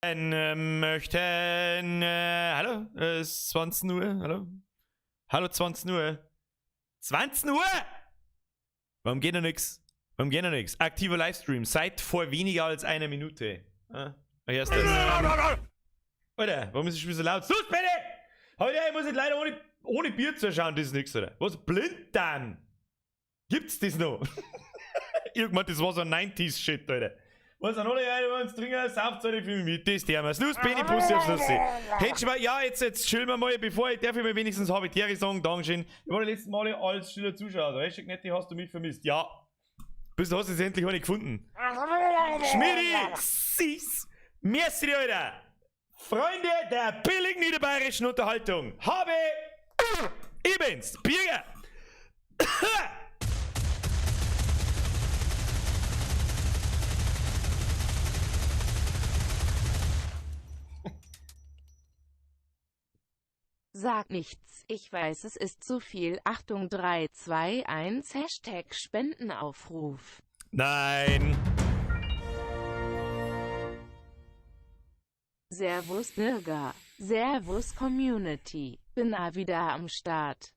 Möchten, hallo, es ist 20 Uhr, hallo? Hallo, 20 Uhr. 20 Uhr? Warum geht noch nix? Warum geht noch nix? Aktiver Livestream, seit vor weniger als einer Minute. Ah, hörst du das? Alter, warum ist es schon so laut? Sus, bitte! Heute muss ich leider ohne Bier zuschauen, das ist nix, oder? Was, blind dann? Gibt's das noch? Irgendwann, das war so ein 90s-Shit, Alter. Was sind alle Leute, die uns trinken, sauft so nicht viel mit, das der mal. Snus, Benny, Pussy auf Schlussi. Hättest du mal, ja, jetzt chillen wir mal, bevor ich, darf ich mir wenigstens Habitäre sagen, Dankeschön. Ich war die letzten Male als stiller Zuschauer, da Hashtag Netti, hast du mich vermisst. Ja. Bis du hast jetzt endlich eine gefunden. Schmidi, süß. Merci dir, Alter. Freunde der billigen niederbayerischen Unterhaltung. Habe ich bin's, Birger. Sag nichts, ich weiß, es ist zu viel. Achtung, 3, 2, 1, Hashtag Spendenaufruf. Nein. Servus Bürger, Servus Community, bin wieder am Start.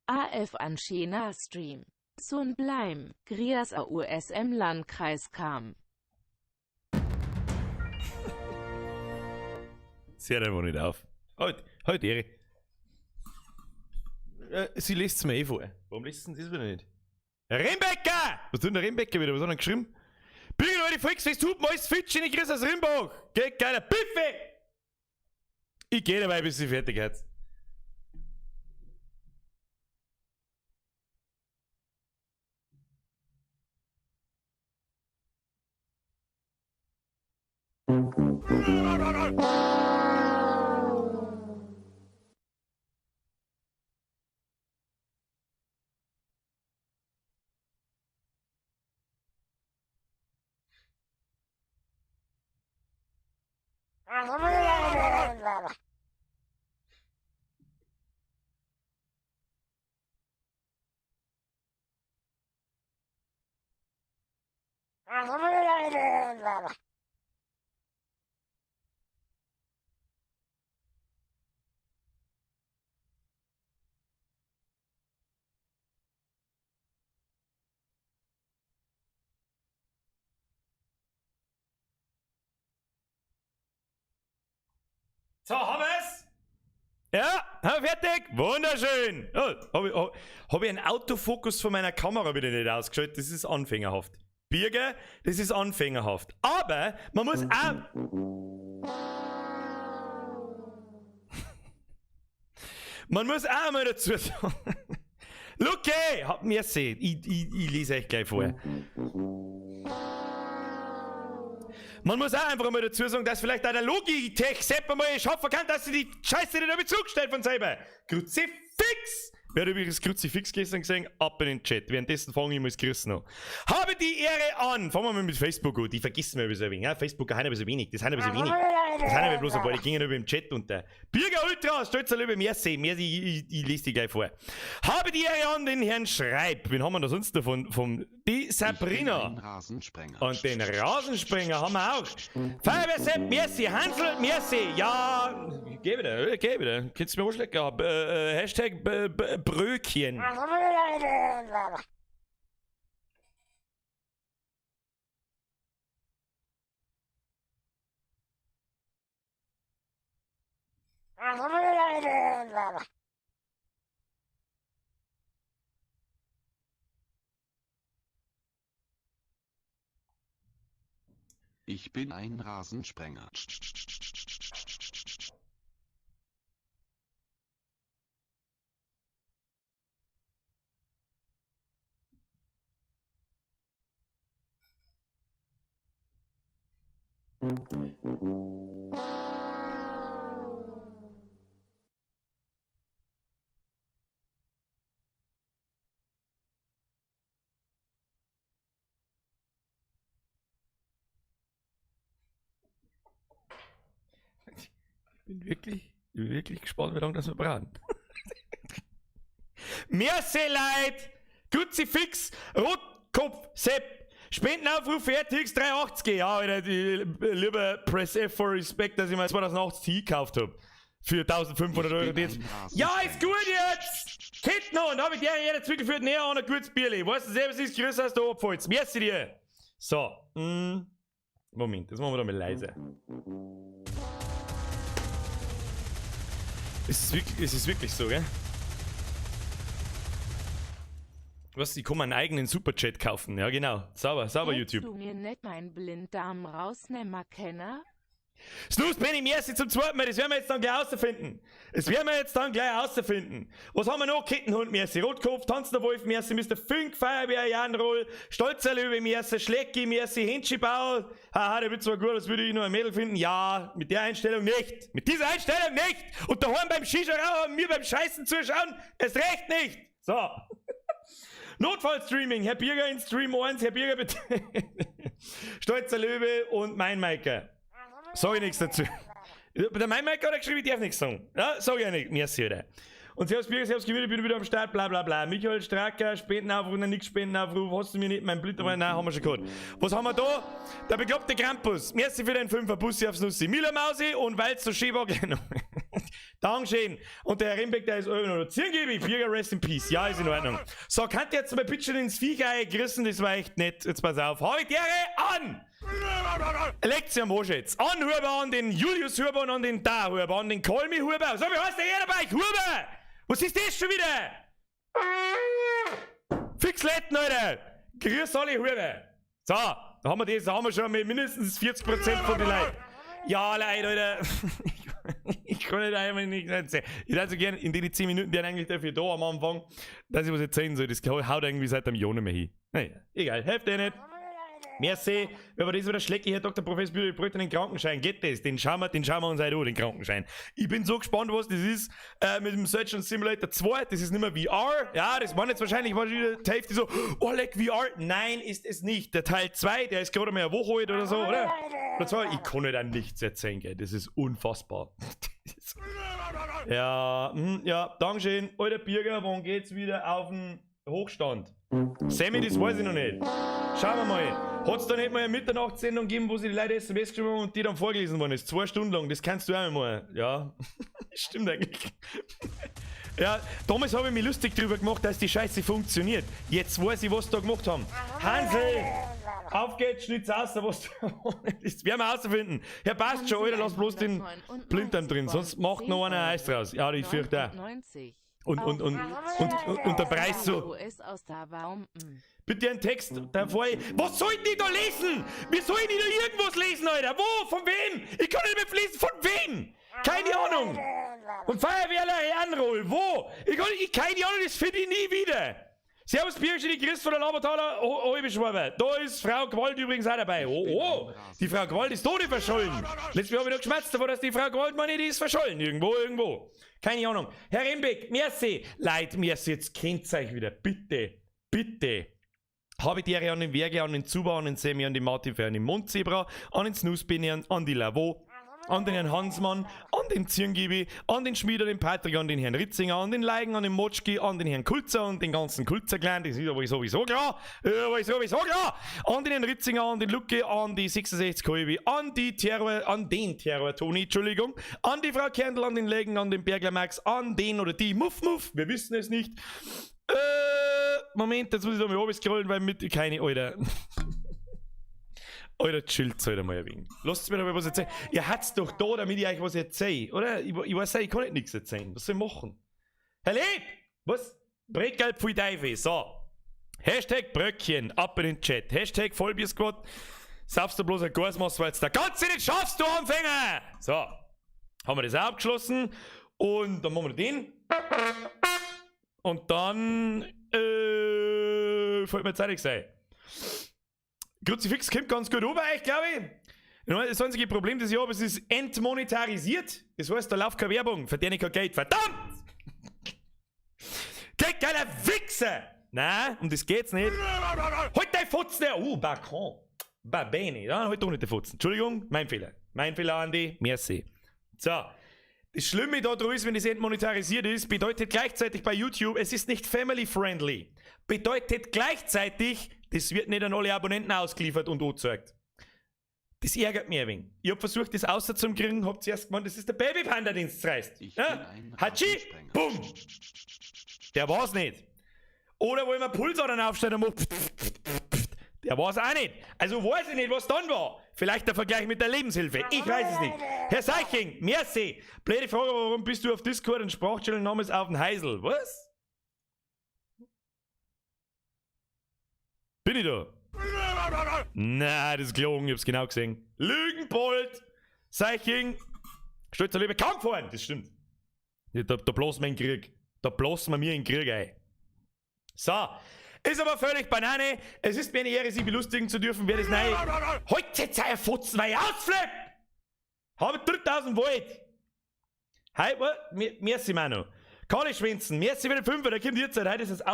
AF an China Stream. Sun Bleim, Grias AUSM Landkreis kam. Sie hört einfach nicht auf. Halt Ehre. Sie liest es mir eh vor. Warum liest sie das wieder nicht? Rimbecker! Was tut der Rimbecker wieder? Was hat er geschrieben? Bügel Leute, Volksfest, Hupen, alles Fitsch, ich grüße aus Rimbach. Geht geiler Piffe! Ich geh dabei, bis sie fertig hat. So, haben wir's? Ja, haben wir fertig? Wunderschön. Oh, hab ich einen Autofokus von meiner Kamera wieder nicht ausgeschaltet. Das ist anfängerhaft. Birger, das ist anfängerhaft. Aber man muss auch... Man muss auch mal dazu sagen... Luke, habt mir sehen. Ich lese euch gleich vor. Man muss auch einfach mal dazu sagen, dass vielleicht auch der Logitech-Sepp mal schaffen kann, dass sie die Scheiße nicht damit zugestellt von selber. Kruzifix! Wer hat übrigens Kruzifix gestern gesehen? Ab in den Chat. Währenddessen fange ich mal das Grüßen an. Habe die Ehre an! Fangen wir mal mit Facebook an. Die vergessen wir ein bisschen wenig. Ja, Facebook haben ein bisschen wenig. Das haben ein bisschen wenig. Das haben wir bloß ein paar. Die gingen über im Chat unter. Bürger Ultra, stolz lieber mehr sehen. Mehr, ich lese die gleich vor. Habe die Ehre an den Herrn Schreib. Wen haben wir da sonst davon? Die Sabrina. Und den Rasensprenger haben wir auch. Feuerwehr Sepp, merci. Hansel, merci. Ja, geh wieder. Kennst du mir Vorschläge gehabt? Hashtag Bröckchen. Ich bin ein Rasensprenger. Ich bin wirklich gespannt, wie lange das wir brauchen. Merci, Leute! Kruzifix, Rotkopf, Sepp, Spendenaufruf für RTX 380. Ja, Alter, lieber Press F for Respect, dass ich mir 2080 gekauft habe. Für 1500 Euro. Ja, ist gut jetzt! Ketten und hab ich dir jeder Zwickel für näher an ein gutes Bierli. Weißt du selber, es ist größer als der Abfalz. Merci dir. So, Moment, das machen wir da mal leise. Es ist wirklich so, gell? Was, ich kann meinen eigenen Superchat kaufen. Ja, genau. Sauber YouTube. Du mir nicht meinen Blinddarm rausnehmen können? Snooze, Benny, merci zum zweiten Mal. Das werden wir jetzt dann gleich rausfinden. Was haben wir noch? Kettenhund, merci. Rotkopf, tanzender Wolf, merci. Mr. Fink, Feuerwehr, Janroll, Stolzer Löwe, merci. Schlecki, merci. Henschibau. Haha, der wird zwar gut, als würde ich nur ein Mädel finden. Ja, mit der Einstellung nicht. Mit dieser Einstellung nicht. Und daheim beim Shisha-Rauch und mir beim Scheißen zuschauen, erst recht nicht. So. Notfallstreaming, Herr Birger in Stream 1, Herr Birger bitte. Stolzer Löwe und mein Maike. Sag ich nichts dazu. Der mein Maike hat geschrieben, ich darf nichts sagen. Ja, sag ich ja nicht. Merci, oder? Und Servus Birger, Servus Gewinner, bin wieder am Start, bla bla bla. Michael Stracker, Spendenaufruf, nix Spendenaufruf, hast du mir nicht, mein Blüter, nein, haben wir schon gehabt. Was haben wir da? Der bekloppte Krampus. Merci für den 5er Bussi aufs Nussi. Mila Mausi und weil es so schön war, genau. Dankeschön. Und der Herr Rimbeck, der ist Öl oder Zirngebe, Birger, rest in peace. Ja, ist in Ordnung. So, kann der jetzt mal bitte ins Viech gerissen, das war echt nett. Jetzt pass auf. Hau ich dir an! Lektion am Arsch jetzt. An Huber, an den Julius Huber und an den Da Huber, an den Kolmi Huber. So, wie heißt der hier dabei? Huber! Was ist das schon wieder? Fix Letten, Alter! Grüß alle Huber. So, da haben wir das, da haben wir schon mit mindestens 40% von den Leuten. Ja, Leute, Alter. Ich kann nicht einmal nicht erzählen. Ich hätte so gerne in den 10 Minuten, die eigentlich dafür da am Anfang, dass ich was erzählen soll. Das haut irgendwie seit einem Jahr nicht mehr hin. Naja, egal, helft dir nicht. Merci, wenn wir das wieder schlecke, Herr Dr. Professor Bühler, ich bräuchte einen Krankenschein. Geht das? Den schauen wir uns heute an, den Krankenschein. Ich bin so gespannt, was das ist mit dem Surgeon Simulator 2. Das ist nicht mehr VR. Ja, das waren jetzt wahrscheinlich die Hälfte so, oh, leck VR. Nein, ist es nicht. Der Teil 2, der ist gerade mal eine Woche alt oder so, oder? Oder zwar, ich kann nicht an nichts erzählen, gell. Das ist unfassbar. Ja, Dankeschön. Alter Birger, wann geht's wieder auf den Hochstand? Sammy, das weiß ich noch nicht. Schauen wir mal. Hat es da nicht mal eine Mitternachtssendung gegeben, wo sie die Leute SMS geschrieben haben und die dann vorgelesen worden ist? 2 Stunden lang, das kannst du auch mal. Ja, stimmt eigentlich. Ja, damals habe ich mich lustig drüber gemacht, dass die Scheiße funktioniert. Jetzt weiß ich, was sie da gemacht haben. Hansel! Auf geht's, schnitz aus, was das werden wir herausfinden. Ja, passt schon, Alter, lass bloß den Blinddarm drin, sonst macht noch einer Eis draus. Ja, ich fürchte auch. Und der Preis so. Bitte einen Text davor. Was soll ich denn da lesen? Wie soll ich denn da irgendwas lesen, Alter? Wo? Von wem? Ich kann nicht mehr lesen. Von wem? Keine Ahnung. Und Feuerwehrler Anroll. Wo? Keine Ahnung, das finde ich nie wieder. Servus Birgit, die Christ von der Labertaler Halbeschwabe. Da ist Frau Gewalt übrigens auch dabei. Oh, die Frau Gewalt ist tot verschollen. Letztes Mal habe ich noch geschmerzt davor, dass die Frau Gewalt meine, die ist verschollen. Irgendwo. Keine Ahnung. Herr Rembeck, merci. Leute, merci, jetzt kennt ihr euch wieder. Bitte. Habe ich dir an den Werge, an den Zuba, an den Semi, an den Martin, an den Mondzebra, an den Snooze-Benny, an die Lavo, an den Herrn Hansmann, an den Zirngibi, an den Schmieder, den Patrick, an den Herrn Ritzinger, an den Leigen, an den Motschki, an den Herrn Kulzer und den ganzen Kulzer-Clan, das ist aber sowieso klar, an den Herrn Ritzinger, an den Lucke, an die 66 Kolbi, an den Terror Toni, Entschuldigung, an die Frau Kerndl, an den Legen, an den Bergler Max, an den oder die Muff, wir wissen es nicht. Moment, jetzt muss ich da mal runterscrollen, weil mit keine, Alter. Alter, chillt halt einmal ein wenig. Lasst mir doch mal was erzählen. Ihr habt's doch da, damit ich euch was erzähle, oder? Ich weiß nicht, ich kann nicht nichts erzählen. Was soll ich machen? Herr Lieb! Was? Brettgelb für Teufel. So. Hashtag Bröckchen, ab in den Chat. Hashtag Vollbiersquad. Saufst du bloß ein Gasmaß, weil du da ganz nicht schaffst, du Anfänger! So. Haben wir das auch abgeschlossen. Und dann machen wir den. Und dann, fällt mir jetzt ehrlich sein. Kruzifix kommt ganz gut rüber, glaube ich. Das einzige Problem, das ich habe, es ist entmonetarisiert. Das heißt, da läuft keine Werbung, verdiene ich kein Geld. Verdammt! Geld, geiler Wichser! Nein, um das geht's nicht. Halt dein Futzen! Balkon. Va bene. Ja, halt doch nicht den Futzen. Entschuldigung, mein Fehler, Andi. Merci. So. Das Schlimme daran ist, wenn es entmonetarisiert ist, bedeutet gleichzeitig bei YouTube, es ist nicht family-friendly. Bedeutet gleichzeitig, das wird nicht an alle Abonnenten ausgeliefert und angezeigt. Das ärgert mich ein wenig. Ich hab versucht, das auszukriegen, hab zuerst gemeint, das ist der Babypanda, den es zerreißt. Ich Ja? bin ein Hatschi! Rasensprenger. Bumm! Der war's nicht. Oder wo ich mir Pulsadern aufstelle und mach der war's auch nicht. Also weiß ich nicht, was dann war. Vielleicht der Vergleich mit der Lebenshilfe. Ich weiß es nicht. Herr Seiching, merci. Blöde Frage, warum bist du auf Discord und Sprachchannel namens auf den Heisel? Was? Bin ich da? Na, das ist gelogen, ich hab's genau gesehen. Lügenbold! Seiching! Stolzer Liebe, kaum fahren! Das stimmt. Ja, da bloß wir in Krieg. Da bloß wir mir in Krieg ein. So. Ist aber völlig Banane. Es ist mir eine Ehre, Sie belustigen zu dürfen. Wer das neue. Heute jetzt ein Futzen, weil ich ausflipp! Habe 3000 Volt. Hi, merci, Manu. Kalle Schwänzen, merci für den Fünfer, da kommt jetzt. Heute ist das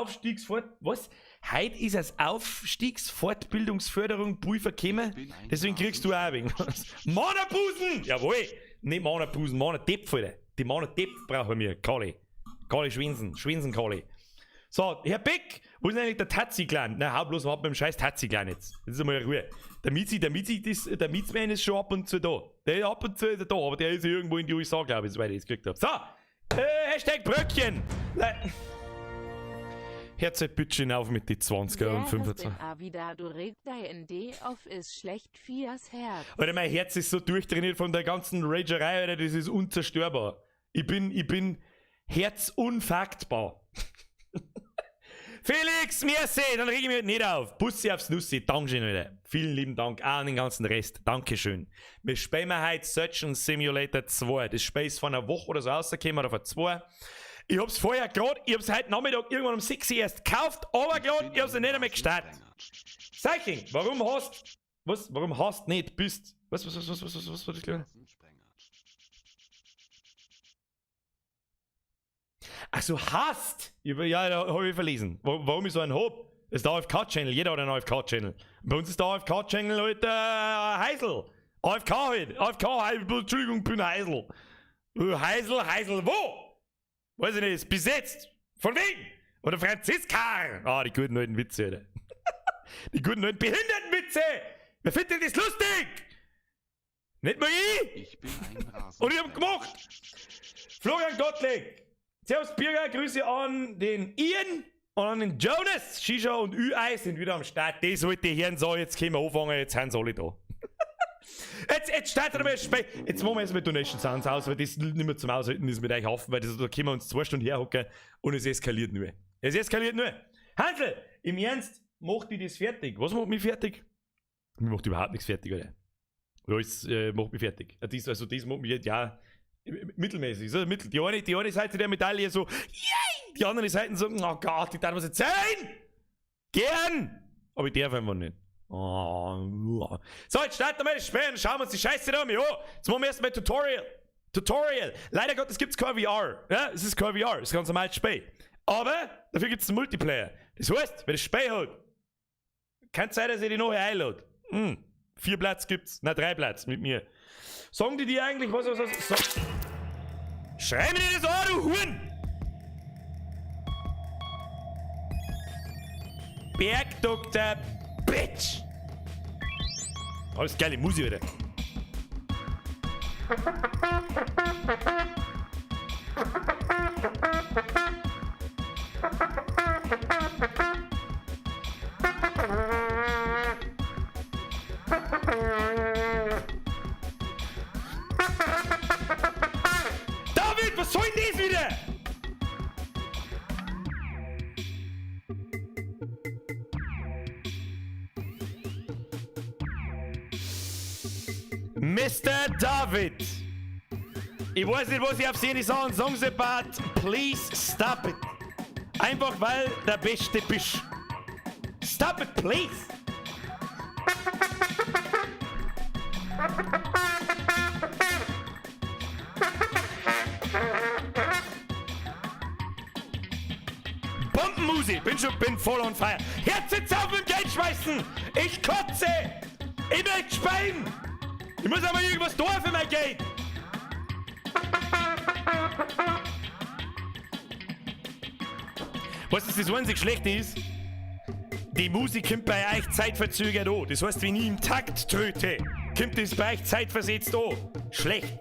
Was? Heute ist das Aufstiegsfortbildungsförderung Prüfer gekommen. Deswegen kriegst du auch ein wenig was. Manabusen! Jawohl! Nicht Manabusen, Manadepp, Alter. Die Manadepp brauchen wir, Kalle. Kalle Schwänzen, Kalle. So, Herr Beck, wo ist eigentlich der Tatzi-Clan? Na, hau bloß ab mit dem scheiß Tatzi-Clan jetzt. Jetzt ist einmal Ruhe. Der Mietsman ist schon ab und zu da. Der ab und zu ist er da, aber der ist irgendwo in die USA, glaube ich, soweit ich es gekriegt habe. So, Hashtag Bröckchen. Herzbütchen auf mit die 20er und 25. Wieder, du regt dein ND auf ist schlecht fürs Herz. Alter, mein Herz ist so durchtrainiert von der ganzen Ragerei, Alter, das ist unzerstörbar. Ich bin herzunfaktbar. Felix, merci, dann reg ich mich nicht auf. Bussi aufs Nussi, Dankeschön, Alter. Vielen lieben Dank, auch an den ganzen Rest. Dankeschön. Wir spielen heute Surgeon Simulator 2. Das Spiel ist vor einer Woche oder so rausgekommen, oder vor 2. Ich hab's vorher gerade, ich hab's heute Nachmittag irgendwann um 6 Uhr erst gekauft, aber gerade, ich hab's ja nicht einmal gestartet. Seiching, warum hast nicht bist? Was war das klar? Ach so, hast! Ja, da hab ich verlesen. Warum ich so einen hab? Das ist der AFK-Channel, jeder hat einen AFK-Channel. Bei uns ist der AFK-Channel halt Heisel. AFK halt. AFK, Entschuldigung, ich bin Heisel. Heisel, wo? Weiß ich nicht, ist besetzt. Von wem? Oder Franziska? Ah, die guten alten Witze, Alter. Die guten alten Behindertenwitze! Wer findet denn das lustig? Nicht mal ich? Ich bin ein Rasensprenger. Und ich hab gemacht! Florian Gottlieb! Servus Birger, Grüße an den Ian und an den Jonas. Shisha und Ü-Ei sind wieder am Start. Das wollte ich hören, so, jetzt können wir anfangen, jetzt sind sie alle da. Jetzt starten wir das Spiel. Jetzt machen wir erstmal Donation Sounds aus, weil das nicht mehr zum Aushalten ist mit euch Haufen, weil da können wir uns 2 Stunden herhocken und es eskaliert nur. Es eskaliert nur. Hansel, im Ernst, macht die das fertig? Was macht mich fertig? Mir macht überhaupt nichts fertig, Alter. Alles macht mich fertig. Das macht mich, ja, mittelmäßig. So, die eine Seite der Medaille so, yay! Die andere Seite so, oh Gott, ich darf was erzählen! Gern! Aber ich darf einfach nicht. Oh. So, jetzt starten wir das Spiel und schauen wir uns die Scheiße an. Ja, jetzt machen wir erstmal Tutorial. Leider Gottes gibt es kein VR. Ja, es ist kein VR, es ist ganz normales Spiel. Aber dafür gibt es einen Multiplayer. Das heißt, wer das Spiel hat, kann sein, dass ich die nachher einlade. 4 Platz gibt's. Nein, 3 Platz mit mir. Sagen die dir eigentlich was? Schreib mir das an, du Huren! Bergdoktor Bitch! Alles geile Musik, Alter. David, was soll denn das wieder? Mr. David. Ich weiß nicht, was ich auf Sie sagen. Sagen Sie, but please stop it. Einfach weil der Beste bist. Stop it, please. Bombenmusik, bin voll on fire. Herz jetzt auf und Geld schmeißen. Ich kotze. Ich möchte speien. Ich muss aber irgendwas tun für mein Geld. Was ist das einzig Schlechte ist? Die Musik kommt bei euch zeitverzögert an. Das heißt, wenn ich im Takt tröte, kommt das bei euch zeitversetzt an. Schlecht.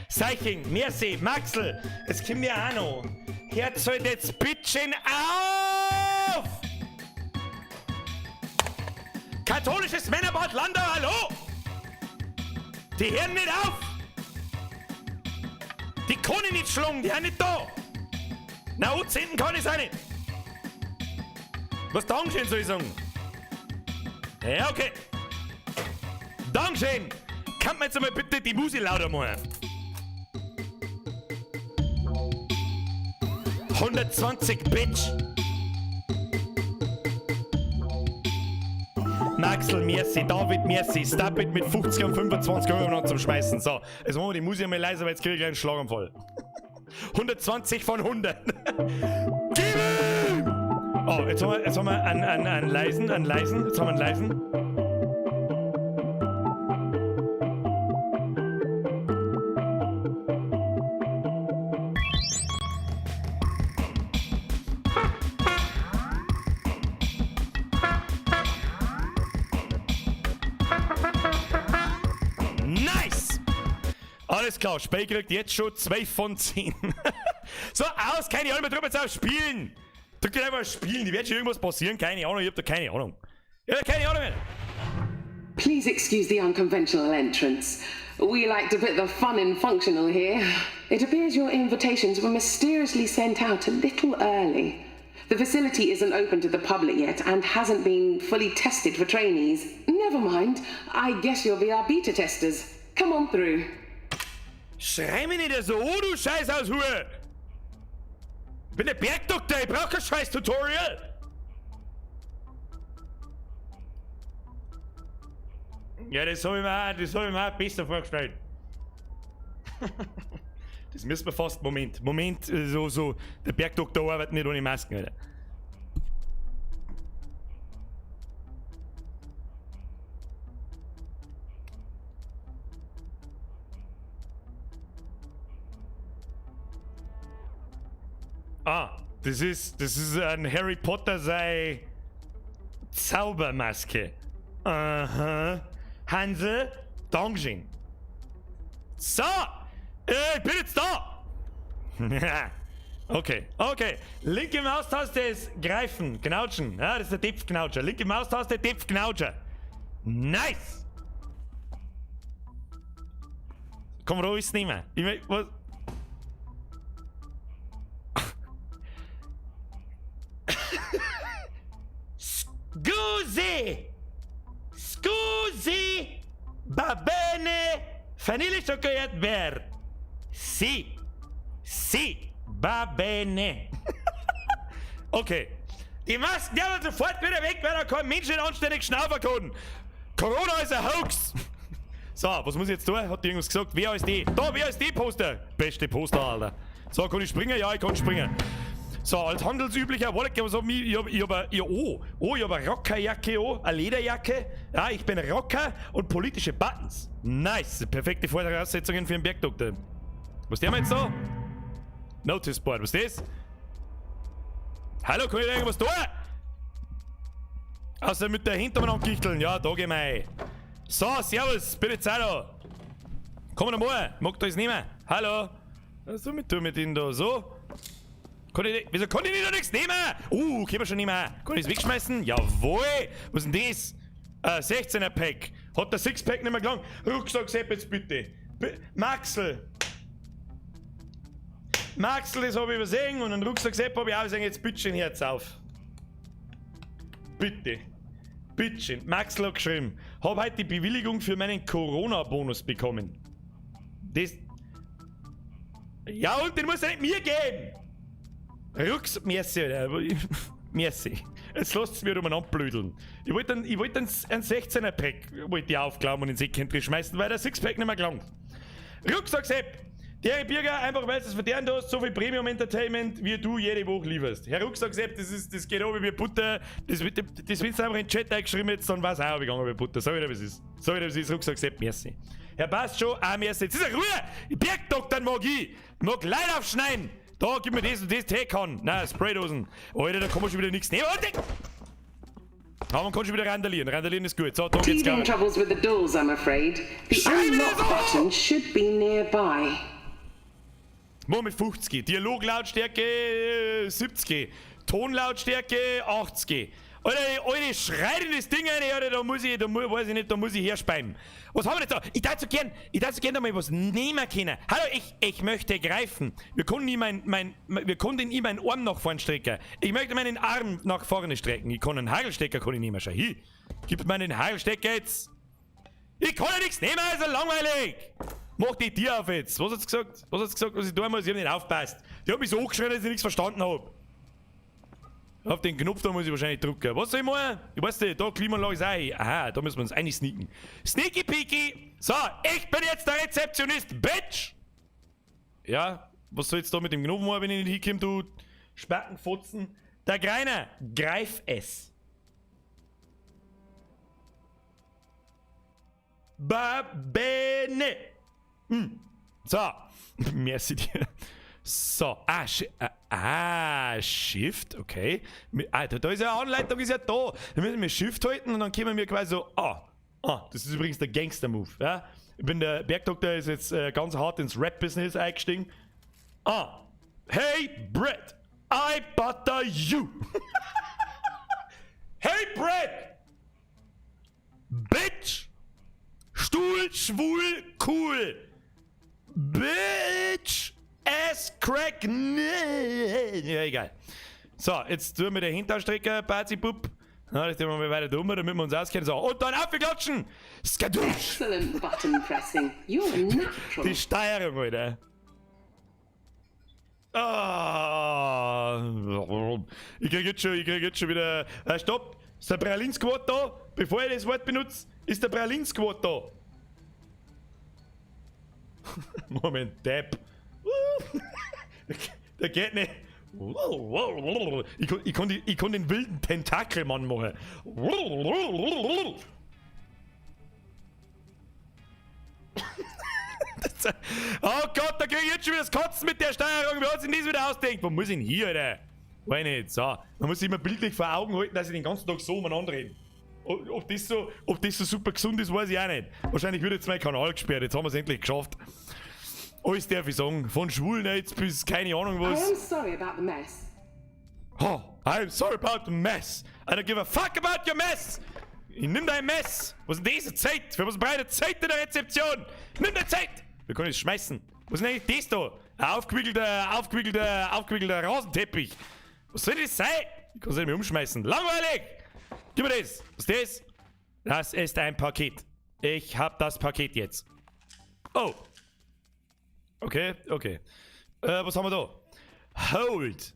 Seiching, merci, Maxl, es kommt mir auch noch. Hört halt jetzt bitteschön auf! Katholisches Männerbad Landau, hallo! Die hören nicht auf! Die kann ich nicht schlagen, die sind nicht da! Na, und hinten kann ich auch nicht! Was Dankeschön soll ich sagen? Ja, okay. Dankeschön! Kann man jetzt einmal bitte die Musik lauter machen? 120, Bitch! Maxl, merci, David, merci, Stupid mit 50 und 25 Euro noch zum Schmeißen. So, jetzt machen wir die Musik mal leiser, weil jetzt kriege ich einen Schlaganfall. 120 von 100. Gib ihm! Oh, jetzt haben wir einen leisen, jetzt haben wir einen leisen. Nice! Alles klar, Spiel kriegt jetzt schon 2 von 10. So, aus, keine Ahnung, wir drüber jetzt auf Spielen. Drück dir einfach auf Spielen, die wird schon irgendwas passieren, keine Ahnung, ich hab da keine Ahnung. Ich hab keine Ahnung mehr. Please excuse the unconventional entrance. We like to put the fun in functional here. It appears your invitations were mysteriously sent out a little early. The facility isn't open to the public yet and hasn't been fully tested for trainees. Never mind, I guess you'll be our beta testers. Come on through. Schrei mich nicht so, oh du Scheiß aus Hure! Ich bin der Bergdoktor, ich brauch kein scheiß Tutorial! Ja, das hab ich mir auch besser vorgestellt. Das müssen wir fast, Moment, so, der Bergdoktor arbeitet nicht ohne Masken, Alter. Ah, das ist ein Harry Potter sei Zaubermaske. Aha. Hansel, Dankeschön. So, ich bin jetzt da. Okay. Linke Maustaste ist greifen, knautschen. Ja, das ist der Tipfknautscher. Linke Maustaste, Tipfknautscher. Nice. Komm, ruhig ist nicht mehr. Was? Scusi! Va bene! Vanille Schokolade Bär! Si! Va bene! Okay. Die Masken werden sofort wieder weg, weil da kein Mensch nicht anständig schnaufen kann. Corona ist ein Hoax! So, was muss ich jetzt tun? Hat die irgendwas gesagt? WASD. Da, WASD-Poster! Beste Poster, Alter. So, kann ich springen? Ja, ich kann springen. So, als handelsüblicher, warte, was hab ich hab eine Rockerjacke an, eine Lederjacke. Ja, ich bin Rocker und politische Buttons. Nice, perfekte Voraussetzungen für einen Bergdoktor. Was der jetzt so? Notice Board, was ist das? Hallo, kann ich da irgendwas tun? Außer mit der Hintermann ankichteln. Ja, da gehen wir ein. So, servus, bin jetzt auch da. Komm mal, mag da das nehmen? Hallo? Was soll ich tun mit Ihnen da? So? Wieso kann ich nicht noch nichts nehmen? Können wir schon nehmen. Kann ich es wegschmeißen? Jawohl! Was ist denn das? 16er Pack. Hat der Sixpack nicht mehr gelangt? Rucksack, Sepp jetzt bitte. Maxl, das habe ich übersehen und einen Rucksack, Sepp habe ich auch übersehen. Jetzt bitte Herz auf. Bitte. Bitte. Maxl hat geschrieben. Habe heute die Bewilligung für meinen Corona-Bonus bekommen. Das. Ja, und den muss er nicht mir geben! Merci, merci. Jetzt lasst es mir umeinander blödeln. Ich wollte einen 16er-Pack aufklauen und ins Eckentry schmeißen, weil der Sixpack nicht mehr gelangt. Rucksack Sepp, der Bürger, einfach weil du es verdient hast, so viel Premium-Entertainment, wie du jede Woche lieferst. Herr Rucksack Sepp, das geht auch wie Butter. Das willst du einfach in den Chat eingeschrieben jetzt, dann weiß auch gegangen wie Butter. Sag wieder, was ist. Rucksack Sepp, merci. Herr passt schon, merci. Jetzt ist er Ruhe! Bergdoktor mag ich! Mag Leid aufschneiden! Da, gib mir das und das Tee kann. Nein, Spraydosen. Alter, da kann man schon wieder nichts nehmen. Aber man kann schon wieder randalieren. Randalieren ist gut. So, da geht's Teething gar troubles with the doors, I'm afraid. The Scheiße, unlock so! button should be nearby. Moment 50, Dialoglautstärke 70, Tonlautstärke 80. Alter, schreit in das Ding rein, Alter, weiß ich nicht, da muss ich herspeiben. Was haben wir jetzt da? Ich darf so gern da mal was nehmen können. Hallo, ich möchte greifen. Wir konnten ihm meinen Arm nach vorne strecken. Ich möchte meinen Arm nach vorne strecken. Ich kann einen Hagelstecker nehmen, schau hier. Gib mir einen Hagelstecker jetzt. Ich kann ja nichts nehmen, also langweilig. Mach die Tür auf jetzt. Was hat's gesagt? Was ich tun muss? Ich hab nicht aufgepasst. Die hat mich so angeschrien, dass ich nichts verstanden hab. Auf den Knopf da muss ich wahrscheinlich drücken. Was soll ich machen? Ich weiß nicht, da Klimaanlage ist auch. Aha, da müssen wir uns eigentlich sneaken. Sneaky Peaky. So, ich bin jetzt der Rezeptionist, Bitch. Ja, was soll jetzt da mit dem Knopf machen, wenn ich nicht hinkomme, du Spackenfotzen? Der Greiner, greif es. Babene. So, merci dir. So, Shift, okay. Da ist ja eine Anleitung, ist ja da. Dann müssen wir Shift halten und dann können wir quasi so, das ist übrigens der Gangster-Move, ja. Ich bin der Bergdoktor, ist jetzt ganz hart ins Rap-Business eingestiegen. Hey, Brett, I butter you. Hey, Brett. Bitch. Stuhl, schwul, cool. Bitch. Ass crack. Ja, egal. So, jetzt tun wir den Hinterstrecker, Bazi-Pup. Das tun wir mal weiter dumm, damit wir uns auskennen. So, und dann aufgeklatschen. Skadoosh. Excellent button pressing. You're natural. Die Steuerung, Alter. Ich krieg jetzt schon wieder. Stopp! Ist der Pralin-Squad da? Bevor ich das Wort benutze, ist der Pralin-Squad da. Moment, Depp. Der geht nicht. Ich kann den wilden Tentakelmann machen. Oh Gott, da krieg ich jetzt schon wieder das Kotzen mit der Steuerung. Wer hat sich das wieder ausdenkt? Wo muss ich denn hier, Alter? Weiß nicht. So, man muss sich immer bildlich vor Augen halten, dass ich den ganzen Tag so umeinander rede. Ob das so super gesund ist, weiß ich auch nicht. Wahrscheinlich wird jetzt mein Kanal gesperrt. Jetzt haben wir es endlich geschafft. Alles darf ich sagen. Von Schwulen jetzt bis keine Ahnung I was. am sorry about the mess. Oh, I'm sorry about the mess. I don't give a fuck about your mess. Ich nimm dein Mess. Was ist denn diese Zeit? Wir haben beide Zeit in der Rezeption. Nimm deine Zeit. Wir können es schmeißen. Was ist denn eigentlich das da? Ein aufgewickelter Rasenteppich. Was soll das sein? Ich kann es nicht mehr umschmeißen. Langweilig. Gib mir das. Was ist das? Das ist ein Paket. Ich hab das Paket jetzt. Oh. Okay. Was haben wir da? Hold.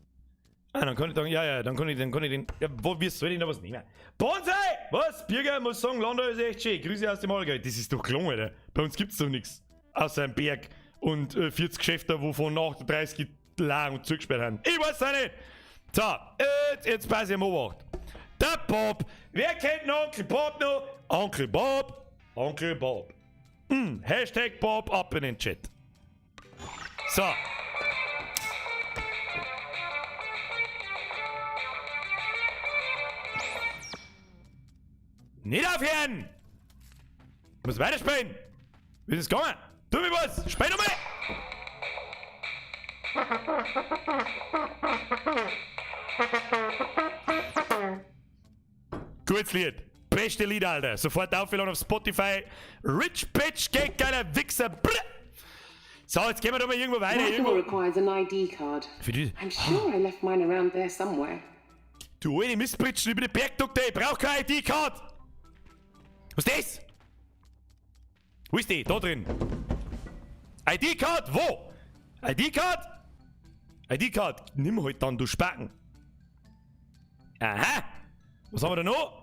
Dann kann ich den. Ja, wie soll ich denn da was nehmen? Bonsai! Was? Birger muss sagen, Landau ist echt schön. Grüße aus dem Allgäu. Das ist doch gelungen, Alter. Bei uns gibt's doch nichts. Außer ein Berg und 40 Geschäfte, wovon 38 lang und zugesperrt haben. Ich weiß auch nicht. So, jetzt passe ich am Obacht. Der Bob. Wer kennt noch Onkel Bob noch? Onkel Bob. Hashtag Bob ab in den Chat. So. Nicht aufhören! Ich muss weiterspielen! Wie ist es gegangen? Tu mir was! Spiel nochmal! Gutes Lied. Beste Lied, Alter. Sofort aufgeladen auf Spotify. Rich Bitch, geht geiler Wichser. Bleh. So, jetzt gehen wir doch mal irgendwo weiter. That door requires an ID card. Für die. I'm sure I left mine around there somewhere. Du alte Mistbritschen über den Bergdoktor, ich brauch keine ID-Card! Was ist das? Wo ist die? Da drin. ID-Card? Wo? ID-Card? ID-Card? Nimm halt dann, du Spacken. Aha! Was haben wir da noch?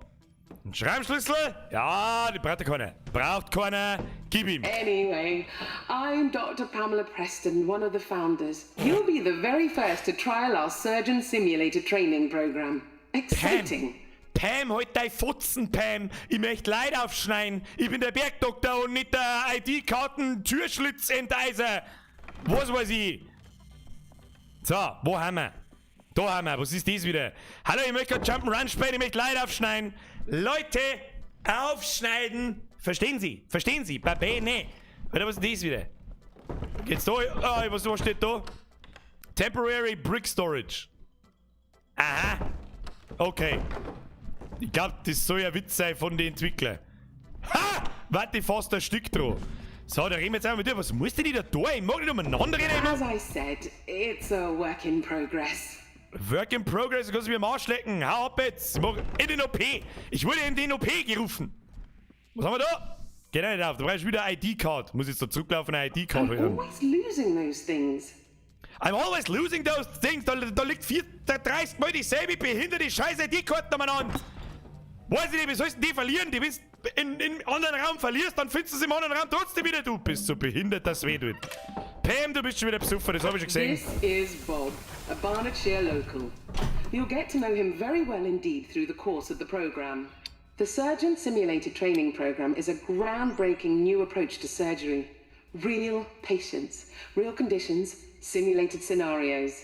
Ein Schreibschlüssel? Ja, die braucht keiner. Braucht keiner. Gib ihm. Anyway, I'm Dr. Pamela Preston, one of the founders. You'll be the very first to trial our surgeon simulator training program. Exciting. Pam, halt dein Futzen, Pam. Ich möchte Leid aufschneiden. Ich bin der Bergdoktor und nicht der ID-Karten-Türschlitzenteiser. Was weiß ich? So, wo haben wir? Da haben wir. Was ist das wieder? Hallo, ich möchte gerade Jump'n'Run spielen. Ich möchte Leid aufschneiden. Leute, aufschneiden. Verstehen Sie? Verstehen Sie? Babene. Warte, was ist denn das wieder? Geht's da? Ah, was steht da? Temporary Brick Storage. Aha. Okay. Ich glaube, das soll ja Witz sein von den Entwicklern. Ha! Warte, fast ein Stück drauf. So, da reden wir jetzt einmal mit dir. Was musst du denn da tun? Ich mag nicht umeinander reden. As I said, it's a work in progress. Work in progress, du kannst mich am Arsch lecken. Hau ab jetzt. Ich mag in den OP. Ich wurde in den OP gerufen. Was haben wir da? Geh da nicht auf. Du brauchst wieder eine ID-Card. Muss jetzt da zurücklaufen, eine ID-Card I'm holen. always losing those things. I'm always losing those things. Da liegt 30 Mal dieselbe behinderte scheiß ID-Card umeinander. Weiß ich nicht, wie sollst du die verlieren? Die bist in anderen Raum verlierst, dann findest du es im anderen Raum trotzdem wieder. Du bist so behindert, dass weh tut. Pam, du bist schon wieder besoffen, das habe ich schon gesehen. This is Bob, a Barnardshire local. You'll get to know him very well indeed through the course of the program. The Surgeon Simulated Training Program is a groundbreaking new approach to surgery. Real patients, real conditions, simulated scenarios.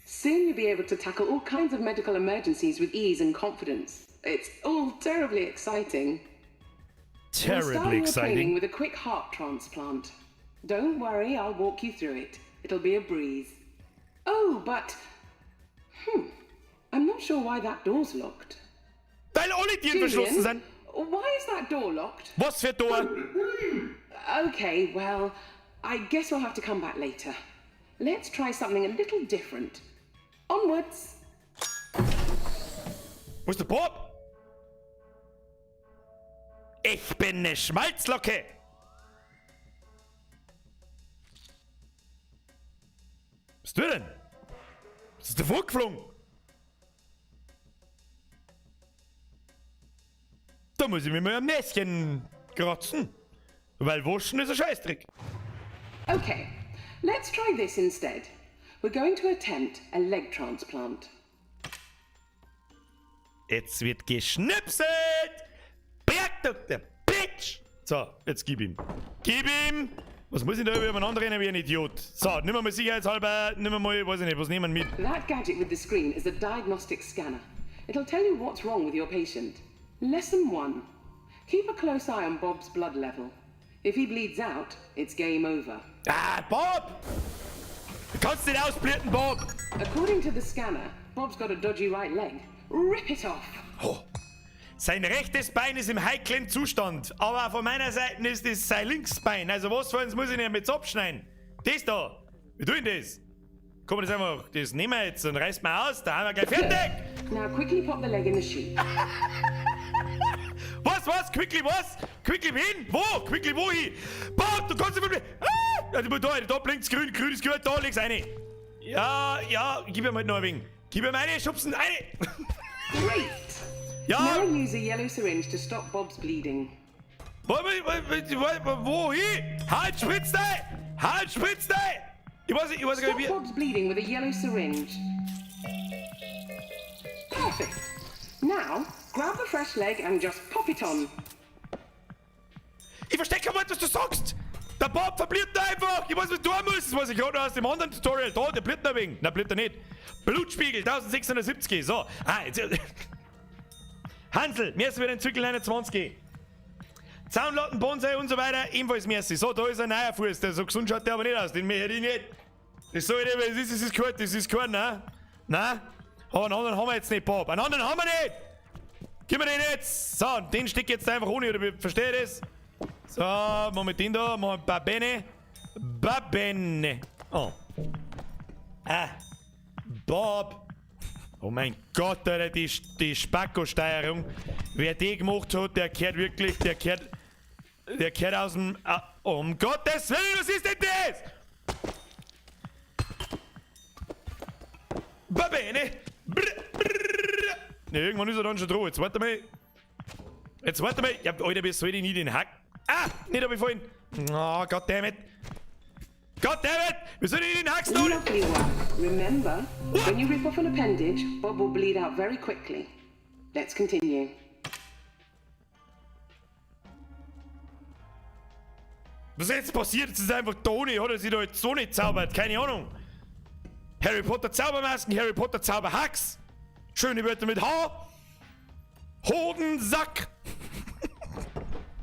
Soon you'll be able to tackle all kinds of medical emergencies with ease and confidence. It's all terribly exciting. We'll start Terribly your training exciting. with a quick heart transplant. Don't worry, I'll walk you through it. It'll be a breeze. Oh, but... I'm not sure why that door's locked. Weil alle Türen verschlossen sind. Why is that door locked? Was für Tor? Okay, well, I guess we'll have to come back later. Let's try something a little different. Onwards! Wo ist der Bob? Ich bin eine Schmalzlocke. Was bist du denn? Was ist der vorgeflogen? Da muss ich mir mal am Näschen kratzen. Weil waschen ist ein Scheißdreck. Okay, let's try this instead. We're going to attempt a leg transplant. Jetzt wird geschnipselt. Bergdoktor, Bitch. So, jetzt gib ihm. Gib ihm. Was muss ich da übereinander rennen wie ein Idiot? So, nimm mal sicherheitshalber, nimm mal, weiß ich nicht, was nehmen wir mit? That gadget with the screen is a diagnostic scanner. It'll tell you what's wrong with your patient. Lesson 1. Keep a close eye on Bob's blood level. If he bleeds out, it's game over. Ah, Bob! Du kannst nicht ausblenden, Bob! According to the scanner, Bob's got a dodgy right leg. Rip it off! Oh. Sein rechtes Bein ist im heiklen Zustand, aber von meiner Seite ist es sein linkes Bein. Also was für uns muss ich denn jetzt abschneiden? Das da! Wie tun das? Kann man das einfach, das nehmen wir jetzt und reißt mal aus, da haben wir gleich fertig! Now quickly pop the leg in the chute. Was? Quickly was? Quickly hin? Wo? Quickly wo hin? Bob, du kannst nicht... Ah! Da blinkt's grün, grün ist gehört, da leg's eine. Ja, gib ihm halt noch ein wenig. Gib ihm eine, schubsen, eine! Great! Ja! Now use a yellow syringe to stop Bob's bleeding. Wo hin? Halt, spritzt ein! Halt, spritzt ein! Ich weiß gar Stop nicht, wie... Bob's bleeding with a yellow syringe. Perfect. Now, grab the fresh leg and just pop it on. Ich verstehe kein Wort, was du sagst! Der Bob verbliert da einfach! Ich weiß, was du tun musst! Das weiß ich gerade aus dem anderen Tutorial. Da, der blitt ein wenig. Nein, blitt er nicht. Blutspiegel, 1670. So. Jetzt... Hansel, Merci für den Zirkel 21. Zaunlatten, Bonsai und so weiter, ebenfalls Merci. So, da ist ein neuer Fuß, der so gesund schaut der aber nicht aus. Den hätte ich nicht. Das soll ich nicht, das ist kein, ne? Nein? Aber einen anderen haben wir jetzt nicht, Bob. Einen anderen haben wir nicht! Gib mir den jetzt! So, den steck jetzt einfach ohne, oder wie verstehe ich das? So, machen wir den da, machen wir Babene. Oh. Ah. Bob. Oh mein Gott, Alter, die Spacko-Steuerung. Wer die gemacht hat, der kehrt wirklich, der kehrt aus dem... um Gottes Willen, was ist denn das? Babene. Ne, irgendwann ist er dann schon dran. Jetzt warte mal. Ja, Alter, wie soll ich nie den Hack... Ah, nicht hab ich vorhin. Oh, goddammit. Goddammit! Wir sollen in den Haxen holen! Lovely work. Remember, when you rip off an appendage, Bob will bleed out very quickly. Let's continue. Was ist jetzt passiert? Jetzt ist einfach Toni, hat er sich da jetzt so nicht zaubert? Keine Ahnung. Harry Potter Zaubermasken, Harry Potter Zauberhacks. Schöne Wörter mit H. Hodensack!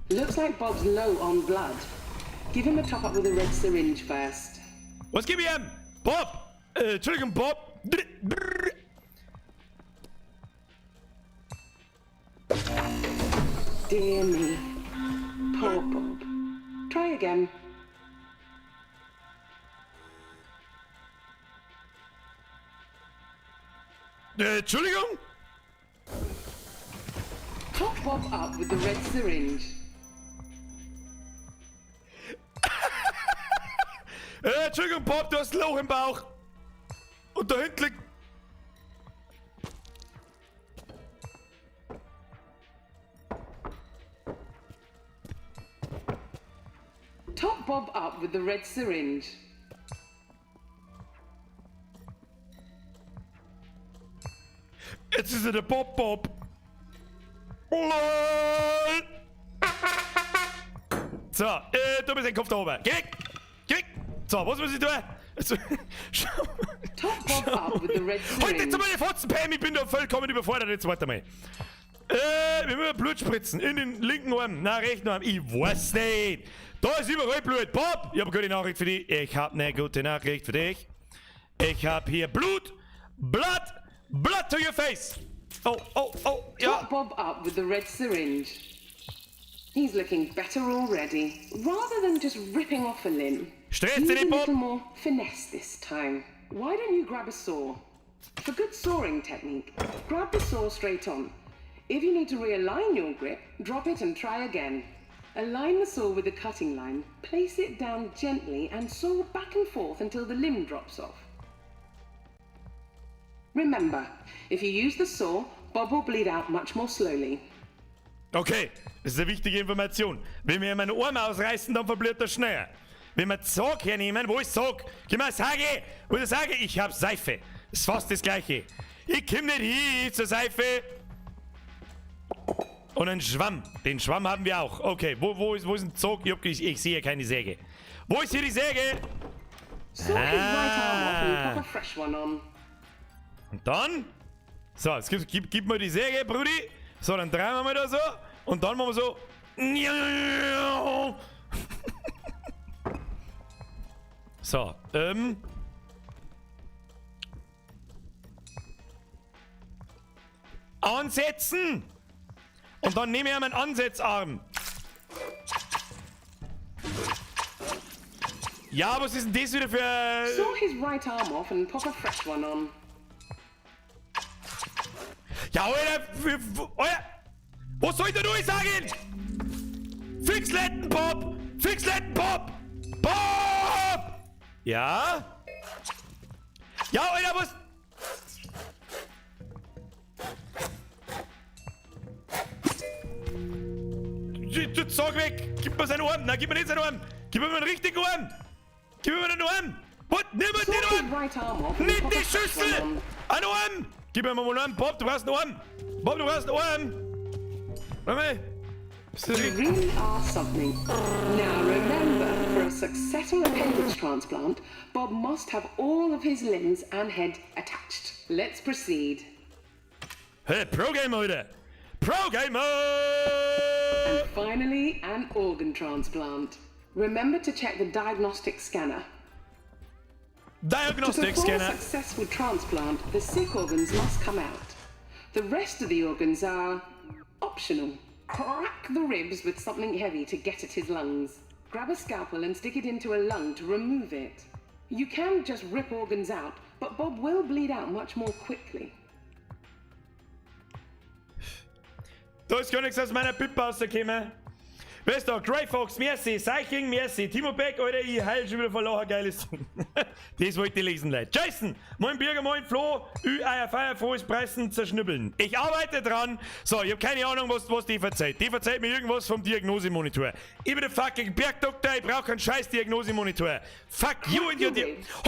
Looks like Bob's low on blood. Give him a top up with a red syringe first. Was gib ich ihm? Bob! Entschuldigung, Bob! Dear me. Poor Bob. Try again. Entschuldigung? Top Bob up with the red syringe. Entschuldigung, Bob, du hast ein Loch im Bauch. Und da hinten liegt... Top Bob up with the red syringe. Jetzt ist er der Bob. LOL. So, du bist den Kopf da oben. Geh weg! Geh weg! So, was muss ich tun? Schau. Top Bob up with the red Halt jetzt syringe. mal die Fotzen, Pam, ich bin da vollkommen überfordert. Jetzt warte mal. Wir müssen Blut spritzen. In den linken Arm, na, rechten Arm. Ich weiß nicht. Da ist überall Blut. Bob, ich habe eine gute Nachricht für dich. Ich habe eine gute Nachricht für dich. Ich habe hier Blut. Blood to your face. Oh, ja. Top Bob up with the red syringe. He's looking better already. Rather than just ripping off a limb, Stress use dich a nicht, little Bob. more finesse this time. Why don't you grab a saw? For good sawing technique, grab the saw straight on. If you need to realign your grip, drop it and try again. Align the saw with the cutting line, place it down gently and saw back and forth until the limb drops off. Remember, if you use the saw, Bob will bleed out much more slowly. Okay, das ist eine wichtige Information. Wenn wir meinen Arm ausreißen, dann verblüht er schneller. Wenn wir Zog hernehmen, wo ist Zog? Gib mal Sage, oder sage, ich hab Seife. Das ist fast das Gleiche. Ich komm nicht hin zur Seife. Und einen Schwamm. Den Schwamm haben wir auch. Okay, wo ist ein Zog? Ich sehe keine Säge. Wo ist hier die Säge? Saw his right arm off and pop a fresh one on. Und dann? So, jetzt gib mir die Säge, Brudi. So, dann drehen wir mal da so. Und dann machen wir so. So, ansetzen! Und dann nehme ich meinen Ansetzarm. Ja, was ist denn das wieder für... Saw his right arm off and pop a fresh one on. Ja, Alter, was soll ich da nur sagen? Fixletten, Bob! Fixletten, Bob! Bob! Ja? Ja, Alter, was... Sag weg! Gib mir seinen Arm! Nein, gib mir nicht seinen Arm! Gib mir einen richtigen Arm! Gib mir einen Arm! Was? Nimm mir Saw den his Arm! right arm off and Nicht pop die a fresh one Schüssel! on. Einen Arm! Gib mir mal einen Arm! Bob, du brauchst einen Arm! Bob, du brauchst einen Arm! Warte mal! Bist du You really are something. Now remember, for a successful appendage transplant, Bob must have all of his limbs and head attached. Let's proceed. Hey, Pro-Gamer heute! Pro-Gamer! And finally, an organ transplant. Remember to check the diagnostic scanner. To Diagnostic perform a Scanner! successful transplant, the sick organs must come out. The rest of the organs are optional. Crack the ribs with something heavy to get at his lungs. Grab a scalpel and stick it into a lung to remove it. You can just rip organs out, but Bob will bleed out much more quickly. Da ist gar nichts aus meiner Pippe rausgekommen. Weißt du, Grey Fox, merci, Seiching, merci, Timo Beck, Alter, ich heil schon wieder vor Lachen, geiles Ding. Das wollte ich lesen, Leute. Jason, moin Birger, moin Flo, Eier, frohes Preisen, zerschnibbeln. Ich arbeite dran. So, ich hab keine Ahnung, was die verzeiht. Die verzeiht mir irgendwas vom Diagnosemonitor. Ich bin der fucking Bergdoktor, ich brauch keinen scheiß Diagnosemonitor. Fuck you and your...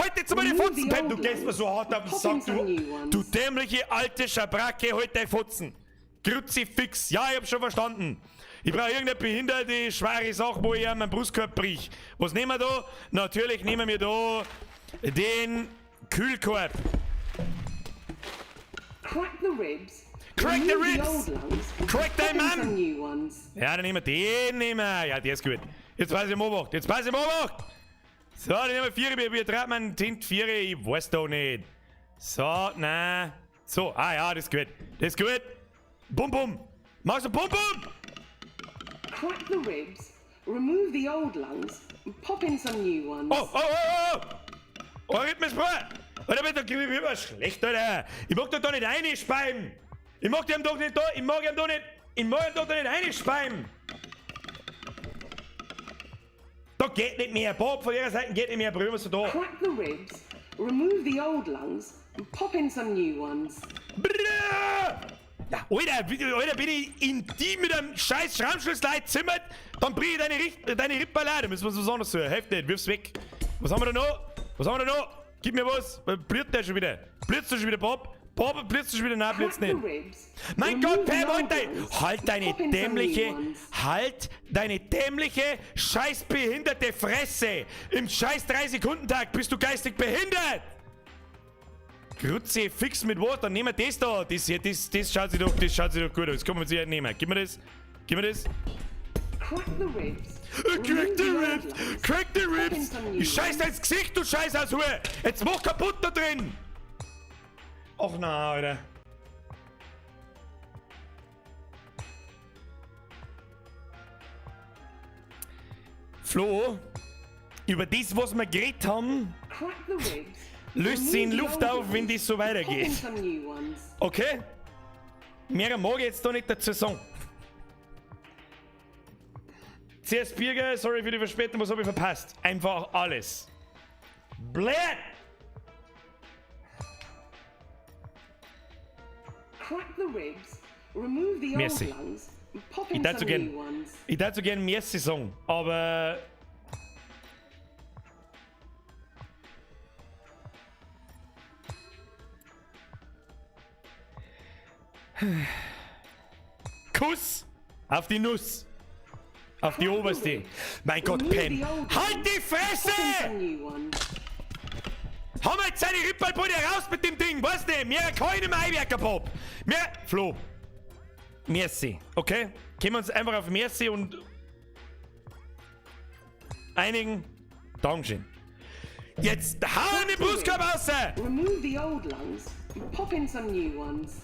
Halt jetzt mal die Fotzen, Pep, du gehst mir so hart auf den Sack, du dämliche alte Schabracke, halt dein Fotzen. Kruzifix, ja, ich hab schon verstanden. Ich brauche irgendeine behinderte, schwere Sache, wo ich an meinen Brustkorb brich. Was nehmen wir da? Natürlich nehmen wir da den Kühlkorb. Crack the ribs. Crack the Remove the ribs! old lungs and Crack pop them, in man! some new ones. Ja, dann nehmen wir den. Ja, der ist gut. Jetzt pass ich im Obacht. Jetzt pass ich im Obacht. So, dann nehmen wir 4. Wie treibt man Tint 4? Ich weiß doch nicht. So, nein. So, ja, das ist gut. Das ist gut. Bum, bum. Machst du bum, bum? Crack the ribs, remove the old lungs, and pop in some new ones. Oh! Oh, Rhythmusbruder! Alter, bitte, gib mir immer schlecht, Alter. Ich mag da nicht reinspeien. Ich mag dem doch nicht da. Ich mag ihm doch nicht reinspeien. Da geht nicht mehr. Bob, von ihrer Seite geht nicht mehr. Brüder, was da. Crack the ribs, remove the old lungs, and pop in some new ones. Brrrr! Ja, Alter, bin ich intim mit einem scheiß Schrammschlussleid zimmert, dann bring ich deine Rippalade. Müssen wir so sagen, so. Hilft nicht, wirf's weg. Was haben wir da noch? Gib mir was. Blitzt der schon wieder? Blitzt du schon wieder, Bob? Bob, blitzt du schon wieder? Nein, blitzt Crack the nicht. ribs, Mein remove Gott, the Pam, old lungs, halt deine pop in some new dämliche, ones. scheiß behinderte Fresse. Im scheiß 3-Sekunden-Takt bist du geistig behindert. Grütze, fix mit Wort, dann nehmen wir das da. Das schaut sich doch gut aus. Komm, wir uns nehmen. Gib mir das. Crack the ribs. Crack the ribs. Ich scheiß dir ins Gesicht, du scheiß aus Ruhe. Jetzt mach kaputt da drin. Och na, Alter. Flo, über das, was wir geredet haben, Crack the ribs. löst sie in remove the Luft old auf, wenn lungs, das so pop in weitergeht. some new ones. Okay? Mehr mag ich jetzt da nicht dazu sagen. CS Birger, sorry für die Verspätung, was habe ich verpasst? Einfach alles. Blöd! Crack the ribs, remove the Merci. old lungs, and pop in Ich darf so some gern- new ones. Ich darf so gerne Merci sagen, aber... Kuss auf die Nuss. Auf die oberste. Mein Gott, Remove Pam. the old lungs, Halt die pop in Fresse! some new ones. Haben wir jetzt seine Rippalbude raus mit dem Ding, weißt du? Mir keine Maiwerker, Bob. Flo. Merci, okay? Können wir uns einfach auf Merci und einigen? Dankeschön. Jetzt hau in den Brustkorb raus! Remove the old lungs, and pop in some new ones.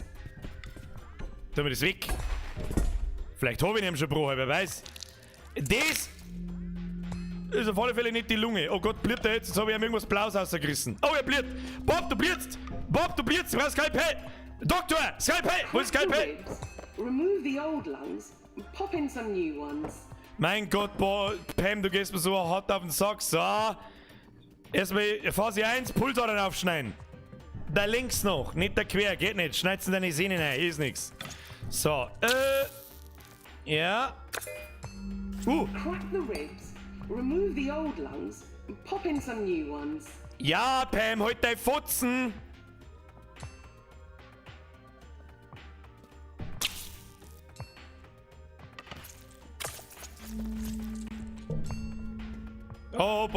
Tun wir das weg. Vielleicht habe ich ihn schon gebrochen, wer weiß. Das ist auf alle Fälle nicht die Lunge. Oh Gott, blirrt er jetzt? Jetzt habe ich ihm irgendwas Blaues rausgerissen. Oh, er blirrt. Bob, du blirrst. Du brauchst Skalpell. Doktor, Skalpell. Wo ist Crack the Skalpell? ribs, remove the old lungs, and pop in some new ones. Mein Gott, boah, Pam, du gehst mir so hart auf den Sack. So. Erstmal Phase 1, Pulsadern aufschneiden. Da links noch, nicht da quer, geht nicht. Schneid's in deine Sehne rein, ist nix. So, ja. Crack the ribs, remove the old lungs, and pop in some new ones. Ja, Pam, halt dein Futzen. Oh,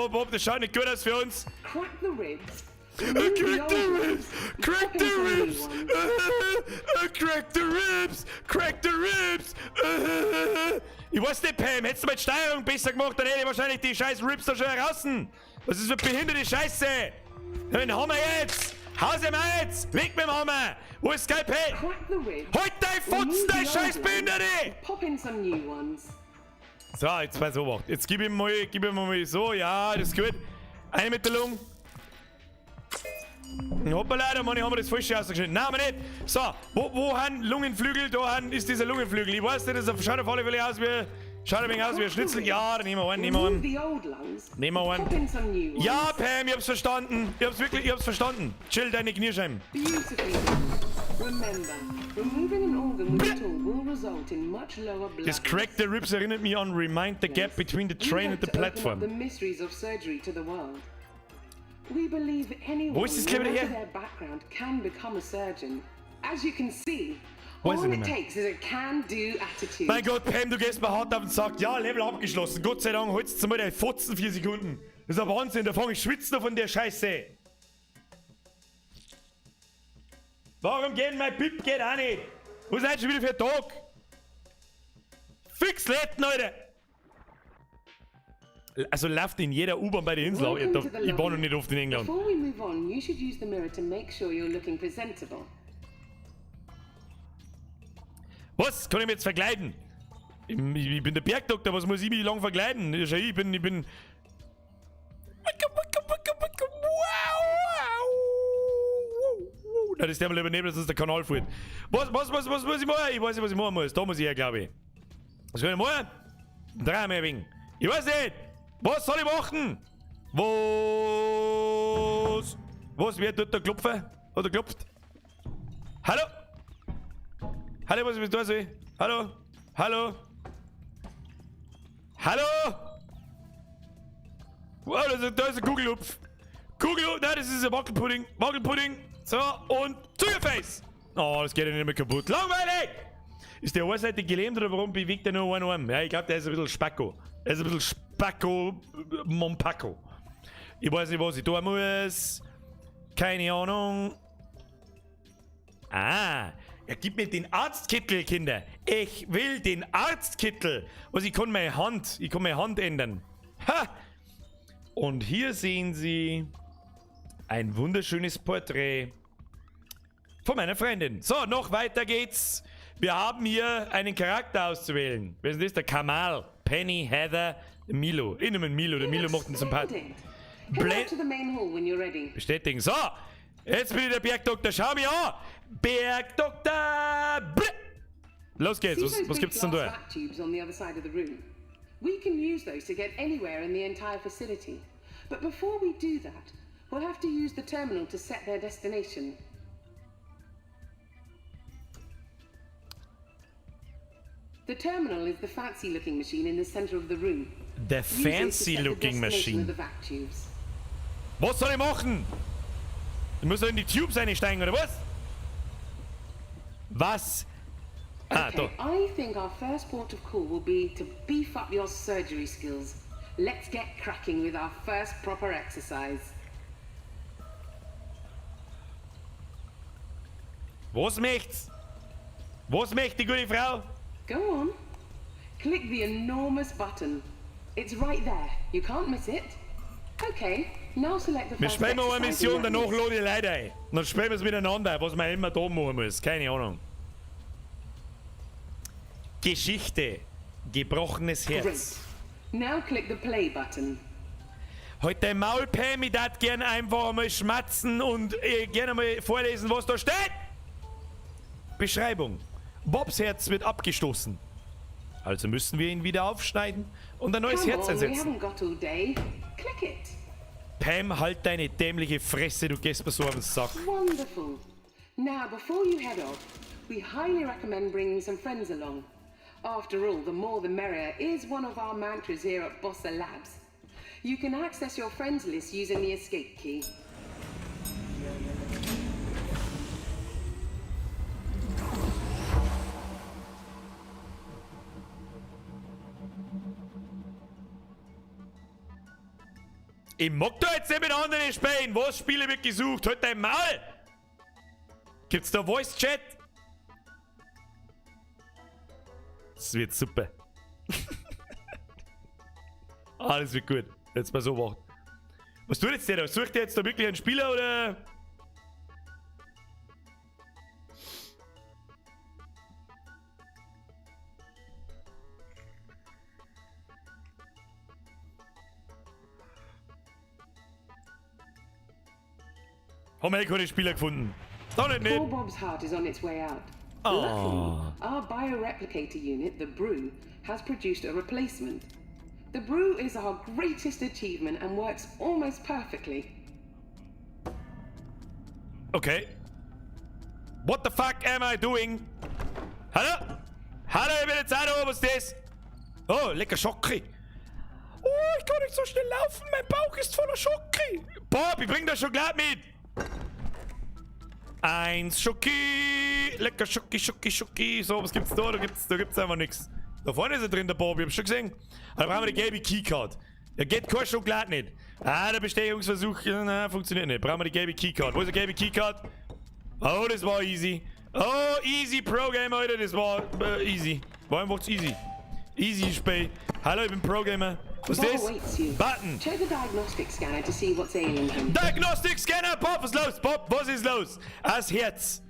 Bob, das schaut nicht gut aus für uns. Crack the ribs. Crack the ribs! Crack the ribs! Crack the ribs! Ich weiß nicht, Pam, hättest du mal die Steuerung besser gemacht, dann hätte ich wahrscheinlich die scheiß Ribs da schon draußen. Was ist für behinderte Scheiße? Den Hammer jetzt! Haus ihm jetzt! Weg mit dem Hammer! Wo ist Skalpell? Crack the ribs. Halt dein Futzen, dein scheiß Behinderte! Pop in some new ones. So, jetzt pass auf. Jetzt gib ihm mal so. Ja, das ist gut. Eine mit der Lunge. Hoppala, da haben wir das falsche ausgeschnitten. Nein, aber nicht. So, wo haben Lungenflügel? Da ist dieser Lungenflügel. Ich weiß nicht, das schaut auf alle Fälle aus wie... Schaut ein wenig aus wie ein Schnitzel. Ja, dann nehmen wir einen, Remove the old lungs. Nehmen wir Pop einen. in some new ones. Ja, Pam, ich hab's verstanden. Ich hab's verstanden. Chill deine Kniescheiben. Beautifully done. Remember, removing an organ with a tool will result in much lower blood. Das Crack the Ribs erinnert mich an Remind the Gap between the train and the We hope to open up platform. the mysteries of surgery to the world. We believe anyone, Wo ist das no Kleber matter her? their background, can become a surgeon. As you can see, Wo ist all er it nicht mehr? takes is a can-do attitude. Mein Gott, Pam, du gehst mir hart auf den Sack. Ja, Level abgeschlossen. Gott sei Dank, holst du mal deine Fotzen 4 Sekunden. Das ist ein Wahnsinn, da fange ich schwitzen von der Scheiße. Warum geht mein Pip geht auch nicht? Was seid schon wieder für ein Tag? Fix Letten, Leute! Also läuft in jeder U-Bahn bei der Insel. Welcome to the Ich war noch lobby. nicht oft in England. Before we move on, you should use the mirror to make sure you're looking presentable. Was? Kann ich mich jetzt verkleiden? Ich bin der Bergdoktor, was muss ich mich lang verkleiden? Ich bin... Na, das der mal übernehmen, dass uns der Kanal fällt. Was muss ich machen? Ich weiß nicht, was ich machen muss. Da muss ich her, glaube ich. Was kann ich machen? Dreh mir wegen. Ich weiß nicht. Was soll ich machen? Was? Wer tut da klopfen? Oder klopft? Hallo? Hallo, was ist da so? Hallo? Hallo? Hallo? Wow, da ist ein Kugelhupf. Kugelhupf, nein, das ist ein Wackelpudding. Wackelpudding. So, und zu your face. Oh, das geht ja nicht mehr kaputt. Langweilig! Ist der einseitig gelähmt oder warum bewegt er nur einen Arm? Ja, ich glaube, der ist ein bisschen Spacko. Er ist ein bisschen Spacko, Mompacko. Ich weiß nicht, was ich tun muss. Keine Ahnung. Ah, er gibt mir den Arztkittel, Kinder. Ich will den Arztkittel. Was, ich kann meine Hand ändern. Ha! Und hier sehen Sie ein wunderschönes Porträt von meiner Freundin. So, noch weiter geht's. Wir haben hier einen Charakter auszuwählen. Wer ist das? Der Kamal, Penny, Heather, Milo. Ich nehme Milo. Der Milo macht einen Sympathien. Come out to the main hall when you're ready. Bestätigen. So, jetzt bin ich der Bergdoktor. Schau mich an. Bergdoktor. Brr. Los geht's. See those Was big gibt's denn glass da? vac tubes on the other side of the room? We can use those to get anywhere in the entire facility. But before we do that, we'll have to use the terminal to set their destination. The terminal is the fancy-looking machine in the center of the room. The Use it to set the fancy-looking destination machine. of the vac tubes. Was soll ich machen? Ich muss doch in die Tubes einsteigen, oder was? Was? Ah, Okay, da. I think our first port of call will be to beef up your surgery skills. Let's get cracking with our first proper exercise. Was möcht's? Was möchte die gute Frau? Go on. Click the enormous button. It's right there. You can't miss it. Okay, now select the Wir first spielen mal eine exercise Mission, in danach that lade ich Leute ein. Dann spielen wir es miteinander, was man immer da machen muss. Keine Ahnung. Geschichte. Gebrochenes list. Herz. Great. Now click the play button. Heute dein Maul, Pam, ich darf gern einfach mal schmatzen und gerne mal vorlesen, was da steht. Beschreibung. Bobs Herz wird abgestoßen. Also müssen wir ihn wieder aufschneiden und ein neues Come Herz on, we einsetzen. haven't got all day. Click it. Pam, halt deine dämliche Fresse, du gehst mir so auf den Sack. Wonderful. Now, before you head off, we highly recommend bringing some friends along. After all, the more the merrier is one of our mantras here at Bossa Labs. You can access your friends list using the escape key. Ich mag da jetzt nicht mit anderen spielen. Was Spiele wird gesucht? Halt dein Maul! Gibt's da Voice Chat? Das wird super. Alles wird gut. Jetzt mal so warten. Was tut jetzt der da? Sucht der jetzt da wirklich einen Spieler oder? Haben wir keine Spieler gefunden. Doch nicht, Poor nicht. Bob's heart is on its way out. Oh. Luckily, our bioreplicator unit, the Brew, has produced a replacement. The Brew is our greatest achievement and works almost perfectly. Okay. What the fuck am I doing? Hallo? Hallo, ich bin jetzt auch da, was ist das? Oh, lecker Schocke. Oh, ich kann nicht so schnell laufen, mein Bauch ist voller Schocke. Bob, ich bring das Schokolade mit. 1 Schoki. Lecker Schoki, Schoki, Schoki. So, was gibt's da? Da gibt's einfach nichts. Da vorne ist er drin, der Bob, ich hab's schon gesehen. Da brauchen wir die gelbe Keycard. Da geht keine Schokolade nicht. Ah, der Bestechungsversuch, na, funktioniert nicht. Brauchen wir die gelbe Keycard. Wo ist die gelbe Keycard? Oh, das war easy. Oh, easy Pro-Gamer, Alter. Das war easy. War einfach easy. Easy Spiel. Hallo, ich bin Pro-Gamer. Was ist Bob das? awaits you. Button. Check the diagnostic scanner to see what's ailing him. Diagnostic Scanner. Bob, was ist los? Bob, was ist los? Das Herz.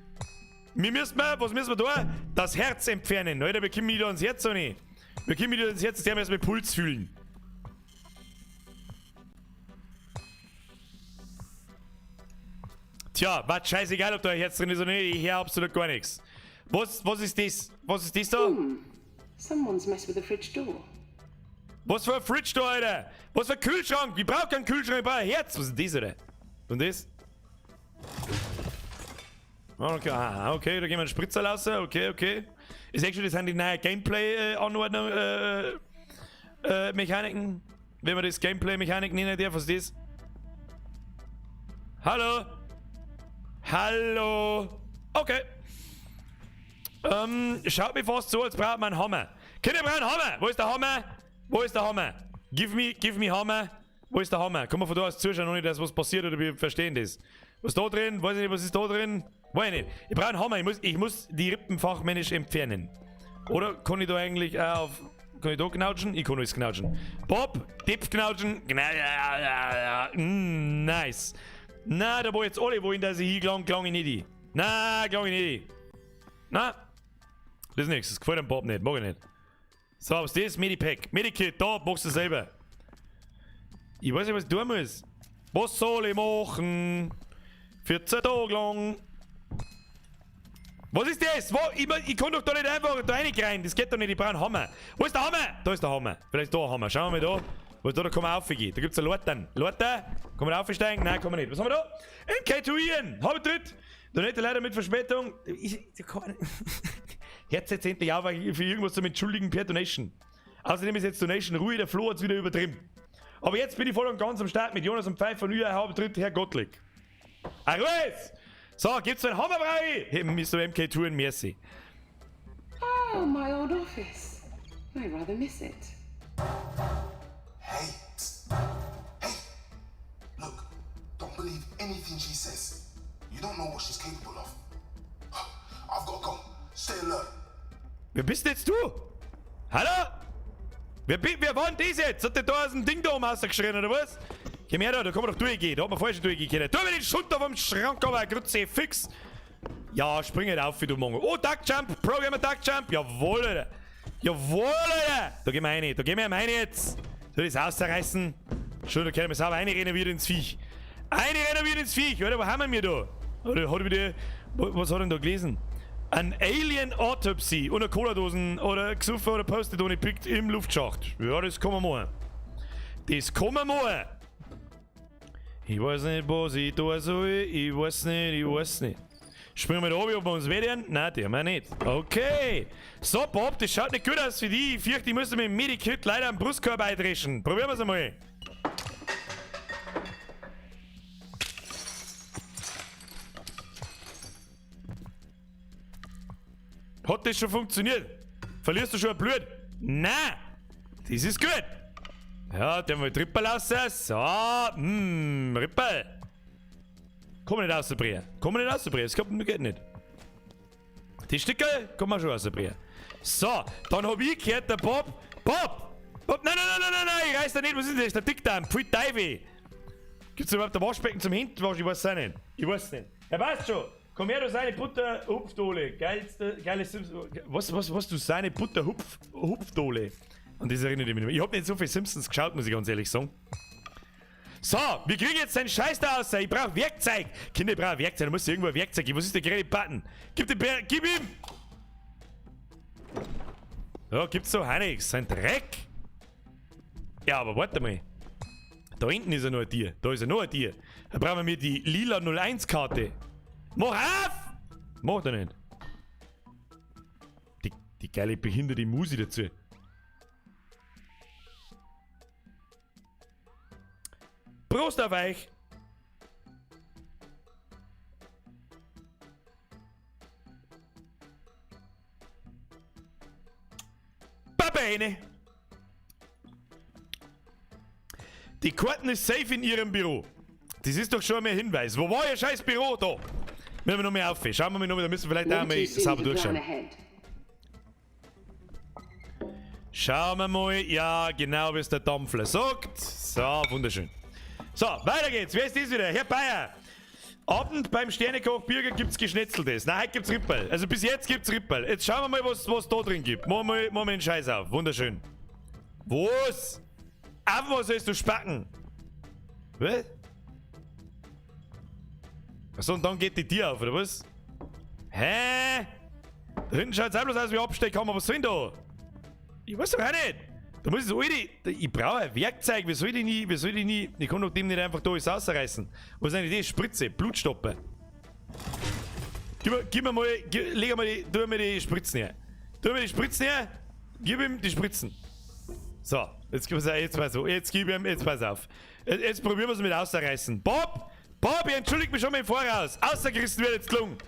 Was müssen wir tun? Das Herz entfernen. Alter, wir können wieder ans Herz so nicht. Wir können wieder ans Herz, der müssen wir Puls fühlen. Tja, was scheißegal, ob da ein Herz drin ist oder nicht, ich höre absolut gar nichts. Was ist das? Was ist das da? Someone's messed with the fridge door. Was für ein Fridge da, Alter? Was für ein Kühlschrank? Ich brauch keinen Kühlschrank, ich brauch ein Herz. Was ist das, Alter? Und das? Okay, okay, da gehen wir einen Spritzer raus. Okay. Ist actually, das sind die neuen Gameplay-Anordnung, Mechaniken. Wenn man das Gameplay-Mechanik nennen darf, was ist das? Hallo? Okay. Schaut mir fast so, als braucht man einen Hammer. Kinder brauchen einen Hammer! Wo ist der Hammer? Give me Hammer. Wo ist der Hammer? Komm mal von da aus zuschauen, ohne dass was passiert oder wir verstehen das. Was ist da drin? Weiß ich nicht, was ist da drin? Weiß ich nicht. Ich brauche einen Hammer. Ich muss die Rippen fachmännisch entfernen. Oder kann ich da eigentlich auch auf... Kann ich da knautschen? Ich kann alles knautschen. Bob, Tipp knautschen. Nice. Na, da wo jetzt alle wollen, dass ich hier klang ich nicht. Na, das ist nichts. Das gefällt dem Bob nicht. Mag ich nicht. So, was ist das? Medipack. Medikit, da, machst du selber. Ich weiß nicht, was ich tun muss. Was soll ich machen? 14 Tage lang. Was ist das? Ich kann doch da nicht einfach da rein. Das geht doch nicht. Ich brauche einen Hammer. Wo ist der Hammer? Da ist der Hammer. Vielleicht da ein Hammer. Schauen wir mal da. Was da kann man aufgehen. Da gibt es einen Lorten. Kann man aufsteigen? Nein, kann man nicht. Was haben wir da? MK2 Ian. Habitat. Donate leider mit Verspätung. Jetzt endlich auf, für irgendwas zum Entschuldigen per Donation. Außerdem ist jetzt Donation ruhig. Der Flo hat es wieder übertrieben. Aber jetzt bin ich voll und ganz am Start mit Jonas und Pfeiffer von Habitat, Herr Gottlieb. Ruiz! So, gibt's einen Hammer frei? Mr. MK2 und Merci. Oh, my old office. I rather miss it. Hey, hey, look, don't believe anything she says. You don't know what she's capable of. I've got to go. Stay alert. Wer bist denn jetzt du? Hallo? Wer war denn das jetzt? Hat der da aus dem Ding da oben rausgeschrien, oder was? Komm her da kann man doch durchgehen. Da hat man vorher schon durchgehen können. Tu mir den Schund auf dem Schrank, aber grütze fix. Ja, spring nicht auf, wie du Mongo. Oh, Duck Jump, Programmer Duck Jump. Jawohl, Alter. Da gehen wir rein. Rein jetzt. Soll ich das ausreißen? Schon, da können wir sauber reinrennen wieder ins Viech. Oder, wo haben wir da? Oder hat wieder... Was hat denn da gelesen? An Alien Autopsy und eine Cola-Dosen oder gesoffen oder postet ohne pickt im Luftschacht. Ja, das kann man machen. Ich weiß nicht, was ich da soll. Ich weiß nicht. Springen wir da oben, ob wir uns wehren? Nein, die haben wir nicht. Okay. So, Bob, das schaut nicht gut aus für die. Ich fürchte, ich muss mit dem Medikit leider am Brustkorb eindreschen. Probieren wir es einmal. Hat das schon funktioniert? Verlierst du schon ein Blut? Nein! Das ist gut! Ja, der mal Trippel raus. So, Rippel. Komm nicht rausbringen. Das geht nicht. Die Stücke kann man schon rausbringen. So, dann hab ich gehört, der Bob, nein, ich reiß da nicht, was ist das? Der Dickdarm, Pfui Teufel. Gibt's überhaupt ein Waschbecken zum Hintenwaschen? Ich weiß es nicht. Er weiß schon. Komm her, du seine Butter Hupfdohle. Geiles was du seine Butter Hupfdohle. An das erinnert mich nicht mehr. Ich hab nicht so viel Simpsons geschaut, muss ich ganz ehrlich sagen. So, wir kriegen jetzt den Scheiß da raus. Ich brauch Werkzeug. Kinder, ich brauch Werkzeug. Da muss irgendwo ein Werkzeug geben. Was ist der gerade Button? Gib ihm! Ja, gibt's so nichts. Sein Dreck. Ja, aber warte mal. Da hinten ist ja noch ein Tier. Da brauchen wir die lila 01-Karte. Mach auf! Mach doch nicht. Die geile behinderte Musi dazu. Prost auf euch! Babene! Die Karten ist safe in ihrem Büro. Das ist doch schon mal ein Hinweis. Wo war ihr scheiß Büro da? Müssen wir noch mehr auf. Schauen wir mal noch mehr, da müssen wir vielleicht auch Never too mal soon sauber to plan durchschauen. ahead. Schauen wir mal. Ja, genau wie es der Dampfler sagt. So, wunderschön. So, weiter geht's. Wer ist das wieder? Herr Bayer. Abend beim Sternekoch Bürger gibt's Geschnetzeltes. Nein, heute gibt's Rippel. Also bis jetzt gibt's Rippel. Jetzt schauen wir mal, was da drin gibt. Machen wir den Scheiß auf. Wunderschön. Was? Auf was sollst du spacken? Was? Achso, und dann geht die Tür auf, oder was? Hä? Da hinten schaut's auch bloß aus wie Absteckhammer. Was soll denn da? Ich weiß doch auch nicht. Da muss ich so alte. Ich brauche ein Werkzeug. Wie soll ich nie. Ich kann doch dem nicht einfach da alles rausreißen. Was ist eigentlich das? Spritze, Blutstopper. Gib mir mal. Tu mir die Spritzen her. Gib ihm die Spritzen. So, jetzt pass auf. Jetzt probieren wir es mit rausreißen. Bob, ich entschuldige mich schon mal im Voraus. Außergerissen wird jetzt gelungen.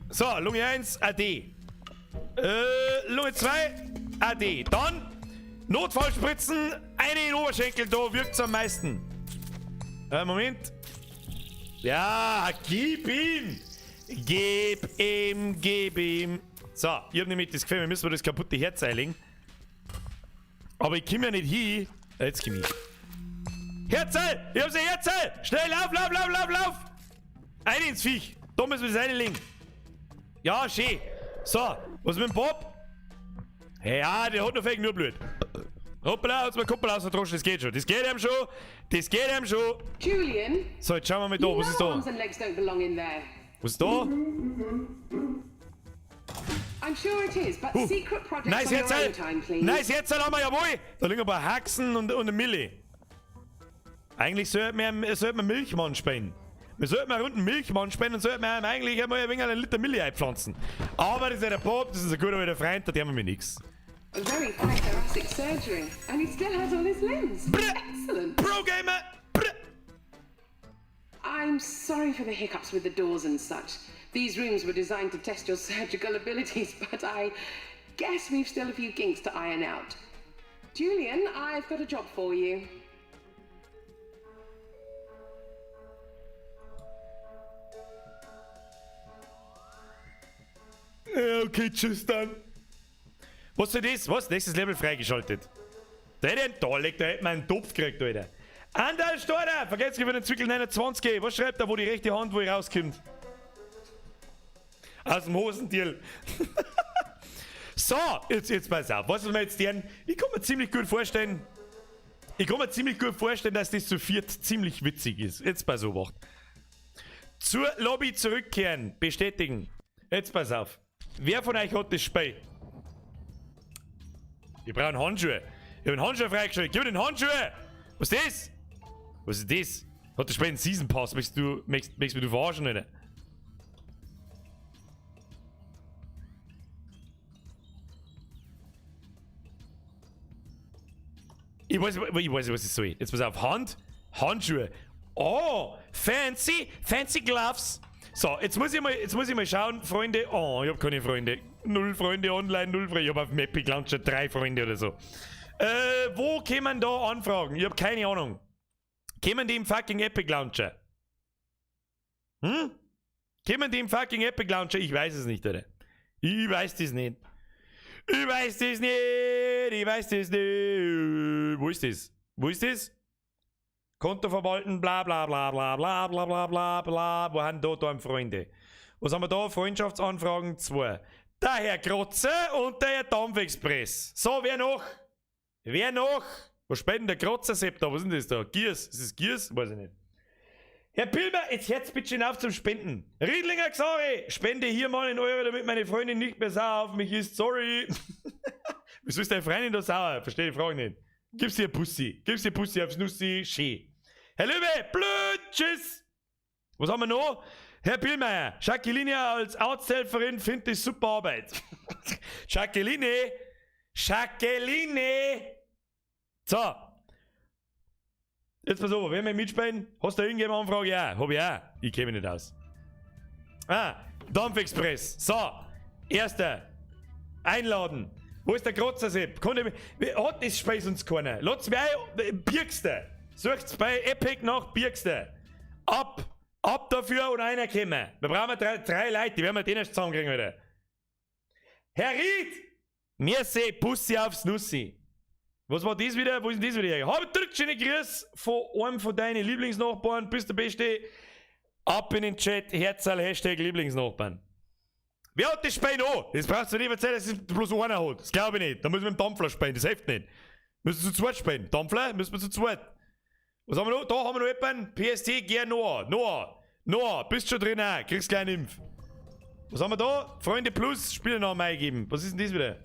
So, Lunge 1, AD. Lunge 2, AD. Dann Notfallspritzen, eine in den Oberschenkel, da wirkt's am meisten. Moment. Ja, gib ihm. Gib ihm. So, ich hab nämlich das Gefühl, wir müssen das kaputte Herz einlegen. Aber ich komm ja nicht hin. Jetzt komm ich. Herzl! Ich hab's ein Herzl! Schnell, lauf! Ein ins Viech. Da müssen wir das reinlegen. Ja, schön. So, was mit dem Bob? Hey, ja, der hat noch fake nur Blut. Hoppala, hat's mir Kuppel ausgedroschen, das geht schon. Das geht ihm schon. Julian, So, jetzt schauen wir mal da, you was ist know da? arms and legs don't belong in there. Was ist da? I'm sure it is, but secret projects Nice on your own Herzl! time, please. Nice Herzl haben wir, jawohl! Da liegen ein paar Haxen und eine Mille. Eigentlich sollte man Milchmann spenden. Wir sollten mal runden Milchmann spenden und sollten wir ihm eigentlich einmal ein wenig einen Liter Milch einpflanzen. Aber das ist ja der Bob, das ist ein guter alter Freund, da haben wir mir nichts. A very fine thoracic surgery, and he still has all his limbs. Excellent. Pro-Gamer! I'm sorry for the hiccups with the doors and such. These rooms were designed to test your surgical abilities, but I guess we've still a few kinks to iron out. Julian, I've got a job for you. Ja, okay, tschüss dann. Was soll das? Was? Nächstes Level freigeschaltet. Da hätte ich einen Dalek, da hätte man einen Topf gekriegt, Alter. Andal Storder, vergesst über den Zwickel 29. Was schreibt da, wo die rechte Hand, wo ich rauskommt? Aus dem Hosentiel. So, jetzt pass auf. Was soll man jetzt denn? Ich kann mir ziemlich gut vorstellen, dass das zu viert ziemlich witzig ist. Jetzt pass auf. Zur Lobby zurückkehren. Bestätigen. Jetzt pass auf. Wer von euch hat das Spiel? Wir brauchen Handschuhe. Ich habe einen Handschuh freigeschaltet. Gib mir den Handschuhe! Was ist das? Was ist das? Hat das Spiel einen Season Pass? Möchtest du mich verarschen, oder? Ich weiß, was ich soll. Jetzt pass auf. Handschuhe. Oh, fancy Gloves. So, jetzt muss ich mal schauen, Freunde. Oh, ich hab keine Freunde. 0 Freunde online, 0 Freunde. Ich hab auf dem Epic Launcher 3 Freunde oder so. Wo kämen da Anfragen? Ich hab keine Ahnung. Kämen die im fucking Epic Launcher? Kämen die im fucking Epic Launcher? Ich weiß es nicht, oder? Ich weiß das nicht. Wo ist das? Konto verwalten, bla bla bla bla bla bla bla bla bla. Wo haben da ein Freunde? Was haben wir da? Freundschaftsanfragen 2. Der Herr Krotze und der Herr Dampfexpress. So, wer noch? Was spenden der Krotzer-Sepp da? Was ist denn das da? Giers? Ist das Giers? Weiß ich nicht. Herr Pilmer, jetzt hört's bitte schön auf zum Spenden. Riedlinger Xari, spende hier mal in Euro, damit meine Freundin nicht mehr sauer auf mich ist. Sorry. Wieso ist deine Freundin da sauer? Verstehe die Frage nicht. Gib's dir Pussy aufs Nussi. Schön. Herr Löwe, blöd, tschüss. Was haben wir noch? Herr Pilmeier, Jacqueline als Arzthelferin findet das super Arbeit. Jacqueline. So. Jetzt pass auf, wer mir mitspielen? Hast du da irgendjemand Anfrage? Ja, hab ich auch. Ich käme nicht aus. Dampfexpress. So. Erster. Einladen. Wo ist der Krotzer-Sepp? Hat das Spiel sonst keiner? Lasst mich ein. Birgste. Sucht's bei Epic nach Birgste. Ab Ab dafür und einer kommen. Wir brauchen drei Leute, die werden wir den erst zusammenkriegen wieder. Herr Ried! Mir seh Pussy aufs Nussi. Was war das wieder? Wo ist denn das wieder her? Habe drückt schöne Grüße von einem von deinen Lieblingsnachbarn. Bist der Beste. Ab in den Chat. Herzl, Hashtag Lieblingsnachbarn. Wer hat das Spiel noch? Das brauchst du nicht erzählen, dass es bloß einer hat. Das glaube ich nicht. Da müssen wir mit dem Dampfler spielen. Das hilft nicht. Müssen wir zu zweit spielen. Dampfler müssen wir zu zweit. Was haben wir noch? Da haben wir noch jemanden. PST, geh Noah, bist schon drin, kriegst gleich einen Impf. Was haben wir da? Freunde Plus, Spielernamen eingeben. Was ist denn das wieder?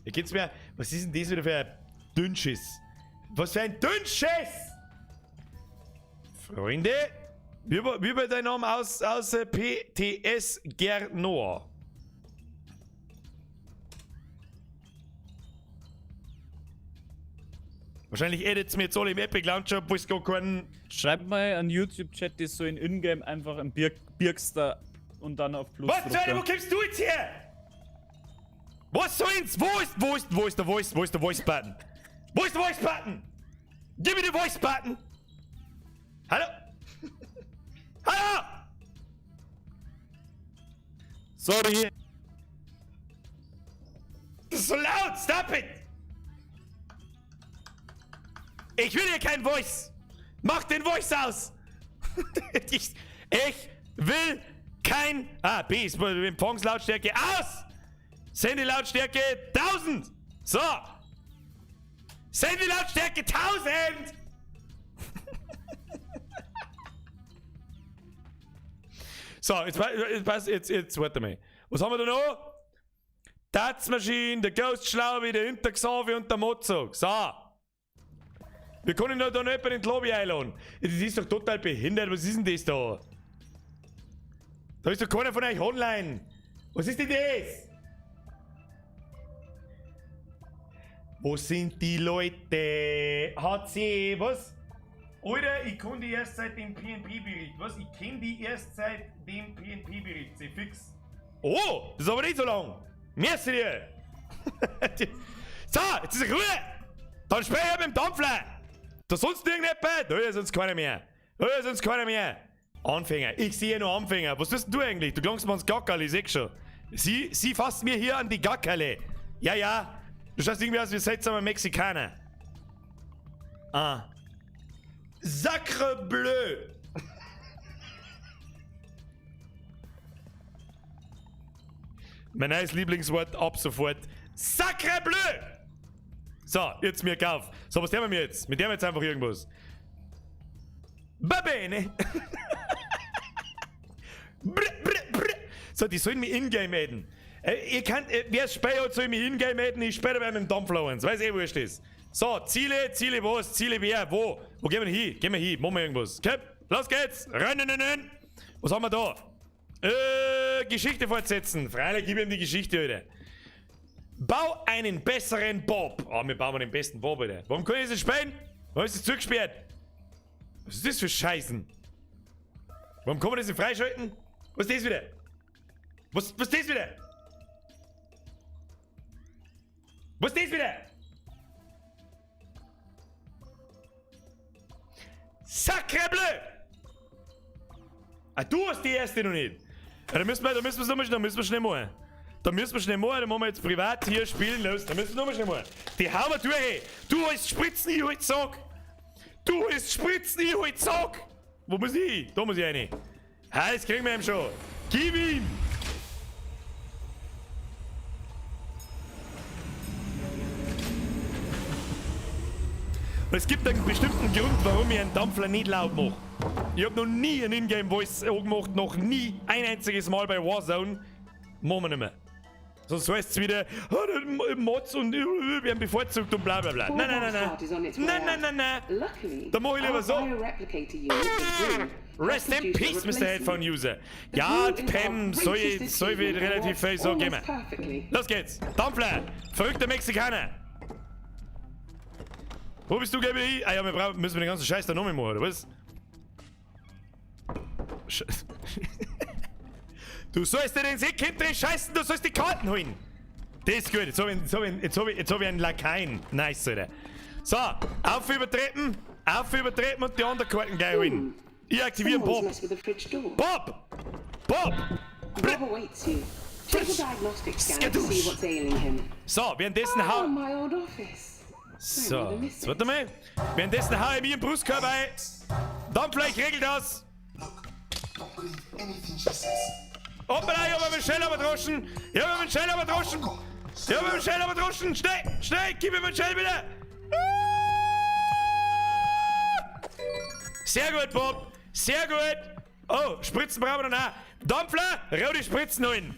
Hier geht's mir. Was ist denn das wieder für ein Dünnschiss? Was für ein Dünnschiss! Freunde, wie bei deinem Namen aus PTS Noah. Wahrscheinlich edit's mir jetzt alle im Epic Launcher, wo es gar keinen. Schreibt mal an YouTube-Chat, das so in Ingame einfach im Birkster und dann auf Plus. Was zur Hölle, wo kommst du jetzt her? Was soll's? Wo ist der Voice-Button? Wo ist der Voice-Button? Gib mir den Voice-Button! Hallo? Hallo? Sorry. Das ist so laut, stop it! Ich will hier kein Voice! Mach den Voice aus! ich will kein... B ist Empfangslautstärke aus! Sendelautstärke 1000! So! Sendelautstärke 1000! So, jetzt warte mal. Was haben wir da noch? Tatzmaschine, der Ghost Schlaubi, der Hinterxavi und der Mozog. So! Wir können da noch jemanden in die Lobby einladen. Das ist doch total behindert. Was ist denn das da? Da ist doch keiner von euch online. Was ist denn das? Wo sind die Leute? HC, was? Alter, ich kann die erst seit dem PNP-Bericht. Was? Ich kenne die erst seit dem PNP-Bericht. Sie fix. Oh, das ist aber nicht so lang. Merci dir. So, jetzt ist Ruhe. Dann spiel ich mit dem Dampfler. Da sonst irgendjemand? Da ist sonst keiner mehr. Anfänger. Ich sehe nur Anfänger. Was tust du eigentlich? Du klangst mir ans Gackerl, ich seh schon. Sie fasst mir hier an die Gackerle. Ja. Du schaust irgendwie aus wie seltsamer Mexikaner. Sacre bleu. Mein neues Lieblingswort ab sofort. Sacre bleu. So, jetzt mir Kauf. So, was nehmen wir jetzt? Mit dem jetzt einfach irgendwas. Babene. So, die sollen mich in-game adden. Ihr könnt, wer es spielt hat, soll mich in-game adden. Ich spiele bei meinem Dampfler eins. Weiß eh, wo es ist. So, Ziele was? Ziele wer? Wo? Wo gehen wir hin? Gehen wir hin. Machen wir irgendwas. Okay, los geht's. Rennen. Was haben wir da? Geschichte fortsetzen. Freilich, gib ihm die Geschichte, Alter. Bau einen besseren Bob. Wir bauen den besten Bob, Alter. Warum kann ich das spielen? Warum ist das zugesperrt? Was ist das für Scheißen? Warum kann man das nicht freischalten? Was ist das wieder? Was ist das wieder? Was ist das wieder? Sacre bleu! Du hast die erste noch nicht. Ja, da müssen wir schnell machen. Dann machen wir jetzt privat hier spielen los. Da müssen wir nochmal schnell machen. Die hauen wir durch, ey. Du holst Spritzen, ich halt Sack. Wo muss ich hin? Da muss ich rein. Das kriegen wir ihm schon. Gib ihm! Es gibt einen bestimmten Grund, warum ich einen Dampfler nicht laut mache. Ich habe noch nie einen Ingame-Voice gemacht, noch nie ein einziges Mal bei Warzone. Machen wir nicht mehr. Sonst heißt es wieder, Mods und werden bevorzugt und bla bla bla. Nein. Da mache ich lieber so. Rest in Peace, Mr. Headphone User. Ja, Pam, soll ich relativ viel so geben. Los geht's. Dampfler, verrückter Mexikaner. Wo bist du, Gabi? Ja, müssen wir den ganzen Scheiß da noch mehr machen, oder was? Du sollst dir den Sieg hinter scheißen, du sollst die Karten holen. Das ist gut, jetzt hab ich einen Lakaien. Nice, Alter. So, auf übertreten und die anderen Karten gleich holen. Ich aktiviere Someone's Bob. messed with the fridge door. Bob! Bob! Bob awaits you. Check the diagnostic scanner to see what's ailing him. So, währenddessen Oh, hau... my old office. So, jetzt warte mal. Währenddessen hau ich mir im Brustkörper ein. Dampfler, ich regel das. Look, don't believe anything she says. Hoppala, ich hab mir schnell überdroschen. Ich hab mir schnell überdroschen. Ich hab mir schnell überdroschen. Schnell, schnell, gib mir schnell wieder. Sehr gut, Bob. Sehr gut. Oh, Spritzen brauchen wir noch. Dampfler, rau die Spritzen rein.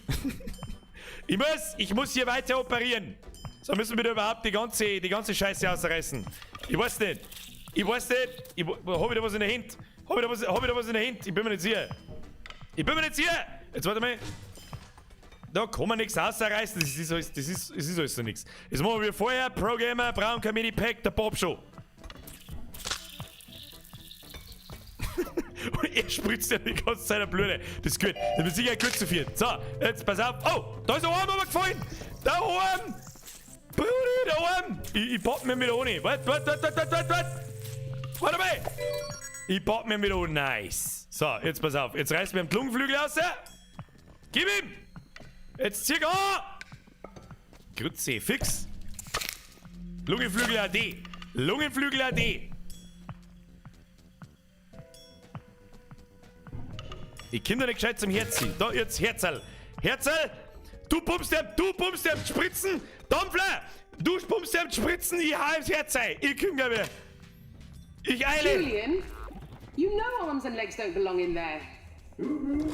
Ich muss hier weiter operieren. So müssen wir da überhaupt die ganze Scheiße ausreißen. Ich weiß nicht. Hab ich da was in der Hand? Hab ich da was in der Hand? Ich bin mir nicht sicher. Jetzt warte mal. Da kann man nichts ausreißen. Das ist alles so nichts. Jetzt machen wir vorher. Pro Gamer, Braun Comedy Pack, der Bob Show. Und er spritzt ja die ganze Zeit der Blöde. Das ist gut. Das wird sicher gut zu viel. So, jetzt pass auf. Oh, da ist der Arm aber gefallen. Der Arm. Brudi, der Arm. Ich pack mir mit ohne. Warte. Warte mal. Ich pack mir mit ohne. Nice. So, jetzt pass auf. Jetzt reißt mir den Lungenflügel raus. Gib ihm. Jetzt zieh an. Grütze, fix. Lungenflügel AD. Lungenflügel AD. Ich komm da nicht gescheit zum Herzen. Da, jetzt Herzl. Herzl, du pumpst ihm die Spritzen. Dampfler, du pumpst ihm die Spritzen. Ich hau ins Herz ein. Ich komm gleich wieder. Ich eile. Julian, you know arms and legs don't belong in there.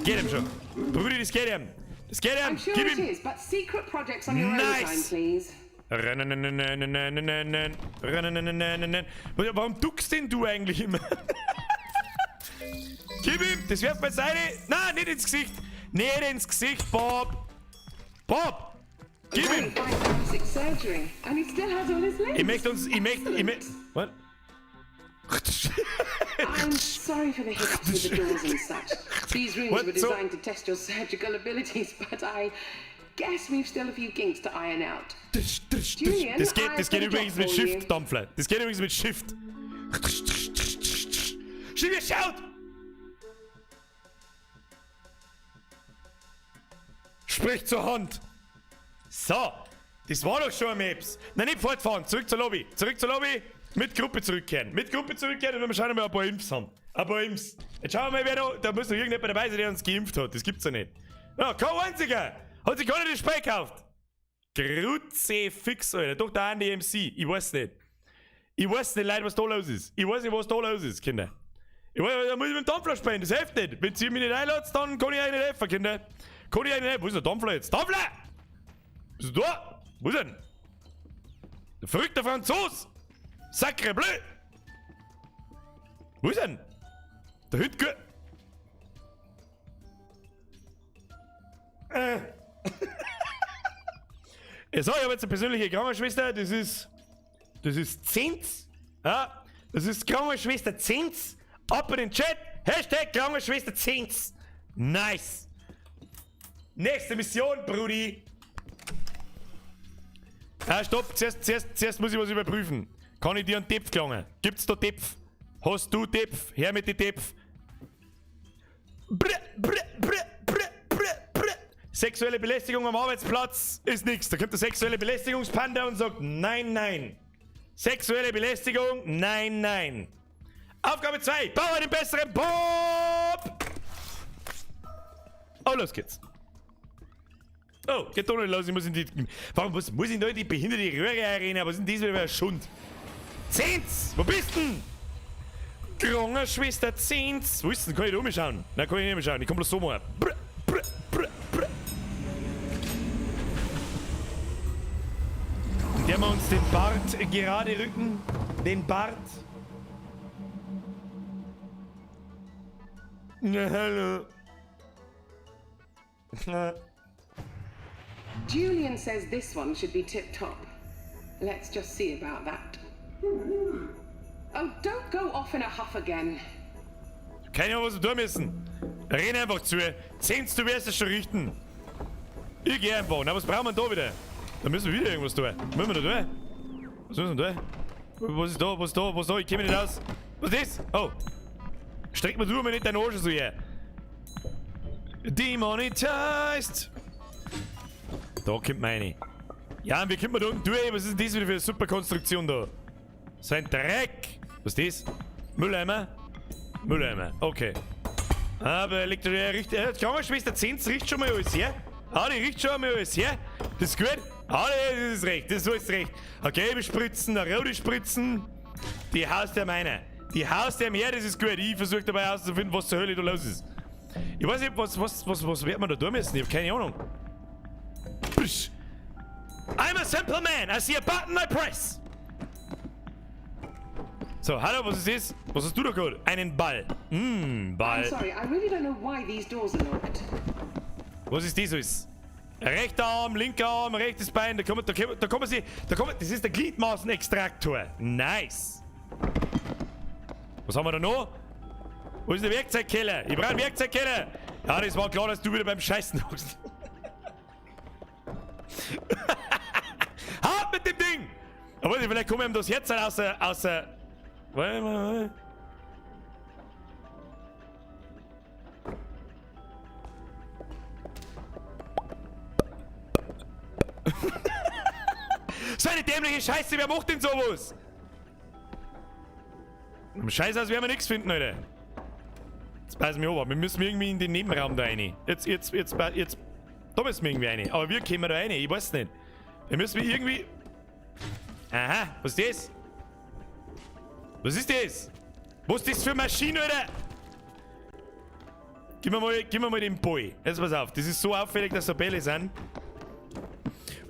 Geht ihm schon. Brudi, das geht ihm. Das geht ihm. I'm sure Gib it ihm. is, but secret projects on your own time, Nice. please. Warum duckst denn du eigentlich immer? Gib ihm, das wirft mir seine. Nein, nicht ins Gesicht. Nicht ins Gesicht, Bob. Bob, gib ihm. Plastic surgery, and he still has all his legs. Ich möchte. Was? I'm sorry for the hiccups with the doors and such. These rooms What? were So- designed to test your surgical abilities, but I guess we've still a few kinks to iron out. Julian, Das I've geht got a übrigens job mit for you. Shift, Dampfler. Das geht übrigens mit Shift. Schiebe, schaut! Sprich zur Hand. So, das war doch schon ein Maps. Nein, nicht fortfahren. Zurück zur Lobby. Mit Gruppe zurückkehren. Und dann schauen wir mal, ob wir ein paar Impfs haben. Ein paar Impfs. Jetzt schauen wir mal, wer da muss noch irgendjemand dabei sein, der uns geimpft hat. Das gibt's ja nicht. Ja, kein einziger. Hat sich gar nicht das Spray gekauft. Grütze fix, Alter. Doch der Andy MC. Ich weiß nicht, Leute, was da los ist. Ich weiß nicht, was da los ist, Kinder. Ich weiß, da muss ich mit dem Dampfler sprechen, das hilft nicht. Wenn ihr mich nicht einladet, dann kann ich euch nicht helfen, Kinder. Wo ist der Dampfler jetzt? Dampfler! Bist du da? Wo ist denn? Der verrückte Franzos! Sacre bleu! Wo ist denn? Der Hütke! So, ich habe jetzt eine persönliche Krankenschwester, das ist Zins. Ja, das ist Krankenschwester Zins. Ab in den Chat. Hashtag Krankenschwester Zins. Nice. Nächste Mission, Brudi. Ah, stopp. Zuerst muss ich was überprüfen. Kann ich dir einen Tepf klangen? Gibt's da Tepf? Hast du Tepf? Her mit den Tepf. Sexuelle Belästigung am Arbeitsplatz ist nichts. Da kommt der sexuelle Belästigungspanda und sagt nein, nein. Sexuelle Belästigung, nein, nein. Aufgabe 2. Baue den besseren Bob. Oh, los geht's. Oh, geht doch nicht los. Ich muss in die... Warum muss ich da in die behinderte Röhre-Arena? Was ist denn das wieder für ein Schund? Zehns! Wo bist denn? Krankenschwester Zehns! Wo ist denn? Kann ich da umschauen? Nein, kann ich nicht umschauen. Ich komm bloß so mal. Der wir uns den Bart gerade rücken. Den Bart. Na, hallo. Julian says this one should be tip-top. Let's just see about that. Oh, don't go off in a huff again. Keine Ahnung, was wir tun müssen. Renn einfach zu. Zehns, du wirst es schon richten. Ich geh einfach. Na, was brauchen wir da wieder? Da müssen wir wieder irgendwas tun. Was müssen wir da tun? Was müssen wir tun? Was ist da? Was da? Was da? Ich komm nicht raus. Was ist das? Oh. Streck mir mir nicht deinen Arsch so her. Demonetized. Da kommt meine. Ja, und wie kommt man da unten durch? Was ist denn das wieder für eine super Konstruktion da? So ein Dreck. Was ist das? Mülleimer? Mülleimer, okay. Aber elektrische richtig. Krankenschwester 10 riecht schon mal alles, ja? Ah, die riecht schon mal alles, ja? Das ist gut? Ah, das ist recht, das ist alles recht. Eine gelbe Spritzen, eine rote Spritzen. Die haust der meiner. Die haust der her, das ist gut. Ich versuche dabei herauszufinden, was zur Hölle da los ist. Ich weiß nicht, was wird man da tun müssen? Ich habe keine Ahnung. Psch. I'm a simple man. I see a button, I press. So, hallo, was ist das? Was hast du da gerade? Einen Ball. Ball. I'm sorry, I really don't know why these doors are locked. Was ist das alles? Rechter Arm, linker Arm, rechtes Bein, da kommt sie, das ist der Gliedmaßenextraktor. Nice. Was haben wir da noch? Wo ist der Werkzeugkeller? Ich brauche einen Werkzeugkeller. Ja, das war klar, dass du wieder beim Scheißen hockst. Hart mit dem Ding! Aber vielleicht kommen ihm das jetzt außer. Warte mal. So eine dämliche Scheiße, wer macht denn sowas? Am Scheiß aus werden wir nichts finden, Alter. Jetzt passen wir aber. Wir müssen irgendwie in den Nebenraum da rein. Jetzt. Da müssen wir irgendwie rein. Aber wie kommen wir da rein? Ich weiß nicht. Da müssen wir irgendwie. Aha, was ist das? Was ist das? Was ist das für eine Maschine, Alter? Gib mir mal den Boy. Jetzt pass auf, das ist so auffällig, dass da Bälle sind.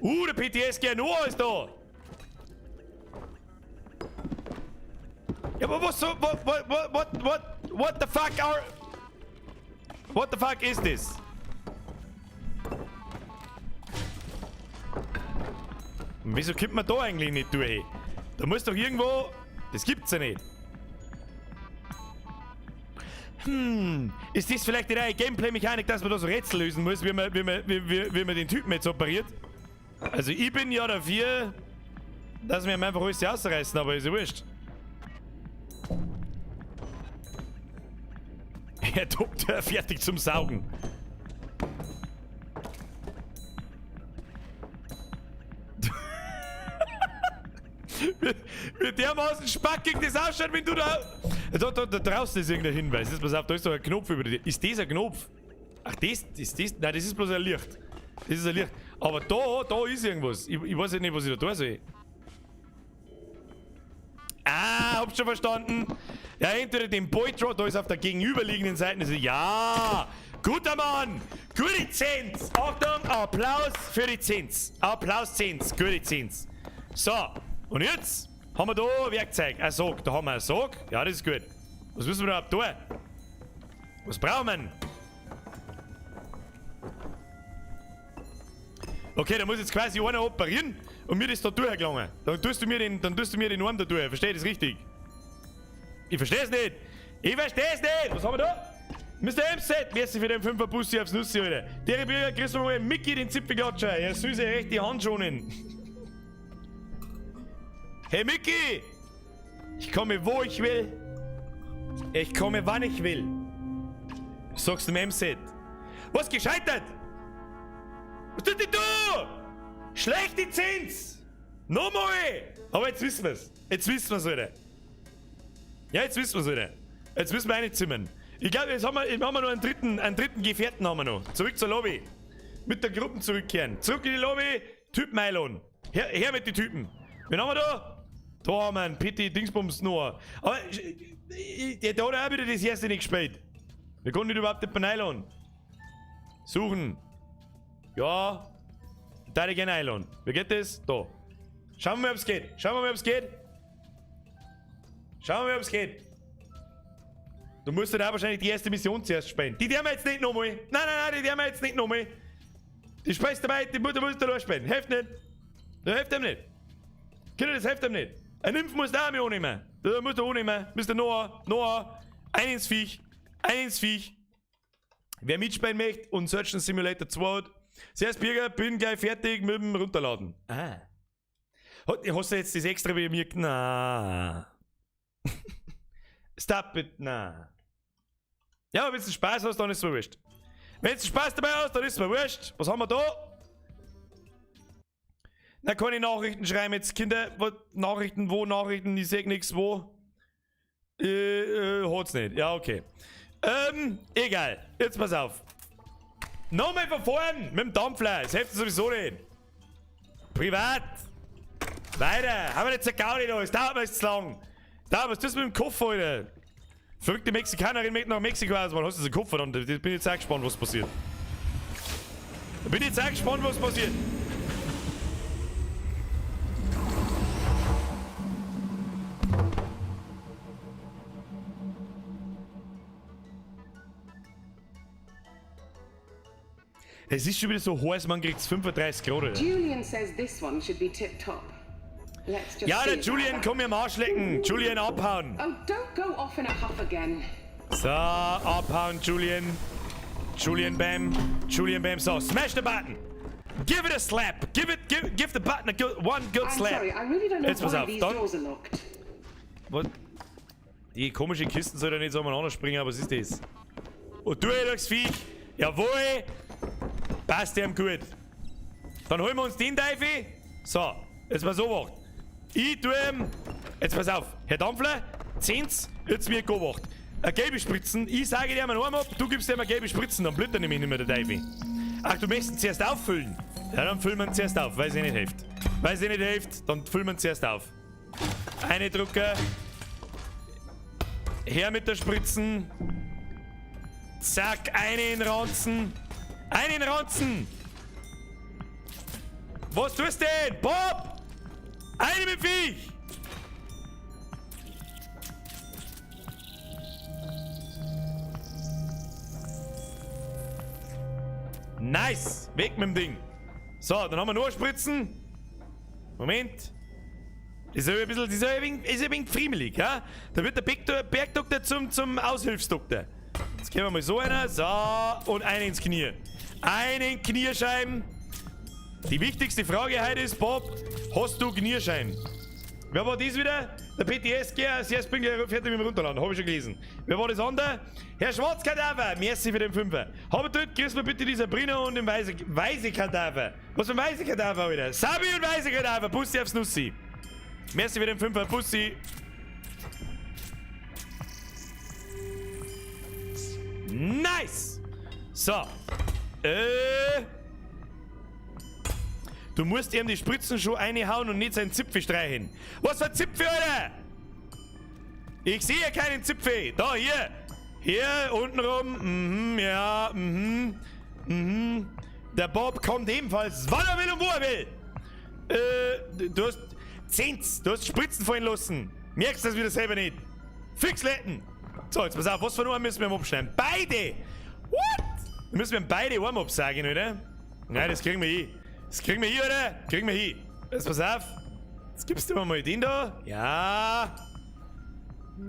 Der PTSG Noah ist da! Ja, aber was so. What the fuck are. What the fuck is this? Und wieso kommt man da eigentlich nicht durch? Da muss doch irgendwo. Das gibt's ja nicht. Ist das vielleicht die neue Gameplay-Mechanik, dass man da so Rätsel lösen muss, wie man den Typen jetzt operiert? Also ich bin ja dafür, dass wir ihm einfach alles ausreißen, aber ist ja wurscht. Herr Doktor, fertig zum Saugen. Wie dermaßen spackig das ausschaut, wenn du da... Da draußen ist irgendein Hinweis. Jetzt pass auf, da ist doch ein Knopf über dir. Ist das ein Knopf? Ach, das ist das? Nein, das ist bloß ein Licht. Das ist ein Licht. Aber da ist irgendwas. Ich weiß ja nicht, was ich da tun soll. Ah, hab's schon verstanden. Ja, entweder den Boytro, da ist auf der gegenüberliegenden Seite. Ja, guter Mann. Gute Zins. Achtung, Applaus für die Zins. Applaus Zins, gute Zins. So, und jetzt haben wir da Werkzeug. Ein Sog. Da haben wir einen Sog. Ja, das ist gut. Was müssen wir überhaupt tun? Was brauchen wir? Okay, da muss jetzt quasi einer operieren und mir das da durchgelangen. Dann tust du mir den Arm da durch. Versteh das richtig? Ich versteh's nicht. Ich versteh's nicht. Was haben wir da? Mr. MZ, merci für den 5er Bussi aufs Nussi, Alter. Der Bürger kriegst du mal Mickey den Zipfelklatscher. Er soll sich recht die Hand schonen. Hey Mickey! Ich komme wo ich will. Ich komme wann ich will. Sagst du dem MZ. Was gescheitert? Was tut denn du? Schlechte Zins! Nochmal! Aber jetzt wissen wir's. Jetzt wissen wir's, Alter. Ja, jetzt wissen wir's, Alter. Jetzt müssen wir reinzimmern. Ich glaube, jetzt haben wir noch einen dritten Gefährten haben wir noch. Zurück zur Lobby. Mit der Gruppe zurückkehren. Zurück in die Lobby. Typen einladen. Her mit den Typen. Wen haben wir da? Da haben wir einen Pitti Dingsbums Noah. Aber der hat auch wieder das erste nicht gespielt. Wir konnten nicht überhaupt nicht einladen. Suchen. Ja. Da gerne einladen. Wie geht das? Da. Schauen wir mal, ob es geht. Schauen wir mal, ob es geht. Schauen wir mal, ob es geht. Du musst da wahrscheinlich die erste Mission zuerst spielen. Die wir jetzt nicht nochmal. Nein, die wir jetzt nicht nochmal. Die spielst dabei, die musst du durchspielen. Hilft nicht. Das hilft ihm nicht. Kinder, das hilft ihm nicht. Ein Nymph muss da auch mit annehmen. Das musst du annehmen. Mr. Noah. Ein ins Viech. Wer mitspielen möchte und Search and Simulator 2 hat. Servus Bürger, bin gleich fertig mit dem Runterladen. Ah. Hast du jetzt das extra wie mir? Na. Stop it, na. Ja, wenn du Spaß hast, dann ist es mir wurscht. Wenn du Spaß dabei hast, dann ist es mir wurscht. Was haben wir da? Na, keine Nachrichten schreiben jetzt, Kinder. Nachrichten, ich seh nichts, wo. Hat's nicht. Ja, okay. Egal. Jetzt pass auf. Nochmal von vorn mit dem Dampfler. Das hilft sowieso nicht. Privat. Weiter. Haben wir jetzt eine Gaudi da. Es dauert mir jetzt zu lang. Was tust du mit dem Koffer, Alter? Verrückte Mexikanerin mit nach Mexiko aus. Wann hast du den Koffer dann? Ich bin jetzt auch gespannt, was passiert. Es ist schon wieder so heiß, man kriegt 35 Grad. Oder? Julian says this one should be tip-top. Let's just Ja, der see Julian, about komm mir am Arsch lecken. Julian, abhauen. that. Oh, don't go off in a huff again. So, abhauen, Julian. Julian Bam. So, smash the button. Give it a slap. Give the button one good I'm slap. sorry, I really don't know Jetzt pass why auf, these dann. doors are locked. Was? Die komische Kisten soll ja nicht so umeinander springen, aber was ist das? Und du, durchs Viech. Jawohl. Passt dem gut. Dann holen wir uns den Teufel. So, jetzt mal so wacht. Ich tue ihm. Jetzt pass auf. Herr Dampfler, 10, jetzt wird gewacht. Eine gelbe Spritzen. Ich sage dir einen Arm ab, du gibst dir eine gelbe Spritzen, dann blüht er nämlich nicht mehr der Teufel. Ach, du möchtest ihn zuerst auffüllen? Ja, dann füllen wir ihn zuerst auf, weil es nicht hilft. Dann füllen wir ihn zuerst auf. Eine Drucker. Her mit der Spritzen. Zack, eine in den Ranzen. Was tust du denn? Bob! Eine mit Viech! Nice! Weg mit dem Ding. So, dann haben wir noch Spritzen. Moment. Ist ja ein wenig friemelig, ja? Da wird der Bergdoktor zum Aushilfsdoktor. Jetzt gehen wir mal so einer. So, und einen ins Knie. Einen Kniescheiben. Die wichtigste Frage heute ist, Bob, hast du Kniescheiben? Wer war das wieder? Der PTS, sehr Springer, fertig mit dem Runterladen. Habe ich schon gelesen. Wer war das andere? Herr Schwarzkadaver, merci für den Fünfer. Aber dort kriegst du bitte die Sabrina und den Weiße Kadaver. Was für ein Weiße Kadaver wieder? Sabi und Weiße Kadaver, Bussi aufs Nussi. Merci für den Fünfer, Bussi. Nice! So. Du musst ihm die Spritzen schon reinhauen und nicht seinen Zipfel streichen. Was für ein Zipfel, Alter? Ich sehe hier keinen Zipfel. Da, hier. Hier, unten rum. Ja, Der Bob kommt ebenfalls, wann er will und wo er will. Du hast Spritzen fallen lassen. Merkst du das wieder selber nicht? Fix letten. So, jetzt pass auf, was von einem müssen wir abschneiden? Beide! What? Wir müssen beide Arme absagen, oder? Nein, das kriegen wir hin. Oder? Kriegen wir hin. Jetzt pass auf. Jetzt gibst du mir mal den da. Ja.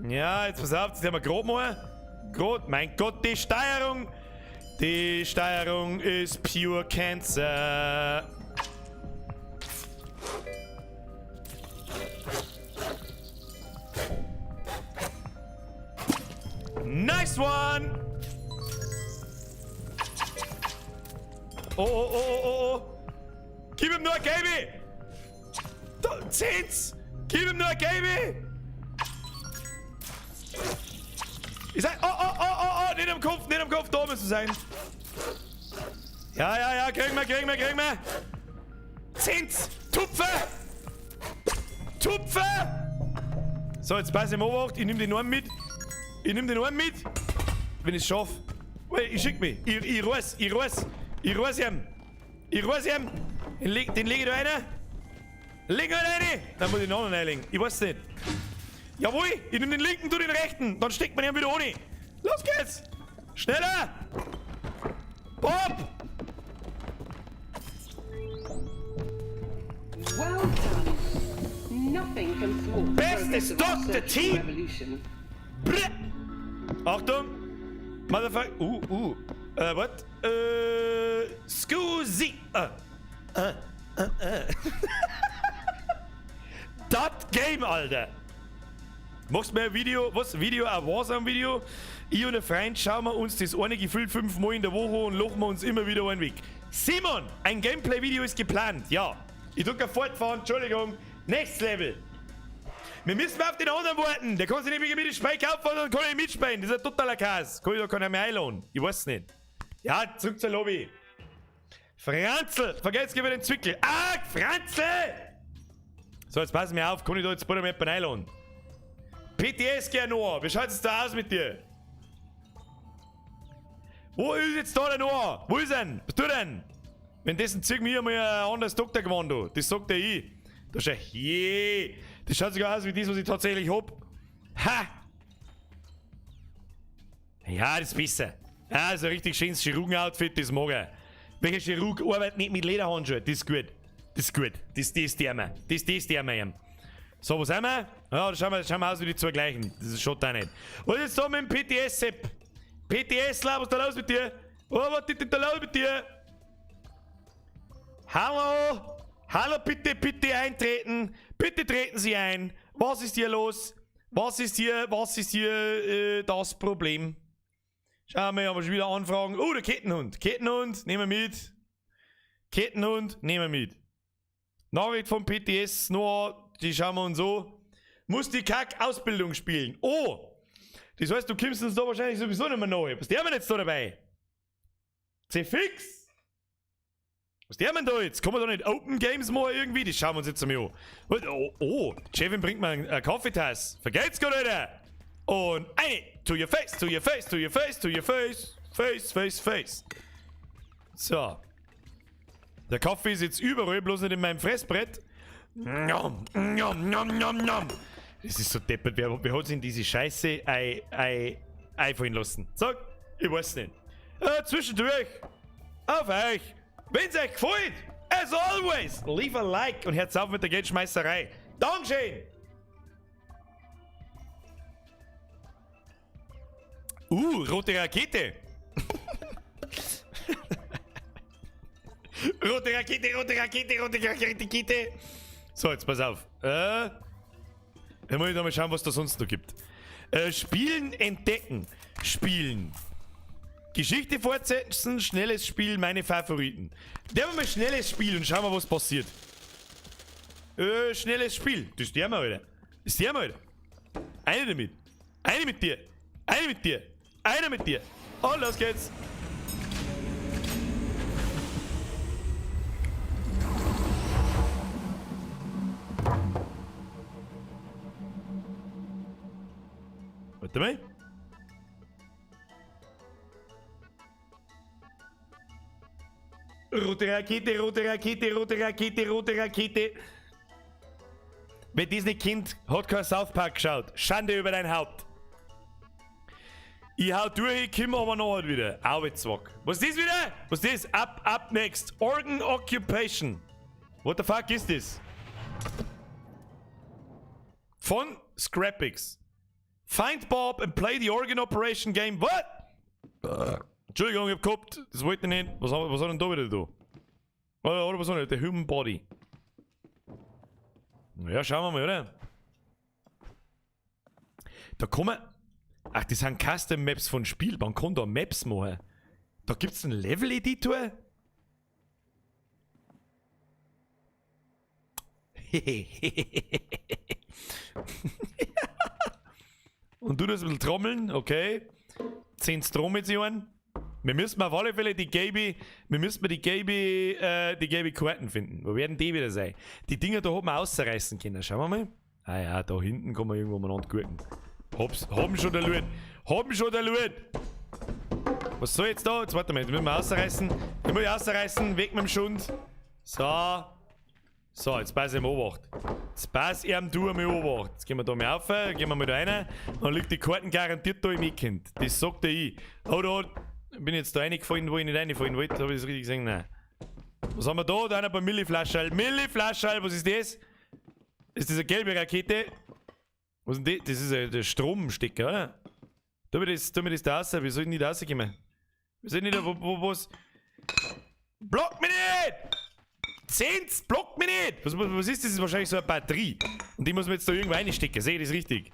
Ja, jetzt pass auf, das haben wir gerade mal. Gerade, mein Gott, die Steuerung. Die Steuerung ist pure Cancer. Nice one! Oh. Gib ihm nur ein Gelbe! 10! Gib ihm nur ein Gelbe! Ich sag, oh, nicht am Kopf, da müssen sein. Ja, kriegen wir. 10! Tupfe! So, jetzt pass ich mal auf, ich nehm den Arm mit. Wenn ich es schaffe. Wait, ich schick mich. Ich weiß ihm. Den lege ich da rein. Dann muss ich den anderen reinlegen. Ich weiß es nicht. Jawohl, ich nehme den linken, du den rechten. Dann steckt man ihn wieder ohne. Los geht's. Schneller. Bob. Well done. Nothing can thwart the Bestes progress of our Dr. search Team. for revolution. Brr. Achtung. Motherfucker. What? Scusi. Das Game, Alter. Machst mir ein Video, ein Warzone-Video. Ich und ein Freund schauen wir uns das eine gefühlt 5 Mal in der Woche und lachen wir uns immer wieder einen weg. Simon, ein Gameplay-Video ist geplant. Ja. Ich drücke fortfahren, Entschuldigung. Next Level. Wir müssen auf den anderen warten. Der kann sich nämlich mit dem Spiel kaufen und kann nicht mitspielen. Das ist ein totaler Chaos. Kann ich da keiner mehr einladen? Ich weiß nicht. Ja, zurück zur Lobby. Franzl, vergesst über den Zwickel. Ah, Franzl! So, jetzt pass mir auf. Kann ich da jetzt bei mir jemanden einladen? PTS gerne Noah. Wie schaut es da aus mit dir? Wo ist jetzt da der Noah? Wo ist denn? Was tut denn? Wenn dessen Zeug mir mal ein anderes Doktor gewonnen, du. Das sagt der ich. Das ist ja, das schaut sogar aus wie das, was ich tatsächlich hab. Ha! Ja, das ist besser. Ja, so ein richtig schönes Chirurgen-Outfit, das mag er. Welcher Chirurg arbeitet nicht mit Lederhandschuhen? Das ist gut. Das ist gut. Das ist der mir. Das ist der mir. So, wo sind wir? Ja, da schauen wir aus wie die zwei gleichen. Das ist schon da nicht. Was ist jetzt da mit dem PTS-Sepp? PTS, was ist da los mit dir? Oh, was ist denn da los mit dir? Hallo? Hallo, bitte eintreten. Bitte treten Sie ein. Was ist hier los? Was ist hier das Problem? Schauen wir, haben wir schon wieder Anfragen. Oh, der Kettenhund. Kettenhund, nehmen wir mit. Kettenhund, nehmen wir mit. Nachricht vom PTS, Noah, die schauen wir uns an. Muss die Kack-Ausbildung spielen. Oh! Das heißt, du kommst uns da wahrscheinlich sowieso nicht mehr neu. Was der haben wir jetzt da dabei? C-Fix? Was der haben wir da jetzt? Kann man da nicht Open Games machen irgendwie? Das schauen wir uns jetzt einmal an. Oh, die Chefin bringt mir eine Kaffeetasse. Vergeht's gar nicht. Und eine. To your face, to your face, to your face, to your face. Face. So. Der Kaffee ist jetzt überall, bloß nicht in meinem Fressbrett. Nom. Das ist so deppert. Wer hat sich in diese Scheiße einfallen lassen? Sag, ich weiß nicht. Zwischendurch. Auf euch. Wenn's euch gefällt, as always, leave a like und hört auf mit der Geldschmeißerei. Dankeschön. Rote Rakete. Rote Rakete. So, jetzt pass auf. Dann muss ich mal schauen, was da sonst noch gibt. Spielen, entdecken. Spielen. Geschichte fortsetzen, schnelles Spiel, meine Favoriten. Der mal schnelles Spiel und schauen wir, was passiert. Schnelles Spiel. Das ist der mal, Alter. Das ist der mal, Alter. Eine damit. Eine mit dir. Eine mit dir. Einer mit dir. Und los geht's. Warte mal. Rote Rakete. Wer dies nicht kennt, hat kein South Park geschaut. Schande über dein Haupt. Ich hau durch, komm aber noch wieder. Auwezwack. Was ist das wieder? Was ist das? Up next. Organ Occupation. What the fuck ist das? Von Scrapix. Find Bob and play the Organ Operation Game. What? Entschuldigung, ich hab gehabt. Das wollte ich nicht. Was hat denn da wieder da? Oder was hat denn? Der Human Body. Ja, schauen wir mal, oder? Da kann man. Ach, das sind Custom Maps von Spiel. Man kann da Maps machen. Da gibt's einen Level-Editor? Und du das ein bisschen trommeln, okay. 10 Strom mit sich an. Wir müssen auf alle Fälle die gelbe Karten finden. Wo werden die wieder sein? Die Dinger da hat man ausreißen können. Schauen wir mal. Ah ja, da hinten kann man irgendwo mal angucken. Haben schon der Loot. Was soll jetzt da? Jetzt warte mal, jetzt müssen wir ausreißen. Ich muss ausreißen, weg mit dem Schund. So, jetzt pass ich am Obacht. Jetzt gehen wir da mal auf, gehen wir mal da rein. Dann liegt die Karten garantiert da im Weekend. Das sagt der ich. Oh, da bin ich jetzt da reingefallen, wo ich nicht reingefallen wollte. Habe ich das richtig gesehen? Nein. Was haben wir da? Da einer bei Milliflaschall. Was ist das? Ist das eine gelbe Rakete? Was ist denn das? Das ist der Stromstecker, oder? Tu mir das da raus. Wie soll ich nicht rauskommen? Wir sind nicht da, was? Block mich nicht! 10, block mich nicht! Was ist das? Das ist wahrscheinlich so eine Batterie. Und die muss man jetzt da irgendwo reinstecken. Sehe ich das richtig?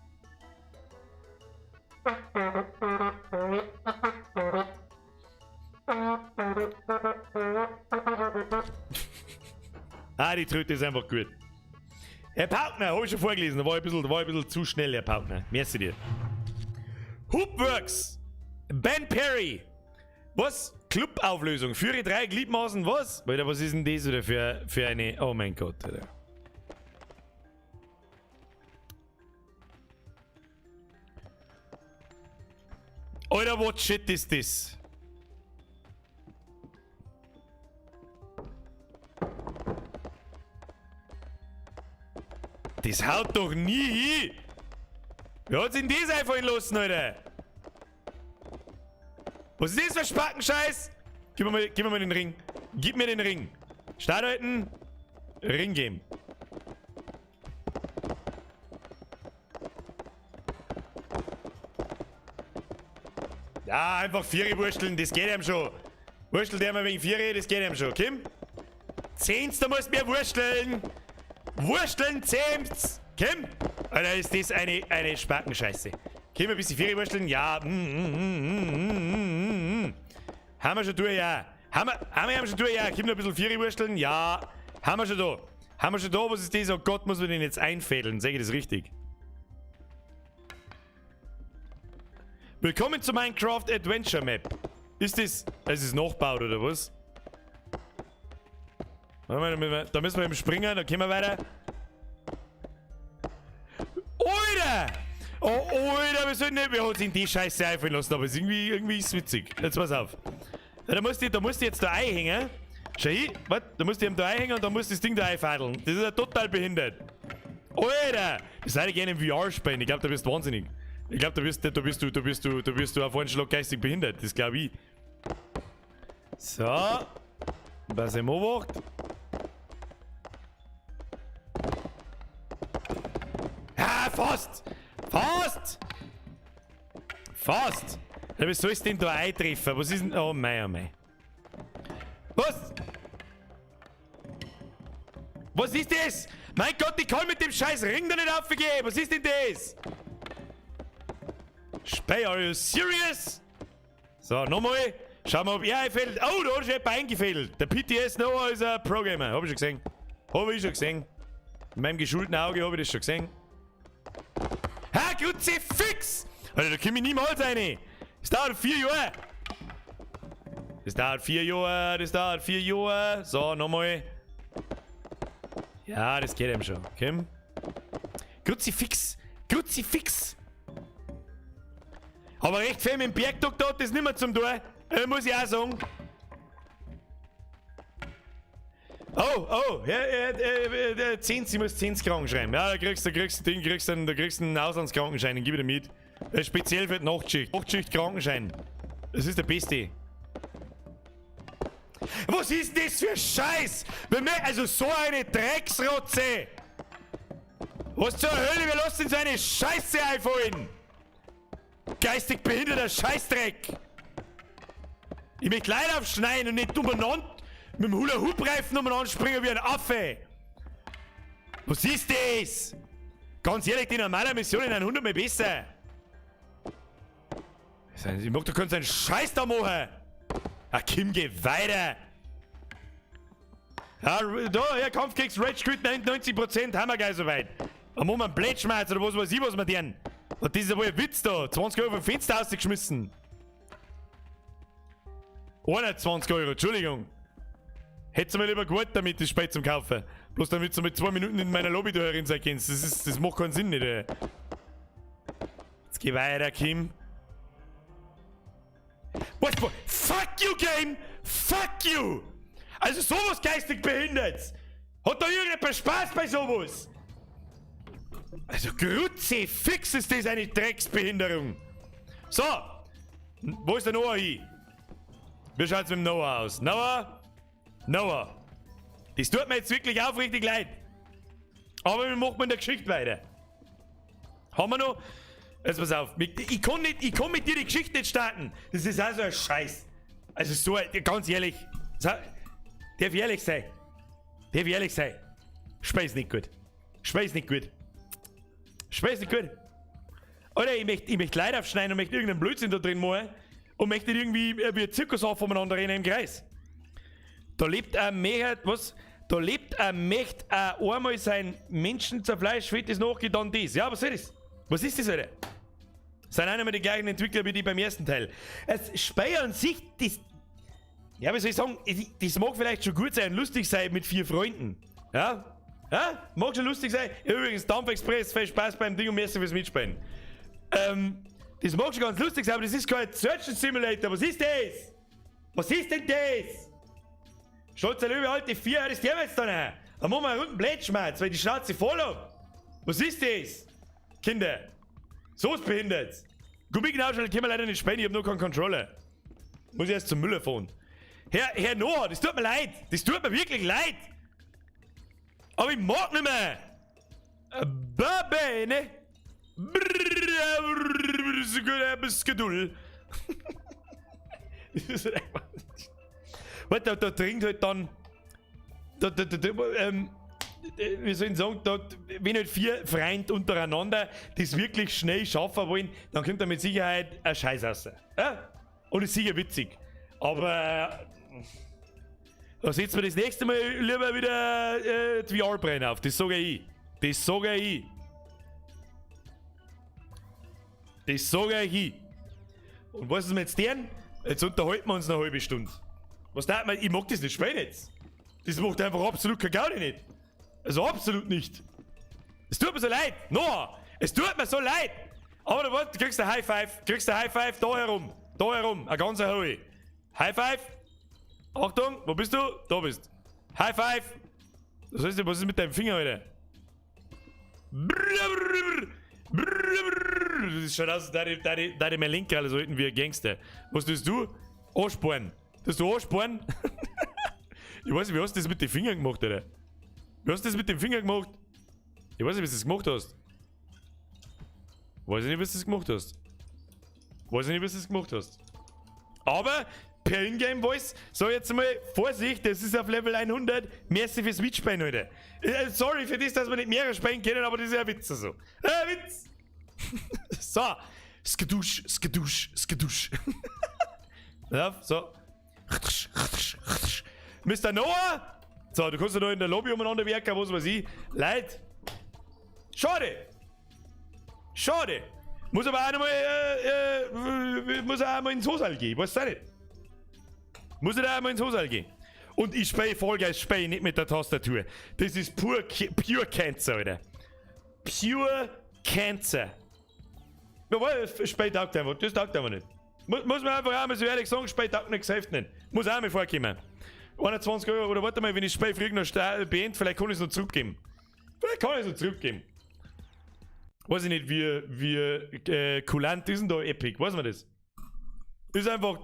Die Tröte ist einfach gut. Herr Pautner, hab ich schon vorgelesen, da war ich ein bisschen zu schnell, Herr Pautner. Merci dir. Hoopworks. Ben Perry. Was? Clubauflösung. Führe 3 Gliedmaßen, was? Alter, was ist denn das wieder für eine... Oh mein Gott, Alter. Alter, what shit is this? Das haut doch nie hin! Wer hat's in das einfallen lassen, Alter? Was ist das für Spackenscheiß? Gib mir mal den Ring. Gib mir den Ring. Start halten. Ring geben. Ja, einfach 4 wursteln, das geht ihm schon. Wurstel der mal wegen 4, das geht ihm schon. Kim? 10. Du musst mehr wursteln. Wursteln, 10. Kim? Alter, ist das eine Spackenscheiße. Kim, ein bisschen 4 wursteln? Ja. Haben wir schon durch, ja. Haben wir schon durch, ja. Kim, noch ein bisschen 4 wursteln? Ja. Haben wir schon da. Haben wir schon da, was ist das? Oh Gott, muss man den jetzt einfädeln? Sag ich das richtig? Willkommen zur Minecraft Adventure Map. Ist das... Es ist nachgebaut, oder was? Da müssen wir eben springen, dann können wir weiter. Alter! Oh, Alter, wir sollten nicht... Wir haben uns in die Scheiße einfallen lassen, aber irgendwie ist es witzig. Jetzt pass auf. Ja, da musst du jetzt da einhängen. Schau hin, warte, da musst du eben da einhängen und dann musst du das Ding da einfadeln. Das ist ja total behindert. Alter! Das hätte ich gerne im VR spielen. Ich glaube, da wirst du wahnsinnig. Ich glaube, da wirst du auf einen Schlag geistig behindert. Das glaube ich. So. Was im Obacht. Ah, fast! Fast! Fast! Ja, wie sollst du denn da eintreffen? Was ist denn... Oh mei, oh mei. Was? Was ist das? Mein Gott, ich kann mit dem scheiß Ring da nicht aufgehen. Was ist denn das? Spey, are you serious? So, nochmal. Schauen wir, ob er einfällt. Oh, da hat schon jemand eingefällt. Der PTS Noah ist ein Pro-Gamer. Hab ich schon gesehen. Hab ich schon gesehen. In meinem geschulten Auge habe ich das schon gesehen. Ha, Kruzifix! Alter, da komm ich niemals rein. Das dauert 4 Jahre. Das dauert 4 Jahre. Das dauert 4 Jahre. So, nochmal. Ja, das geht eben schon. Komm. Kruzifix. Kruzifix. Aber recht viel mit dem Bergdruck da hat das nicht mehr zum Tor. Muss ich auch sagen. Oh, ja, 10, sie muss 10 Krankenschein. Ja, da kriegst du einen Auslandskrankenschein, den gib ich dir mit. Speziell für die Nachtschicht. Nachtschicht Krankenschein. Das ist der beste. Was ist das für Scheiß? Also so eine Drecksrotze. Was zur Hölle, wir lassen so eine Scheiße einfallen. Geistig behinderter Scheißdreck. Ich möchte Leute aufschneiden und nicht umeinander mit dem Hula-Hoop-Reifen umeinander springen wie ein Affe. Was ist das? Ganz ehrlich, die normale Mission in 100 Mal besser. Ich mag doch keinen Scheiß da machen. Ah, Kim, geh weiter. Ja, da, Herr Kampfkriegs Rage Quit 99%, haben wir gleich soweit. Da muss man einen Blättschmerz oder was weiß ich, was wir deren. Und das ist ja wohl ein Witz da. 20 Euro vom Fenster rausgeschmissen. 21 Euro, Entschuldigung. Hättest du mir lieber gewartet, damit das spät zum Kaufen. Bloß damit du mit 2 Minuten in meiner Lobby da herin sein kannst. Das macht keinen Sinn, nicht, ey. Jetzt geh weiter, Kim. Was? Fuck you, Game! Fuck you! Also sowas geistig behindert! Hat da irgendjemand Spaß bei sowas? Also Kruzifix ist das eine Drecksbehinderung. So. Wo ist der Noah hin? Wie schaut's mit dem Noah aus? Noah. Das tut mir jetzt wirklich aufrichtig leid. Aber wir machen mit der Geschichte weiter. Haben wir noch? Jetzt pass auf. Ich kann mit dir die Geschichte nicht starten. Das ist auch so ein Scheiß. Also so, ganz ehrlich. Darf ich ehrlich sein? Spiel's nicht gut. Alter, ich möchte Leute aufschneiden und möchte irgendeinen Blödsinn da drin machen und möchte nicht irgendwie wie ein Zirkus aufeinander rennen im Kreis. Da lebt ein Mecht, was? Da lebt ein Mecht einmal sein Menschen zerfleischt, wird das nachgeht, dann das. Ja, was ist das? Was ist das, Alter? Sind auch nicht mehr die gleichen Entwickler wie die beim ersten Teil. Das Spiel an sich, das... Ja, wie soll ich sagen, das mag vielleicht schon gut sein, lustig sein mit 4 Freunden. Ja? Ja? Mag schon lustig sein. Übrigens, Dampfexpress, viel Spaß beim Ding und merci fürs Mitspielen. Das mag schon ganz lustig sein, aber das ist kein Search Simulator. Was ist das? Was ist denn das? Schaut der Löwe, alte 4, das tun wir jetzt da nicht. Dann machen wir einen runden Blättschmerz, weil die Schnauze voll hat. Was ist das? Kinder. So ist behindert. Gummi genau schon, können wir leider nicht spielen, ich hab nur keinen Controller. Muss ich erst zum Müller fahren. Herr Noah, das tut mir leid. Das tut mir wirklich leid. Aber ich mag nicht mehr. Babene. Geduld. Das ist einfach. Warte, da trinkt halt dann. Wie soll ich sagen, wenn halt 4 Freunde untereinander das wirklich schnell schaffen wollen, dann kommt da mit Sicherheit ein Scheiß raus. Ja? Und ist sicher witzig. Aber da setzen wir das nächste Mal lieber wieder die VR-Brenn auf. Das sage ich. Das sage ich. Das sage ich. Und was ist wir jetzt denn? Jetzt unterhalten wir uns eine halbe Stunde. Was da? Ich mag das nicht spielen jetzt. Das macht einfach absolut kein Gaudi nicht. Also absolut nicht. Es tut mir so leid. Noah, es tut mir so leid. Aber du kriegst ein High Five. Kriegst ein High Five da herum. Da herum. Ein ganzer hohe. High Five. Achtung, wo bist du? Da bist. High Five. Was ist mit deinem Finger, Alter? Das schaut aus, da die mein Lenker alles halten wie ein Gangster. Was tust du? Ansporen. Tust du ansporen? Ich weiß nicht, wie hast du das mit den Fingern gemacht, Alter? Wie hast du das mit den Fingern gemacht? Ich weiß nicht, wie du das gemacht hast. Weiß ich nicht, wie du das gemacht hast. Weiß ich nicht, wie du das gemacht hast. Aber per Ingame Voice, so jetzt mal Vorsicht, das ist auf Level 100. Merci fürs Mitspielen, Alter. Sorry für das, dass wir nicht mehrere spielen können, aber das ist ja ein Witz so. Witz! So. Skadusch, skadusch, skadusch. Ja, so. Mr. Noah! So, du kannst ja noch in der Lobby umeinander werken, was weiß ich. Leid. Schade. Schade. Muss aber auch nochmal, muss auch mal ins Hosal gehen, weißt du nicht? Muss ich da auch mal ins Hosal gehen. Und ich spiele Fall Guys, spiele nicht mit der Tastatur. Das ist pure Cancer, Alter. Pure Cancer. Jawohl, Spiel taugt einfach, das taugt einfach nicht. Muss man einfach auch mal so ehrlich sagen, Spiel taugt nichts, hilft nicht. Muss auch mal vorkommen. 21 Euro, oder warte mal, wenn ich das Spiel früher noch beende, vielleicht kann ich es noch zurückgeben. Vielleicht kann ich es noch zurückgeben. Weiß ich nicht, wie kulant ist denn da Epic, weiß man das? Das ist einfach,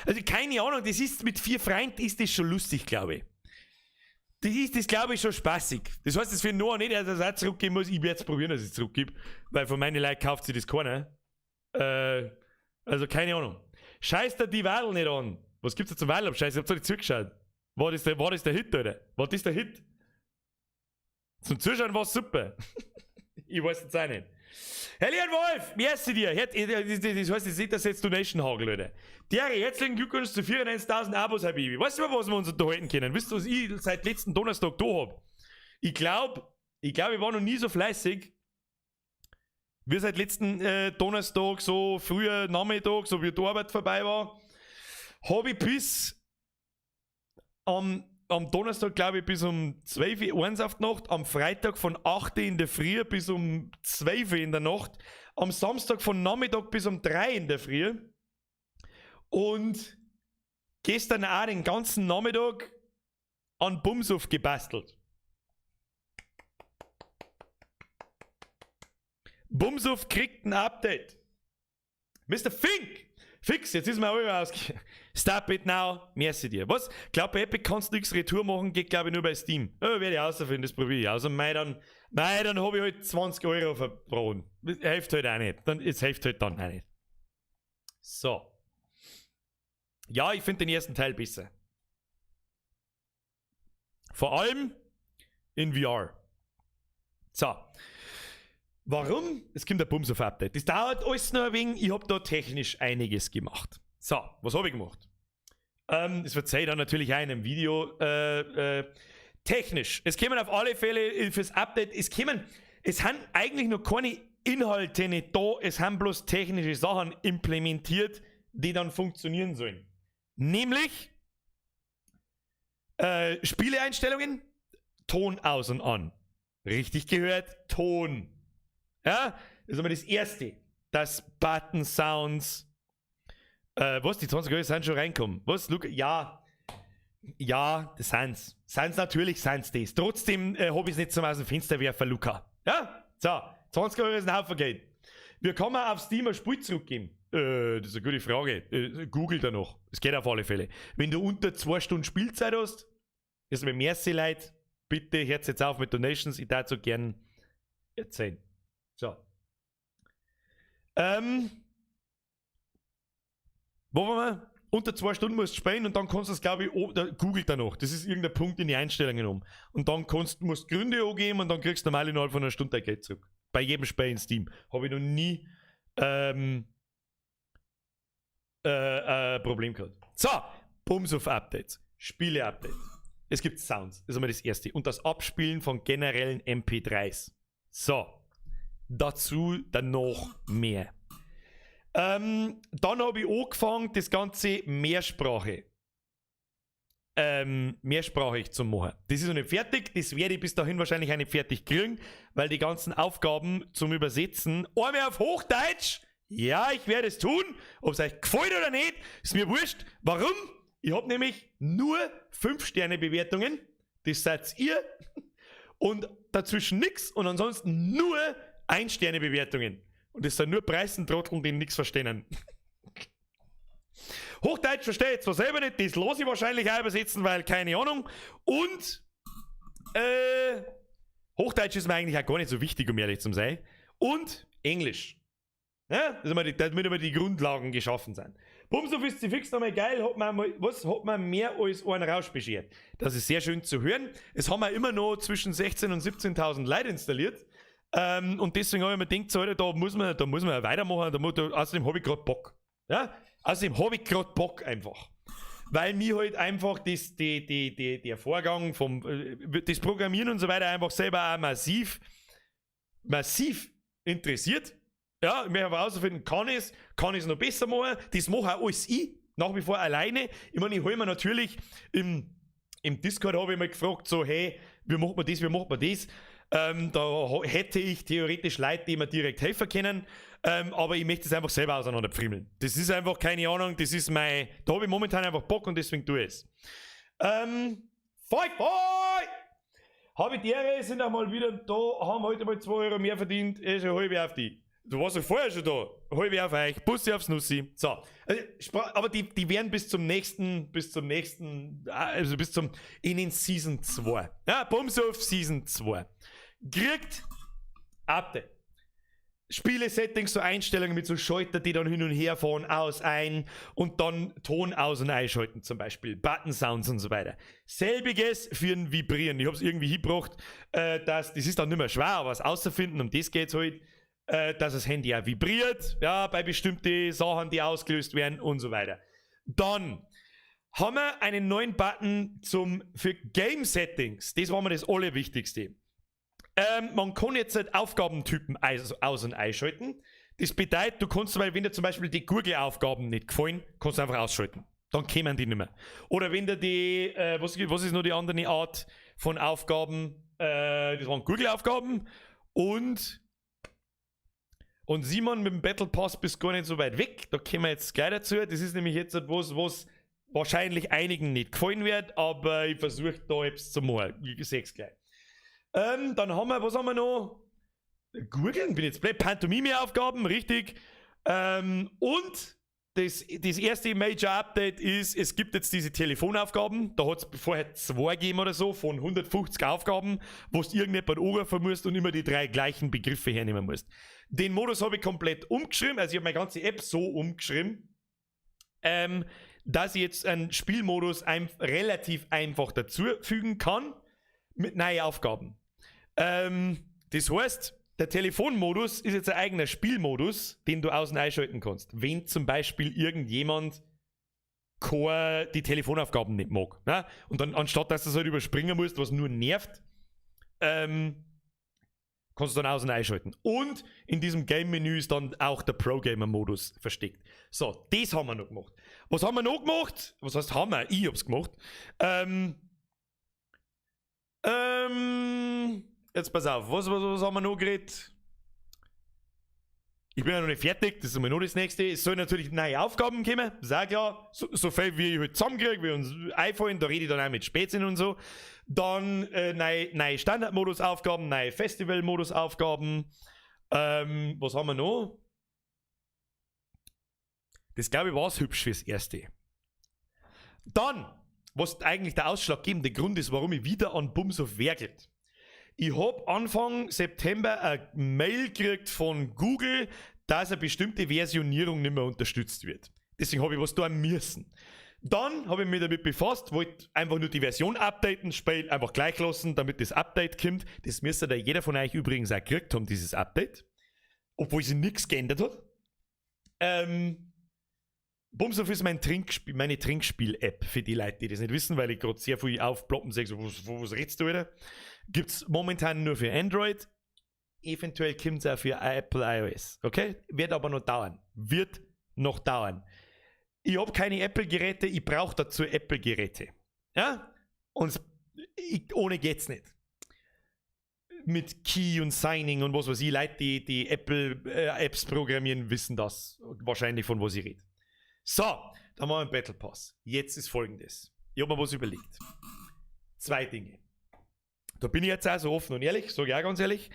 also keine Ahnung, das ist mit 4 Freunden ist das schon lustig, glaube ich. Das glaube ich, schon spaßig. Das heißt, das für Noah nicht, dass er es auch zurückgeben muss. Ich werde es probieren, dass ich es zurückgebe, weil von meinen Leuten kauft sich das keiner. Also keine Ahnung. Scheiß da die Wadel nicht an. Was gibt's da zum Wadelabscheiß? Ich hab's doch nicht zugeschaut. War das der Hit, oder? War das der Hit? Zum Zuschauen war es super. Ich weiß jetzt auch nicht. Herr Leon Wolf, merci dir. Das heißt, das ist das jetzt Donation Hagel, Leute. Derry, herzlichen Glückwunsch zu 94.000 Abos, Habibi. Weißt du mal, was wir uns unterhalten können? Wisst ihr, was ich seit letzten Donnerstag da hab? Ich glaube, ich war noch nie so fleißig wie seit letzten Donnerstag, so früher Nachmittag, so wie die Arbeit vorbei war. Habe ich bis am Donnerstag, glaube ich, bis um 12 Uhr 1 auf die Nacht, am Freitag von 8 Uhr in der Früh bis um 12 Uhr in der Nacht, am Samstag von Nachmittag bis um 3 Uhr in der Früh und gestern auch den ganzen Nachmittag an Bumsuf gebastelt. Bumsuf kriegt ein Update. Mr. Fink! Fix, jetzt ist mir auch ausge... Stop it now, merci dir. Was? Glaub, bei Epic kannst du nichts Retour machen, geht glaube ich nur bei Steam. Ja, werde ich rausfinden, das probiere ich. Also dann habe ich halt 20 Euro verbraten. Hilft halt auch nicht. Es hilft halt dann auch nicht. So. Ja, ich finde den ersten Teil besser. Vor allem in VR. So. Warum? Es kommt ein Bums-auf-Update. Das dauert alles noch ein wenig. Ich habe da technisch einiges gemacht. So, was habe ich gemacht? Das verzeiht dann natürlich auch in einem Video. Technisch. Es kommen auf alle Fälle fürs Update, es sind eigentlich noch keine Inhalte nicht da, es haben bloß technische Sachen implementiert, die dann funktionieren sollen. Nämlich Spieleeinstellungen, Ton aus und an. Richtig gehört, Ton. Ja, das ist aber das Erste. Das Button Sounds. Was, die 20 Euro sind schon reinkommen. Was, Luca? Ja, das sind's. Natürlich sind's das. Trotzdem habe ich es nicht zum aus dem Fenster werfen, Luca. Ja? So, 20 Euro ist ein Haufen Geld. Wie kann man auf Steam ein Spiel zurückgeben? Das ist eine gute Frage. Google da noch. Es geht auf alle Fälle. Wenn du unter 2 Stunden Spielzeit hast, ist mir merci leid. Bitte hört jetzt auf mit Donations. Ich darf so gern erzählen. So. Wo waren wir? Unter 2 Stunden musst du spielen und dann kannst du es, glaube ich, googelt da noch. Das ist irgendein Punkt in die Einstellungen um. Und dann musst du Gründe angeben und dann kriegst du normal innerhalb von einer Stunde dein Geld zurück. Bei jedem Spiel in Steam. Habe ich noch nie Problem gehabt. So, Bums auf Updates. Spiele-Update. Es gibt Sounds. Das ist einmal das Erste. Und das Abspielen von generellen MP3s. So. Dazu dann noch mehr. Dann habe ich angefangen, das Ganze mehrsprachig zu machen. Das ist noch nicht fertig, das werde ich bis dahin wahrscheinlich auch nicht fertig kriegen, weil die ganzen Aufgaben zum Übersetzen, einmal auf Hochdeutsch, ja, ich werde es tun, ob es euch gefällt oder nicht, ist mir wurscht. Warum? Ich habe nämlich nur 5-Sterne-Bewertungen, das seid ihr, und dazwischen nichts und ansonsten nur 1-Sterne-Bewertungen. Und das sind nur Preisentrotteln, die nichts verstehen. Hochdeutsch verstehe ich zwar selber nicht, das lasse ich wahrscheinlich auch übersetzen, weil keine Ahnung. Und Hochdeutsch ist mir eigentlich auch gar nicht so wichtig, um ehrlich zu sein. Und Englisch. Ja, damit immer die Grundlagen geschaffen sind. Bumsuf ist fix nochmal geil, hat man mehr als einen Rausch beschert. Das ist sehr schön zu hören. Es haben wir immer noch zwischen 16.000 und 17.000 Leute installiert. Und deswegen habe ich mir gedacht, so, Alter, da muss man ja weitermachen. Außerdem habe ich gerade Bock. Ja? Außerdem habe ich gerade Bock einfach. Weil mir halt einfach der Vorgang das Programmieren und so weiter einfach selber auch massiv interessiert. Ja, ich möchte aber herausfinden, kann ich es noch besser machen. Das mache auch alles ich, nach wie vor alleine. Ich meine, ich hole mir natürlich im Discord habe ich mal gefragt, so, hey, wie macht man das? Da hätte ich theoretisch Leute, die mir direkt helfen können, aber ich möchte es einfach selber auseinanderpfriemeln. Das ist einfach, keine Ahnung, da habe ich momentan einfach Bock und deswegen tue ich es. Habe ich die Ehre, sind auch mal wieder da, haben heute mal 2 Euro mehr verdient, ist ein halbe auf die. Du warst ja vorher schon da, halbe auf euch, Bussi aufs Nussi. So, aber die werden bis zum nächsten, also bis zum, in den Season 2. Ja, Bums auf Season 2. Kriegt Update. Spiele-Settings, so Einstellungen mit so Schalter, die dann hin und her fahren, aus, ein und dann Ton aus- und einschalten zum Beispiel, Button-Sounds und so weiter. Selbiges für ein Vibrieren. Ich habe es irgendwie hingebracht, das ist dann nicht mehr schwer, aber was auszufinden, um das geht es halt, dass das Handy auch vibriert, ja, bei bestimmten Sachen, die ausgelöst werden und so weiter. Dann haben wir einen neuen Button für Game-Settings. Das war mir das Allerwichtigste. Man kann jetzt halt Aufgabentypen aus- und einschalten. Das bedeutet, du kannst, wenn dir zum Beispiel die Google-Aufgaben nicht gefallen, kannst du einfach ausschalten. Dann kommen die nicht mehr. Oder wenn dir die, was ist noch die andere Art von Aufgaben? Das waren Google-Aufgaben und Simon mit dem Battle Pass bist gar nicht so weit weg. Da kommen wir jetzt gleich dazu. Das ist nämlich jetzt was wahrscheinlich einigen nicht gefallen wird, aber ich versuche da etwas zu machen. Ich sehe es gleich. Dann haben wir, was haben wir noch? Googeln, bin jetzt blöd. Pantomime-Aufgaben, richtig. Und das erste Major Update ist, es gibt jetzt diese Telefonaufgaben. Da hat es vorher 2 gegeben oder so, von 150 Aufgaben, wo du irgendjemand anrufen musst und immer die 3 gleichen Begriffe hernehmen musst. Den Modus habe ich komplett umgeschrieben, also ich habe meine ganze App so umgeschrieben, dass ich jetzt einen Spielmodus relativ einfach dazufügen kann mit neuen Aufgaben. Das heißt, der Telefonmodus ist jetzt ein eigener Spielmodus, den du außen einschalten kannst. Wenn zum Beispiel irgendjemand die Telefonaufgaben nicht mag. Ne? Und dann, anstatt dass du es halt überspringen musst, was nur nervt, kannst du dann außen einschalten. Und in diesem Game-Menü ist dann auch der Pro-Gamer-Modus versteckt. So, das haben wir noch gemacht. Was haben wir noch gemacht? Was heißt haben wir? Ich hab's gemacht. Jetzt pass auf, was haben wir noch geredet? Ich bin ja noch nicht fertig, das ist immer noch das nächste. Es sollen natürlich neue Aufgaben kommen, das ist auch klar. So viel wie ich halt zusammenkriege, wie uns einfallen, da rede ich dann auch mit Spätzinn und so. Dann neue Standard-Modus-Aufgaben, neue Festival-Modus-Aufgaben. Was haben wir noch? Das glaube ich war es hübsch fürs Erste. Dann, was eigentlich der ausschlaggebende Grund ist, warum ich wieder an Bumshof werkelt. Ich habe Anfang September eine Mail gekriegt von Google, dass eine bestimmte Versionierung nicht mehr unterstützt wird. Deswegen habe ich was tun müssen. Dann habe ich mich damit befasst, wollte einfach nur die Version updaten, Spiel einfach gleich lassen, damit das Update kommt. Das müsste da jeder von euch übrigens auch gekriegt haben, dieses Update. Obwohl sie nichts geändert hat. Bumshof ist meine Trinkspiel-App für die Leute, die das nicht wissen, weil ich gerade sehr viel aufploppen sehe, so, was redest du wieder? Gibt es momentan nur für Android, eventuell kommt es auch für Apple iOS, okay? Wird aber noch dauern. Ich habe keine Apple-Geräte, ich brauche dazu Apple-Geräte. Ja? Und ohne geht's nicht. Mit Key und Signing und was weiß ich, Leute, die Apple-Apps programmieren, wissen das wahrscheinlich, von was ich rede. So, dann machen wir einen Battle Pass. Jetzt ist folgendes. Ich habe mir was überlegt. 2 Dinge. Da bin ich jetzt auch so offen und ehrlich, sage ich auch ganz ehrlich.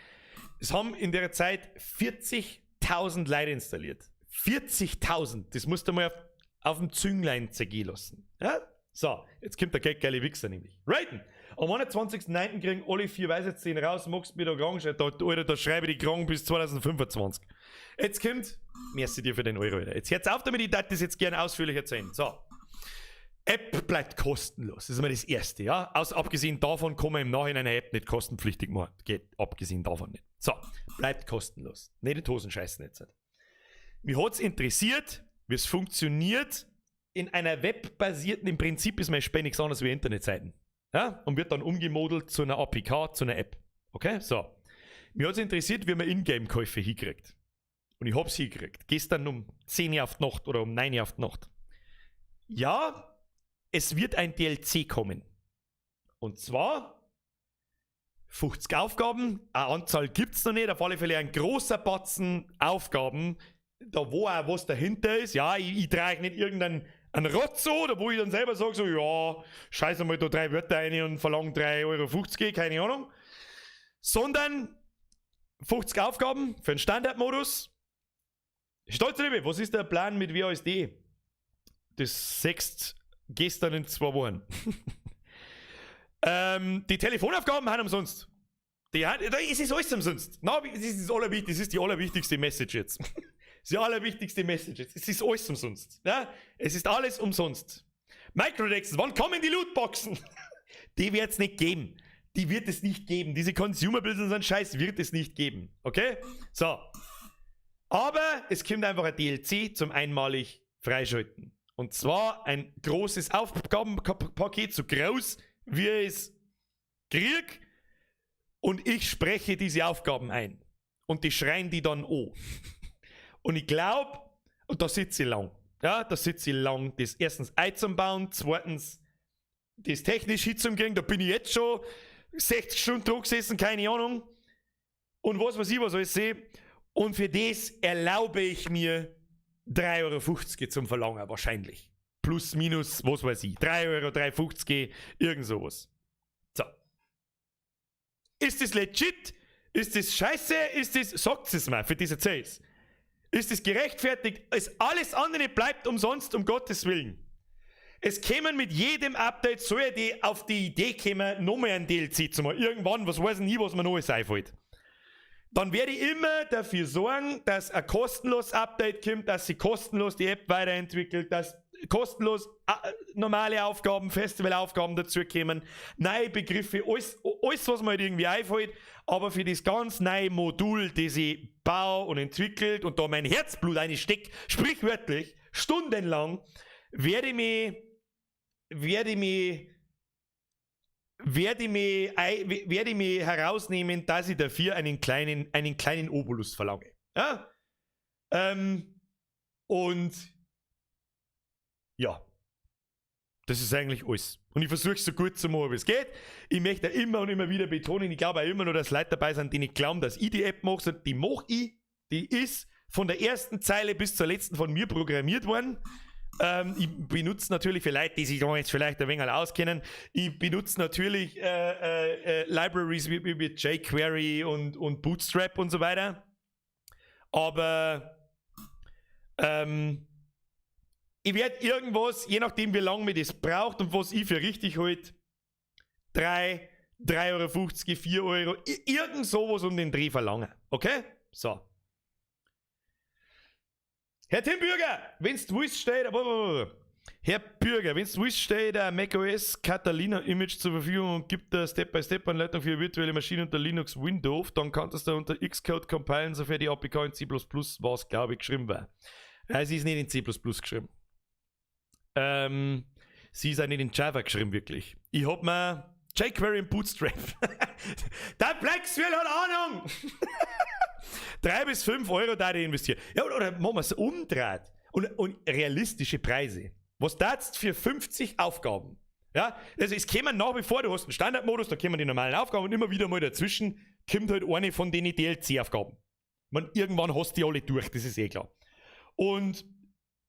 Es haben in der Zeit 40.000 Leute installiert. 40.000, das musst du mal auf dem Zünglein zergehen lassen. Ja? So, jetzt kommt der geile Wichser nämlich. Raiden! Am 21.09. kriegen alle 4 Weisheitszähne raus, magst du mir da Krang, Alter, da schreibe ich die Krang bis 2025. Jetzt kommt, merci dir für den Euro, Alter. Jetzt hört's auf damit, ich darf das jetzt gerne ausführlich erzählen. So. App bleibt kostenlos. Das ist immer das Erste, ja. Abgesehen davon kann man im Nachhinein eine App nicht kostenpflichtig machen. Geht abgesehen davon nicht. So, bleibt kostenlos. Nicht in die Hosen scheißen jetzt. Mich hat's interessiert, wie es funktioniert in einer webbasierten, im Prinzip ist mein Spiel nichts anderes wie Internetseiten. Ja? Und wird dann umgemodelt zu einer APK, zu einer App. Okay, so. Mich hat's interessiert, wie man Ingame-Käufe hinkriegt. Und ich hab's hingekriegt. Gestern um 10 Uhr auf die Nacht oder um 9 Uhr auf die Nacht. Ja, es wird ein DLC kommen. Und zwar 50 Aufgaben. Eine Anzahl gibt's noch nicht. Auf alle Fälle ein großer Batzen Aufgaben. Da wo auch was dahinter ist. Ja, ich trage nicht irgendeinen Rotz so, da wo ich dann selber sage, so, ja, scheiße mal da 3 Wörter rein und verlange 3,50 €, keine Ahnung. Sondern 50 Aufgaben für den Standardmodus. Stolz Liebe, was ist der Plan mit WASD? Das 6. gestern in 2 Wochen. Die Telefonaufgaben haben umsonst. Es ist alles umsonst. Das ist die allerwichtigste Message jetzt. Das ist die allerwichtigste Message jetzt. Es ist alles umsonst. Ja? Es ist alles umsonst. Microdex, wann kommen die Lootboxen? Die wird es nicht geben. Die wird es nicht geben. Diese Consumables und so ein Scheiß wird es nicht geben. Okay? So. Aber es kommt einfach ein DLC zum einmalig freischalten. Und zwar ein großes Aufgabenpaket, so groß wie ich es krieg. Und ich spreche diese Aufgaben ein. Und die schreien die dann an. Und ich glaube, und da sitze ich lang. Ja, da sitze ich lang. Das erstens einzubauen, zweitens das technisch hinzukriegen. Da bin ich jetzt schon 60 Stunden drauf gesessen, keine Ahnung. Und was weiß ich, was alles sehe. Und für das erlaube ich mir 3,50 € zum Verlangen, wahrscheinlich. Plus, minus, was weiß ich. 3 €, 3,50 €, irgend sowas. So. Ist das legit? Ist das scheiße? Sagt es mal, für diese Zähls. Ist das gerechtfertigt? Alles andere bleibt umsonst, um Gottes Willen. Es kämen mit jedem Update, soll ja die auf die Idee kommen, nochmal ein DLC zu machen. Irgendwann, was weiß ich nie, was mir Neues einfällt. Dann werde ich immer dafür sorgen, dass ein kostenloses Update kommt, dass sie kostenlos die App weiterentwickelt, dass kostenlos normale Aufgaben, Festivalaufgaben dazukommen, neue Begriffe, alles, was mir halt irgendwie einfällt, aber für das ganz neue Modul, das ich baue und entwickelt und da mein Herzblut einstecke, sprichwörtlich, stundenlang, werde ich mich herausnehmen, dass ich dafür einen kleinen Obolus verlange. Ja? Und ja, das ist eigentlich alles. Und ich versuche es so gut zu machen, wie es geht. Ich möchte immer und immer wieder betonen, ich glaube auch immer noch, dass Leute dabei sind, die nicht glauben, dass ich die App mache, sondern die mache ich. Die ist von der ersten Zeile bis zur letzten von mir programmiert worden. Ich benutze natürlich für Leute, die sich da jetzt vielleicht ein wenig auskennen, ich benutze natürlich Libraries wie jQuery und Bootstrap und so weiter. Aber ich werde irgendwas, je nachdem wie lange mir das braucht und was ich für richtig halte, 3,50 €, 4 €, irgend sowas um den Dreh verlangen. Okay? So. Herr Tim Bürger, wenn's du willst, steht Herr Bürger, wenn's du willst, steht ein macOS Catalina Image zur Verfügung und gibt eine Step-by-Step-Anleitung für virtuelle Maschine unter Linux Windows, dann kannst du unter Xcode compilen, sofern die APK in C++, was glaube ich geschrieben war. Sie ist nicht in C++ geschrieben. Sie ist auch nicht in Java geschrieben, wirklich. Ich hab mir jQuery und Bootstrap. Der Blackswell hat Ahnung! 3 bis 5 € da ich investieren. Ja, oder machen wir es umdreht. Und realistische Preise. Was darfst für 50 Aufgaben? Ja, also es kämen nach wie vor, du hast einen Standardmodus, da kommen die normalen Aufgaben und immer wieder mal dazwischen kommt halt eine von den DLC-Aufgaben. Irgendwann hast du die alle durch, das ist eh klar. Und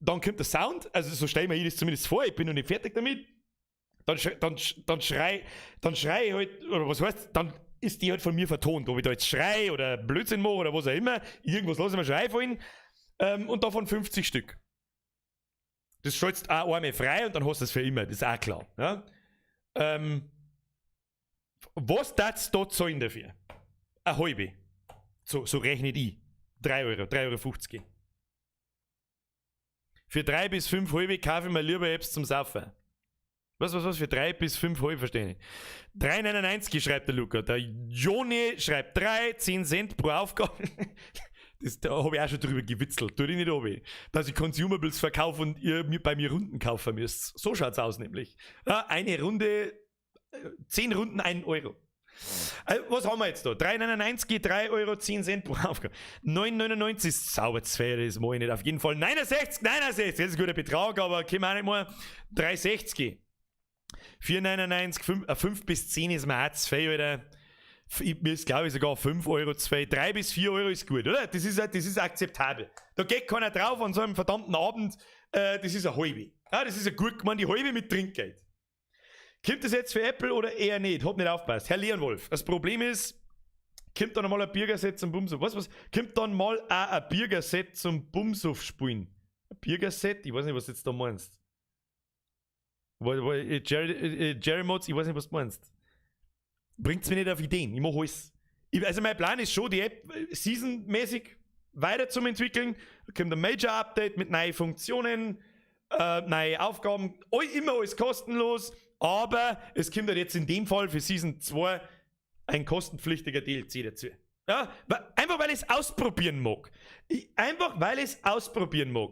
dann kommt der Sound, also so stelle ich mir das zumindest vor, ich bin noch nicht fertig damit. Dann schrei ich halt, oder was heißt, dann ist die halt von mir vertont, ob ich da jetzt schrei oder Blödsinn mache oder was auch immer, irgendwas lasse ich mir schon einfallen, und davon 50 Stück. Das schaltest auch einmal frei und dann hast du es für immer, das ist auch klar. Ja? Was darfst du da zahlen dafür? Eine halbe. So rechne ich. 3 €, 3,50 €. Für 3 bis 5 halbe kaufe ich mir lieber Apps zum Saufen. Was, für 3 bis 5 halbe, verstehe ich. 3,99 schreibt der Luca. Der Joni schreibt 3, 10 Cent pro Aufgabe. Da habe ich auch schon drüber gewitzelt. Tut ich nicht an, dass ich Consumables verkaufe und ihr bei mir Runden kaufen müsst. So schaut's aus nämlich. Ja, eine Runde, 10 Runden, 1 €. Also, was haben wir jetzt da? 3,99, 3 €, 10 Cent pro Aufgabe. 9,99 ist sauber zu fair, das mache ich nicht. Auf jeden Fall 69, das ist ein guter Betrag, aber können wir auch nicht mal. 3,60. 4,99, 5 bis 10 ist mir auch zu viel, Alter. Mir ist, glaube ich, sogar 5 € zu viel. 3 bis 4 € ist gut, oder? Das ist akzeptabel. Da geht keiner drauf an so einem verdammten Abend. Das ist eine halbe. Ja, das ist ein gut gemeint, die halbe mit Trinkgeld. Kommt das jetzt für Apple oder eher nicht? Hat nicht aufgepasst. Herr Leonwolf, das Problem ist, kommt dann mal ein Bürgerset zum Bumshof. Was? Kommt dann mal auch ein Bürgerset zum Bumshof spielen? Ein Bürgerset? Ich weiß nicht, was du jetzt da meinst. Jerry Mods, ich weiß nicht, was du meinst. Bringt's mir nicht auf Ideen. Ich mache alles. Also mein Plan ist schon, die App seasonmäßig weiter zum entwickeln. Da kommt ein Major-Update mit neuen Funktionen, neue Aufgaben. Immer alles kostenlos. Aber es kommt halt jetzt in dem Fall für Season 2 ein kostenpflichtiger DLC dazu. Ja, einfach weil ich es ausprobieren mag.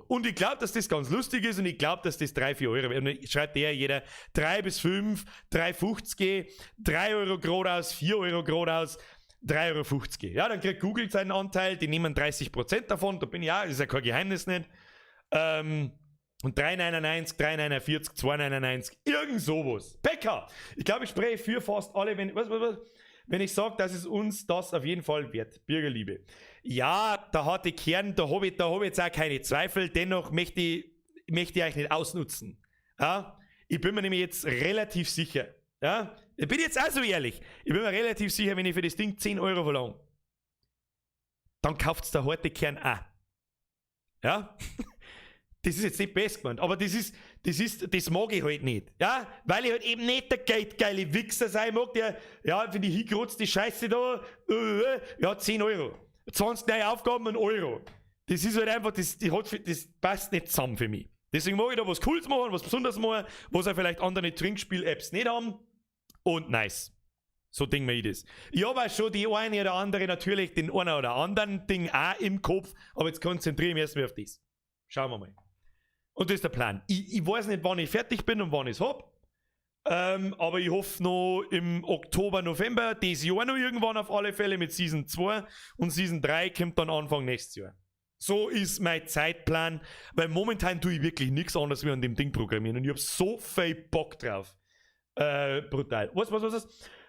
Und ich glaube, dass das ganz lustig ist und ich glaube, dass das 3-4 € wird. Schreibt jeder 3 bis 5, 3,50, 3 € geradeaus, 4 € geradeaus, 3,50 €. Ja, dann kriegt Google seinen Anteil, die nehmen 30% davon, da bin ich auch, das ist ja kein Geheimnis nicht. Und 3,99, 3,49, 2,99, irgend sowas. Bäcker! Ich glaube, ich spreche für fast alle, wenn ich sage, dass es uns das auf jeden Fall wert. Bürgerliebe. Ja, der harte Kern, da hab ich jetzt auch keine Zweifel, dennoch möchte ich euch nicht ausnutzen. Ja? Ich bin mir nämlich jetzt relativ sicher. Ja? Ich bin jetzt auch so ehrlich. Ich bin mir relativ sicher, wenn ich für das Ding 10 € verlange, dann kauft's der harte Kern auch. Ja? Das ist jetzt nicht best gemeint, aber das mag ich halt nicht. Ja? Weil ich halt eben nicht der geile Wichser sein mag, der, ja, für die hingerotzte Scheiße da, ja, 10 €. 20 neue Aufgaben, 1 €. Das ist halt einfach, das passt nicht zusammen für mich. Deswegen mag ich da was Cooles machen, was Besonderes machen, was auch vielleicht andere Trinkspiel-Apps nicht haben. Und nice. So denke ich das. Ich habe auch schon die eine oder andere natürlich, den einen oder anderen Ding auch im Kopf, aber jetzt konzentriere ich mich erstmal auf das. Schauen wir mal. Und das ist der Plan. Ich weiß nicht, wann ich fertig bin und wann ich es habe. Aber ich hoffe noch im Oktober, November, dieses Jahr noch irgendwann auf alle Fälle mit Season 2 und Season 3 kommt dann Anfang nächstes Jahr. So ist mein Zeitplan, weil momentan tue ich wirklich nichts anderes wie an dem Ding programmieren und ich habe so viel Bock drauf. Brutal. Was?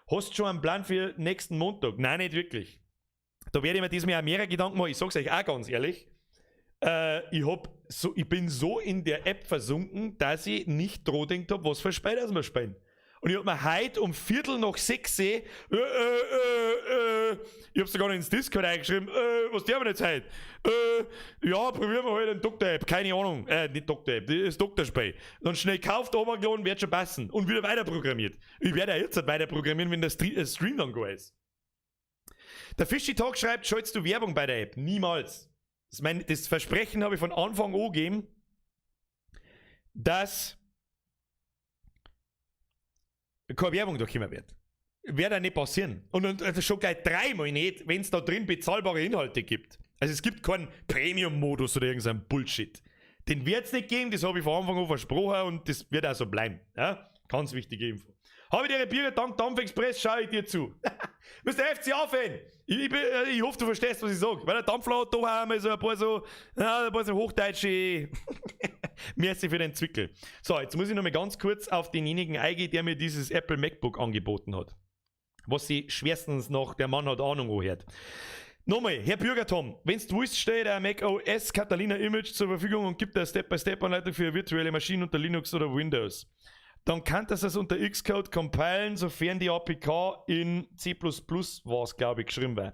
Hast du schon einen Plan für nächsten Montag? Nein, nicht wirklich. Da werde ich mir diesmal auch mehrere Gedanken machen. Ich sag's euch auch ganz ehrlich. Ich bin so in der App versunken, dass ich nicht dran gedacht habe, was für Spiel das wir spielen. Und ich habe mir heute um 5:45 ich habe sogar noch ins Discord eingeschrieben, was der wir jetzt heute? Ja, probieren wir halt einen Doktor-App, keine Ahnung. Nicht Doktor-App, das Doktorspiel. Dann schnell gekauft, runtergeladen, wird schon passen. Und wieder weiter programmiert. Ich werde ja jetzt weiter programmieren, wenn der Stream dann go ist. Der Fishy Talk schreibt, schaltest du Werbung bei der App? Niemals. Das Versprechen habe ich von Anfang an gegeben, dass keine Werbung da kommen wird. Wird ja nicht passieren. Und schon gleich 3-mal nicht, wenn es da drin bezahlbare Inhalte gibt. Also es gibt keinen Premium-Modus oder irgendein Bullshit. Den wird es nicht geben, das habe ich von Anfang an versprochen und das wird auch so bleiben. Ja? Ganz wichtige Info. Habe ich dir Bier dank Dampfexpress, schaue ich dir zu. Bist der FCA-Fan? Ich hoffe, du verstehst, was ich sage. Weil der Dampfler hat da haben wir so ein paar so hochdeutsche Merci für den Zwickel. So, jetzt muss ich noch mal ganz kurz auf denjenigen eingehen, der mir dieses Apple MacBook angeboten hat. Was sie schwerstens noch, der Mann hat Ahnung anhört. Nochmal, Herr Bürgertom, wenn du willst, steht ein Mac OS Catalina Image zur Verfügung und gibt eine Step-by-Step-Anleitung für virtuelle Maschinen unter Linux oder Windows. Dann kann das unter Xcode compilen, sofern die APK in C++ war es, glaube ich, geschrieben war.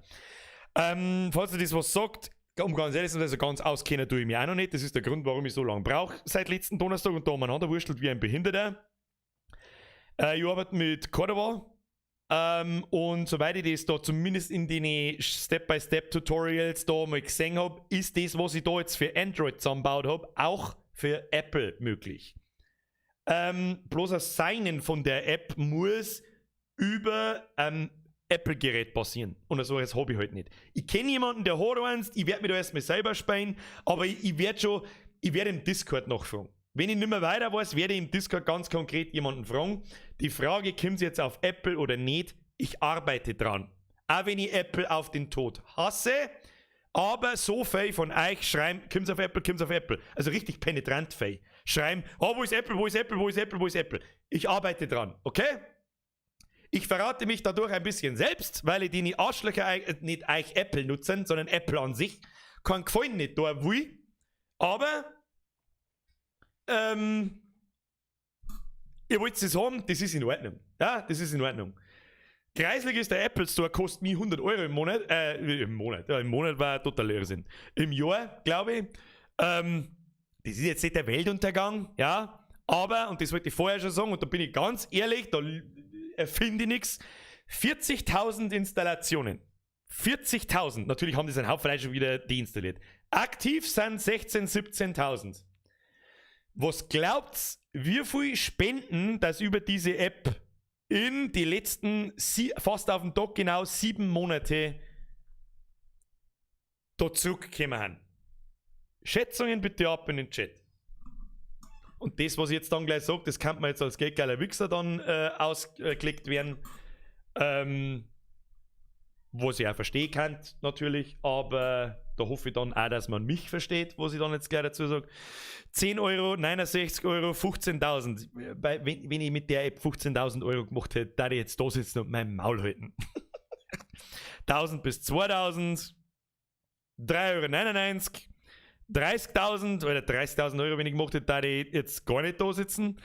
Falls ihr das was sagt, um ganz ehrlich zu sein, also ganz auskennen tue ich mich auch noch nicht. Das ist der Grund, warum ich so lange brauche seit letzten Donnerstag und da umeinander wurstelt wie ein Behinderter. Ich arbeite mit Cordova und soweit ich das da zumindest in den Step-by-Step-Tutorials da mal gesehen habe, ist das, was ich da jetzt für Android zusammengebaut habe, auch für Apple möglich. Bloß das Signen von der App muss über Apple-Gerät passieren. Und so das habe ich halt nicht. Ich kenne jemanden, der hat eins, ich werde mir da erstmal selber spielen, aber ich werde im Discord nachfragen. Wenn ich nicht mehr weiter weiß, werde ich im Discord ganz konkret jemanden fragen. Die Frage, kommt jetzt auf Apple oder nicht? Ich arbeite dran. Auch wenn ich Apple auf den Tod hasse, aber so viel von euch schreiben, kommt's auf Apple. Also richtig penetrant viel. Schreiben, wo ist Apple, wo ist Apple, wo ist Apple, wo ist Apple? Ich arbeite dran, okay? Ich verrate mich dadurch ein bisschen selbst, weil ich die Arschlöcher nicht euch Apple nutzen, sondern Apple an sich. Kein Gefallen nicht da will, aber ihr wollt es haben, das ist in Ordnung. Ja, das ist in Ordnung. Kreislig ist der Apple Store, kostet mich 100 Euro im Monat. Im Monat war total Irrsinn. Im Jahr, glaube ich. Das ist jetzt nicht der Weltuntergang, ja. Aber, und das wollte ich vorher schon sagen, und da bin ich ganz ehrlich, da erfinde ich nichts. 40.000 Installationen. 40.000. Natürlich haben die seinen Haufen schon wieder deinstalliert. Aktiv sind 16.000, 17.000. Was glaubt's, wie viel Spenden das über diese App in die letzten, fast auf den Tag genau 7 Monate da zurückgekommen haben? Schätzungen bitte ab in den Chat. Und das, was ich jetzt dann gleich sage, das kann man jetzt als geldgeiler Wichser dann ausgelegt werden. Was ich auch verstehen kann, natürlich, aber da hoffe ich dann auch, dass man mich versteht, was ich dann jetzt gleich dazu sage. 10 Euro, 69 Euro, 15.000. Wenn ich mit der App 15.000 Euro gemacht hätte, da ich jetzt da sitzen und mein Maul halten. 1.000 bis 2.000, 3,99 Euro, 30.000 oder 30.000 Euro, wenn ich gemacht hätte, da ich jetzt gar nicht da sitzen.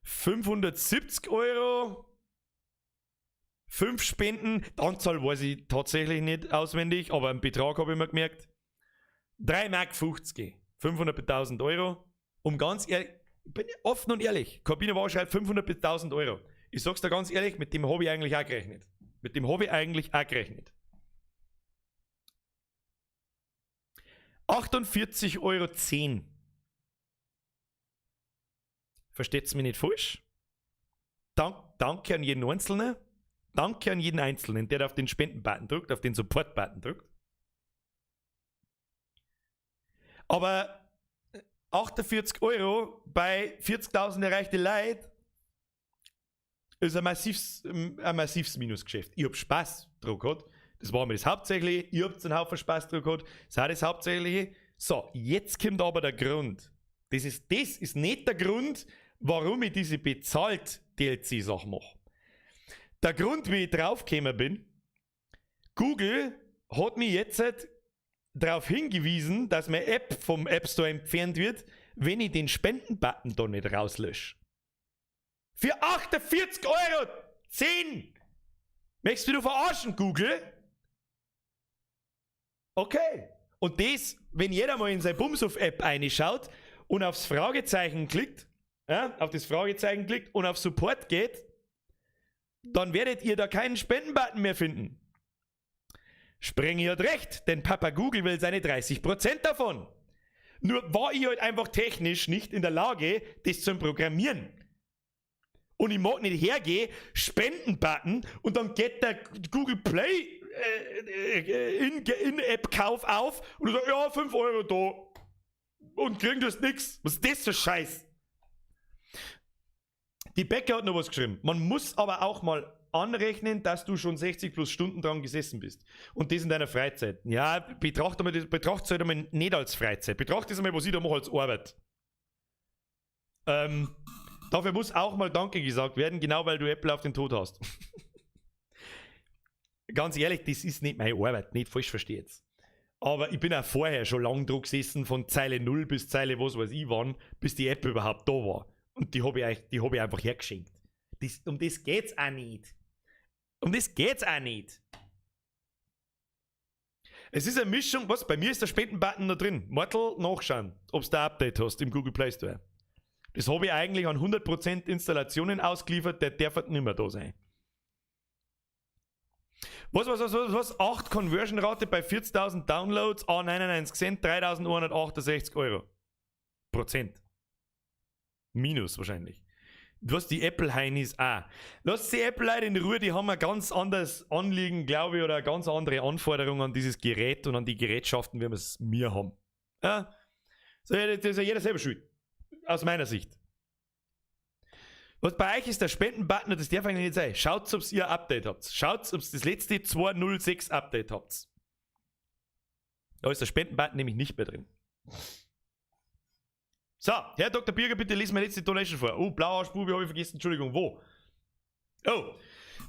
570 Euro. 5 Spenden, die Anzahl weiß ich tatsächlich nicht auswendig, aber einen Betrag habe ich mir gemerkt. 3,50 Mark, 500 bis 1000 Euro. Um ganz ehrlich, ich bin offen und ehrlich, Kabine war schreibt 500 bis 1000 Euro. Ich sag's dir ganz ehrlich, mit dem habe ich eigentlich auch gerechnet. 48,10 Euro. versteht's mich nicht falsch. Danke an jeden Einzelnen. Danke an jeden Einzelnen, der auf den Spenden-Button drückt, auf den Support-Button drückt. Aber 48 € bei 40.000 erreichte Leute ist ein massives Minusgeschäft. Ich hab Spaß dran gehabt. Das war mir das Hauptsächliche. Ihr habt einen Haufen Spaß dran gehabt. Das ist auch das Hauptsächliche. So, jetzt kommt aber der Grund. Das ist nicht der Grund, warum ich diese bezahlt DLC-Sache mache. Der Grund, wie ich draufgekommen bin, Google hat mich jetzt darauf hingewiesen, dass meine App vom App Store entfernt wird, wenn ich den Spenden-Button da nicht rauslösche. Für 48 €! 10! Möchtest du verarschen, Google? Okay. Und das, wenn jeder mal in seine Bumsuf-App reinschaut und aufs Fragezeichen klickt, auf das Fragezeichen klickt und auf Support geht, dann werdet ihr da keinen Spenden-Button mehr finden. Sprengi hat recht, denn Papa Google will seine 30% davon. Nur war ich halt einfach technisch nicht in der Lage, das zu programmieren. Und ich mag nicht hergehen, Spenden-Button und dann geht der Google Play In-App-Kauf auf und du sagst, ja, 5 € da. Und kriegen das nix. Was ist das für Scheiß? Die Becker hat noch was geschrieben. Man muss aber auch mal anrechnen, dass du schon 60 plus Stunden dran gesessen bist. Und das in deiner Freizeit. Ja, betrachte es halt einmal nicht als Freizeit. Betrachte es einmal, was ich da mache, als Arbeit. Dafür muss auch mal Danke gesagt werden, genau weil du Apple auf den Tod hast. Ganz ehrlich, das ist nicht meine Arbeit, nicht falsch versteht's. Aber ich bin auch vorher schon lang dran gesessen, von Zeile 0 bis Zeile was weiß ich wann, bis die App überhaupt da war. Und die hab ich einfach hergeschenkt. Um das geht's auch nicht. Es ist eine Mischung, was? Bei mir ist der Spenden-Button da drin. Mortal, nachschauen, ob du ein Update hast im Google Play Store. Das habe ich eigentlich an 100% Installationen ausgeliefert, der darf nicht mehr da sein. Was? 8 Conversion-Rate bei 40.000 Downloads, 99 Cent, 3.168 €. Prozent. Minus wahrscheinlich. Was die Apple-Heinis auch. Lasst die Apple-Leute in Ruhe, die haben ein ganz anderes Anliegen, glaube ich, oder eine ganz andere Anforderung an dieses Gerät und an die Gerätschaften, wie wir es mir haben. Ja? So, das ist ja jeder selber schuld. Aus meiner Sicht. Was bei euch ist der Spenden-Button, und das darf eigentlich nicht sein. Schaut, ob ihr ein Update habt. Schaut, ob ihr das letzte 2.06 Update habt. Da ist der Spenden-Button nämlich nicht mehr drin. So, Herr Dr. Birger, bitte lies mir letzte Donation vor. Oh, Blauhaarspube habe ich vergessen, Entschuldigung, wo? Oh,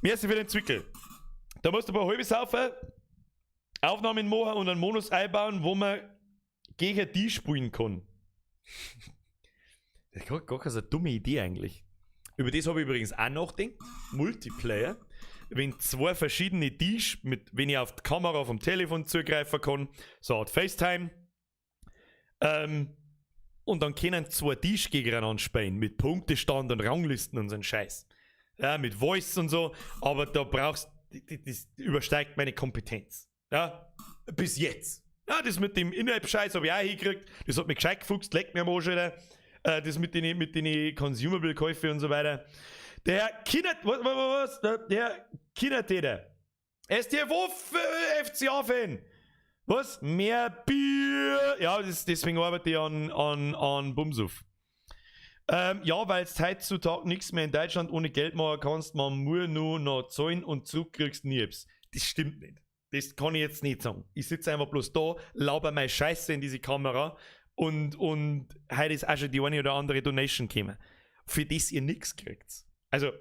merci für den Zwickel. Da musst du ein paar halbe saufen, Aufnahmen machen und einen Bonus einbauen, wo man gegen die spielen kann. Das ist gar keine dumme Idee eigentlich. Über das habe ich übrigens auch nachgedacht. Multiplayer. Wenn zwei verschiedene Dish, wenn ich auf die Kamera vom Telefon zugreifen kann, so Art FaceTime, und dann können zwei Dish gegeneinander spielen, mit Punktestand und Ranglisten und so ein Scheiß. Ja, mit Voice und so, aber da brauchst das übersteigt meine Kompetenz. Ja, bis jetzt. Ja, das mit dem In-App-Scheiß habe ich auch hingekriegt. Das hat mich gescheit gefuchst, leckt mir am Arsch wieder. Das mit den Consumable-Käufen und so weiter. Der Kindertäter. STFO FCA-Fan. Was? Mehr Bier. Ja, deswegen arbeite ich an Bumsuf. Ja, weil es heutzutage nichts mehr in Deutschland ohne Geld machen kannst, man muss nur noch zahlen und zurückkriegst nichts. Das stimmt nicht. Das kann ich jetzt nicht sagen. Ich sitze einfach bloß da, lauber meine Scheiße in diese Kamera und heute ist auch schon die eine oder andere Donation gekommen. Für das ihr nichts kriegt. Also,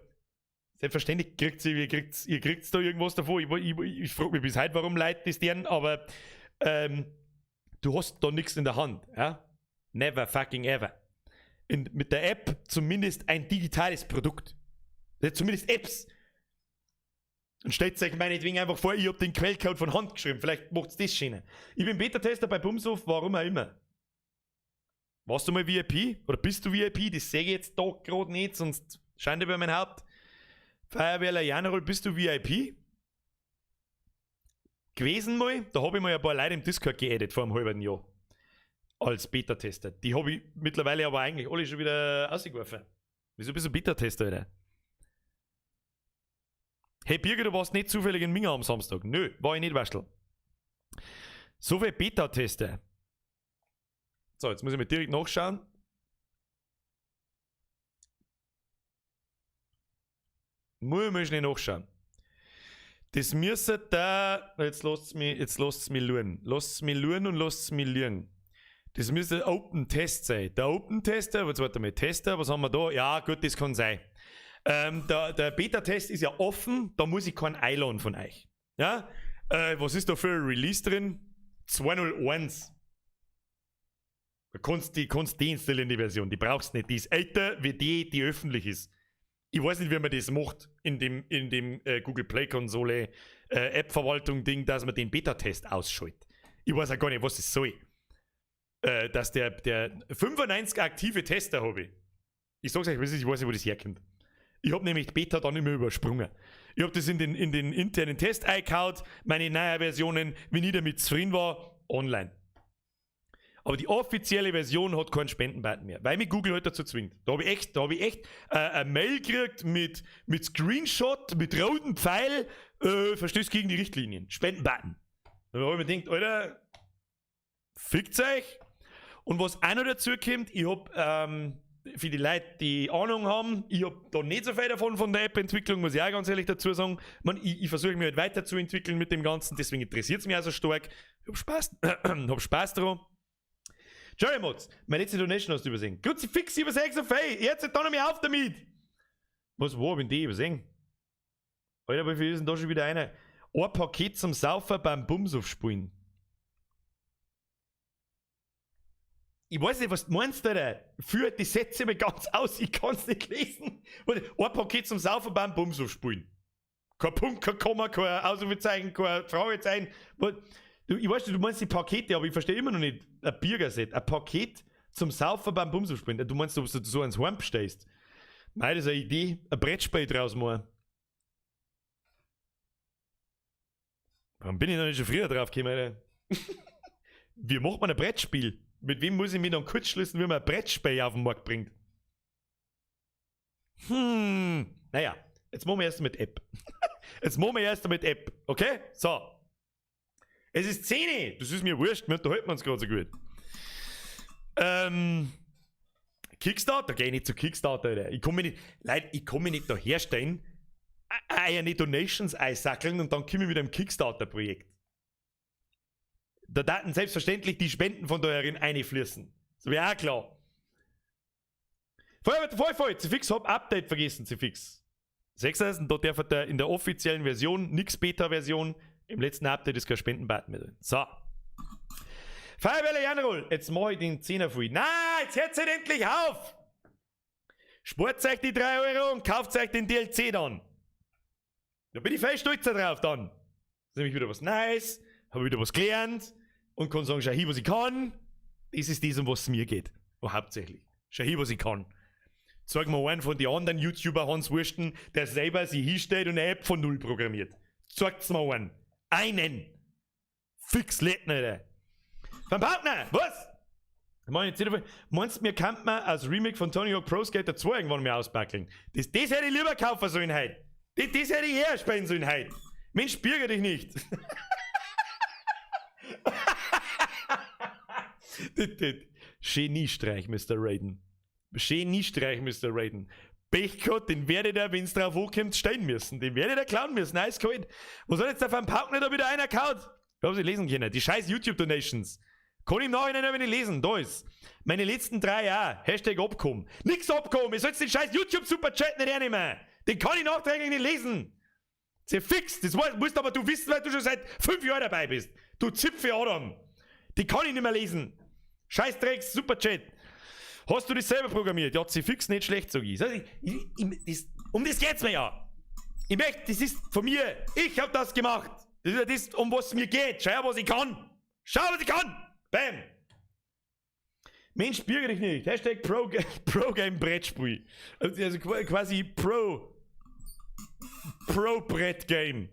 selbstverständlich ihr kriegt da irgendwas davon. Ich frage mich bis heute, warum Leute das deren, aber du hast da nichts in der Hand. Ja? Never fucking ever. Mit der App zumindest ein digitales Produkt. Zumindest Apps. Und stellt euch meinetwegen einfach vor, ich habe den Quellcode von Hand geschrieben. Vielleicht macht es das schöner. Ich bin Beta-Tester bei Bumsuf, warum auch immer. Warst du mal VIP? Oder bist du VIP? Das sehe ich jetzt da gerade nicht, sonst Schande über mein Haupt. Feuerwehrler Janerol, bist du VIP? Gewesen mal? Da habe ich mal ein paar Leute im Discord geedit vor einem halben Jahr. Als Beta-Tester. Die habe ich mittlerweile aber eigentlich alle schon wieder ausgeworfen. Wieso bist du Beta-Tester, Alter? Hey Birger, du warst nicht zufällig in Minga am Samstag. Nö, war ich nicht, Waschel. So viel Beta-Tester. So, jetzt muss ich mir direkt nachschauen. Muss ich mal schnell nachschauen. Das müsste da. Jetzt lasst es mich luren. Lasst es mich luren und lasst es mich liegen. Das müsste Open Test sein. Der Open Tester, jetzt warte mal, Tester, was haben wir da? Ja, gut, das kann sein. Der Beta-Test ist ja offen, da muss ich keinen einladen von euch. Ja? Was ist da für ein Release drin? 201. Du kannst die installieren, die Version, die brauchst nicht. Die ist älter wie die öffentlich ist. Ich weiß nicht, wie man das macht in dem Google Play Konsole App-Verwaltung Ding, dass man den Beta-Test ausschaltet. Ich weiß auch gar nicht, was das soll. Dass der 95 aktive Tester habe ich. Ich sag's euch, ich weiß nicht, wo das herkommt. Ich habe nämlich Beta dann immer übersprungen. Ich habe das in den internen Test eingehaut, meine neuen Versionen, wenn ich damit zufrieden war, online. Aber die offizielle Version hat keinen Spendenbutton mehr, weil mich Google halt dazu zwingt. Da habe ich echt eine Mail gekriegt mit Screenshot, mit rotem Pfeil, verstößt gegen die Richtlinien. Spendenbutton. Da habe ich mir gedacht, Alter, fickt euch. Und was auch noch dazu kommt, ich habe, für die Leute, die Ahnung haben, ich habe da nicht so viel davon von der App-Entwicklung, muss ich auch ganz ehrlich dazu sagen. Ich versuche mich halt weiterzuentwickeln mit dem Ganzen, deswegen interessiert es mich auch so stark. Ich habe Spaß daran. Jerry Mods, meine letzte Donation hast du übersehen. Gut, sie fix übersehen so viel. Jetzt hört noch nicht auf damit. Wo hab ich die übersehen? Alter, wie viel ist denn da schon wieder eine? Ein Paket zum Saufen beim Bums aufspulen. Ich weiß nicht, was du meinst, Alter. Führt die Sätze mir ganz aus, ich kann's nicht lesen. Ein Paket zum Saufen beim Bums aufspulen. Kein Punkt, kein Komma, kein Ausrufezeichen, kein Fragezeichen. Ich weiß nicht, du meinst die Pakete, aber ich verstehe immer noch nicht. Ein Bürgerset, ein Paket zum Saufen beim Bums aufspulen. Du meinst, ob du so ans Heim bestellst. Nein, das ist eine Idee. Ein Brettspiel draus machen. Warum bin ich noch nicht schon früher drauf gekommen, Alter? Wie macht man ein Brettspiel? Mit wem muss ich mich dann kurz schließen, wie man ein Brettspiel auf den Markt bringt? Naja, jetzt machen wir erst mit App. Okay? So. Es ist 10. Das ist mir wurscht, wir unterhalten uns gerade so gut. Kickstarter? Geh nicht zu Kickstarter, Alter. Ich kann mich nicht da herstellen, eine Donations einsackeln und dann komme ich mit einem Kickstarter-Projekt. Da daten selbstverständlich die Spenden von daherin einfließen. Das wäre auch klar. Voll, Zifix, hab Update vergessen, Zifix. 6. Da darf er in der offiziellen Version, nix Beta-Version, im letzten Update ist kein Spendenbutton mehr drin. So. Feuerwehrle Janrol, jetzt mach ich den 10er voll. Nein, jetzt hört es endlich auf! Spart euch die 3 Euro und kauft euch den DLC dann. Da bin ich voll stolz drauf dann. Das ist nämlich wieder was Neues, habe wieder was gelernt und kann sagen, schau hier, was ich kann. Das ist das, um was es mir geht. Und hauptsächlich. Schau hier, was ich kann. Zeig mir einen von den anderen YouTuber, Hans Wursten, der selber sich hinstellt und eine App von null programmiert. Zeigt's mir einen. Einen. Fix letten, Alter. Vom Partner, was? Meinst du, mir kann man als Remake von Tony Hawk Pro Skater 2 irgendwann mehr ausbackeln? Das hätte ich lieber kaufen sollen heute. Das hätte ich eher spielen sollen heute. Mensch, bürger dich nicht. Geniestreich, Mr. Raiden. Geniestreich, Mr. Raiden. Pechgott, den werdet ihr, wenn es drauf hochkommt, stehen müssen. Den werdet ihr klauen müssen. Nice kalt. Was soll jetzt der Van Pauk nicht da wieder einer kaut? Ich hab sie lesen können. Die scheiß YouTube-Donations. Kann ich im Nachhinein aber nicht lesen. Da ist. Meine letzten 3 Jahre. Hashtag Abkommen. Nix Abkommen. Ich soll jetzt den scheiß YouTube-Superchat nicht hernehmen. Den kann ich nachträglich nicht lesen. Sehr fix. Das musst aber du wissen, weil du schon seit 5 Jahren dabei bist. Du Zipfe Adam. Die kann ich nicht mehr lesen. Scheiß Drecks Superchat. Hast du das selber programmiert? Ja, sie fix nicht schlecht, sag ich. Um das geht's mir ja. Ich möchte, das ist von mir. Ich hab das gemacht. Das ist ja das, um was es mir geht. Schau, was ich kann. Schau, was ich kann. Bam. Mensch, bürger dich nicht. Hashtag Pro-Game Brettspiel. Also quasi Pro-Brett-Game.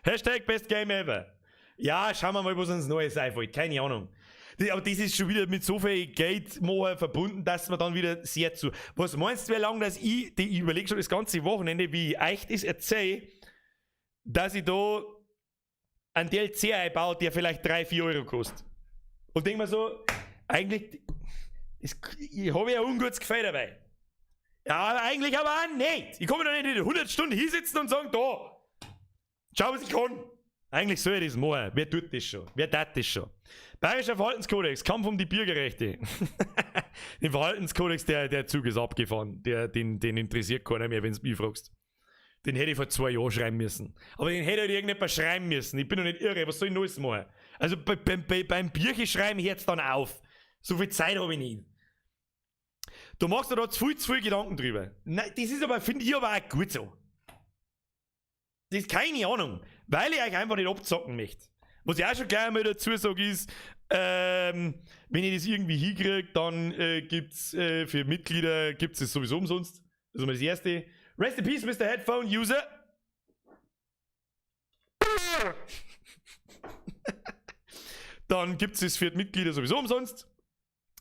Hashtag Best Game Ever. Ja, schauen wir mal, was uns Neues einfällt. Keine Ahnung. Aber das ist schon wieder mit so viel Geld verbunden, dass man dann wieder sehr zu. Was meinst du, wie lange dass ich überlege schon das ganze Wochenende, wie ich euch das erzähle, dass ich da einen DLC einbaue, der vielleicht 3-4 Euro kostet. Und denke mir so, eigentlich, ich habe ja ein ungutes Gefühl dabei. Ja, aber eigentlich aber auch nicht. Ich kann mir doch nicht 100 Stunden hinsitzen und sagen, da, schau, was ich kann. Eigentlich soll ich das machen. Wer tut das schon? Wer tat das schon? Bayerischer Verhaltenskodex, Kampf um die Bürgerrechte. Den Verhaltenskodex, der Zug ist abgefahren. Den interessiert keiner mehr, wenn du mich fragst. Den hätte ich vor 2 Jahren schreiben müssen. Aber den hätte halt irgendjemand schreiben müssen. Ich bin doch nicht irre, was soll ich Neues machen? Also beim Bierchen schreiben hört es dann auf. So viel Zeit habe ich nicht. Du machst dir da zu viel Gedanken drüber. Nein, das ist aber, finde ich aber auch gut so. Das ist keine Ahnung, weil ich euch einfach nicht abzocken möchte. Was ich auch schon gleich einmal dazu sage ist, wenn ich das irgendwie hinkriege, dann gibt's für Mitglieder gibt's es sowieso umsonst. Das ist mal das erste. Rest in peace, Mr. Headphone User. Dann gibt es für die Mitglieder sowieso umsonst.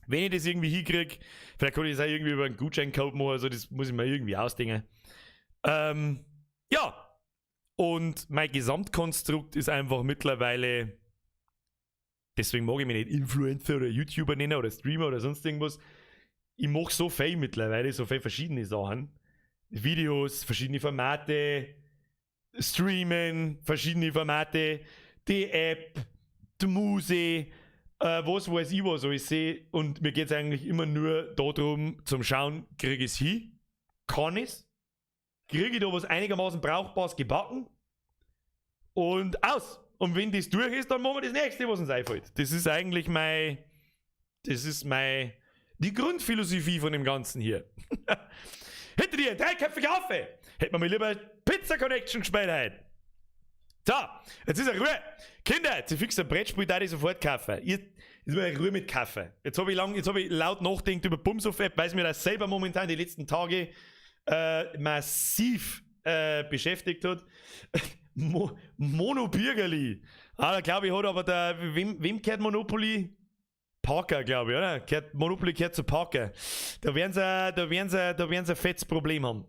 Wenn ich das irgendwie hinkriege, vielleicht kann ich das auch irgendwie über einen Gutscheincode machen, also das muss ich mir irgendwie ausdenken. Ja. Und mein Gesamtkonstrukt ist einfach mittlerweile, deswegen mag ich mich nicht Influencer oder YouTuber nennen oder Streamer oder sonst irgendwas. Ich mache so viel mittlerweile, so viele verschiedene Sachen. Videos, verschiedene Formate, Streamen, verschiedene Formate, die App, die Musik, was weiß ich was ich sehe. Und mir geht es eigentlich immer nur darum, zum Schauen, kriege ich es hin? Kann ich es? Kriege ich da was einigermaßen Brauchbares gebacken? Und aus! Und wenn das durch ist, dann machen wir das nächste, was uns einfällt. Das ist eigentlich die Grundphilosophie von dem Ganzen hier. Hättet ihr 3-köpfige Affe, hätte man mir lieber Pizza Connection gespielt heute. So, jetzt ist Ruhe. Kinder, jetzt fix ein Brettspiel, da ich sofort kaufen. Jetzt mal Ruhe mit Kaffee. Jetzt habe ich laut nachgedacht über Bumsof-App, weil es mir das selber momentan die letzten Tage massiv beschäftigt hat. Monobürgerli. Da glaube ich, hat aber wem gehört Monopoly? Parker, glaube ich, oder? Monopoly gehört zu Parker. Da werden sie ein fettes Problem haben.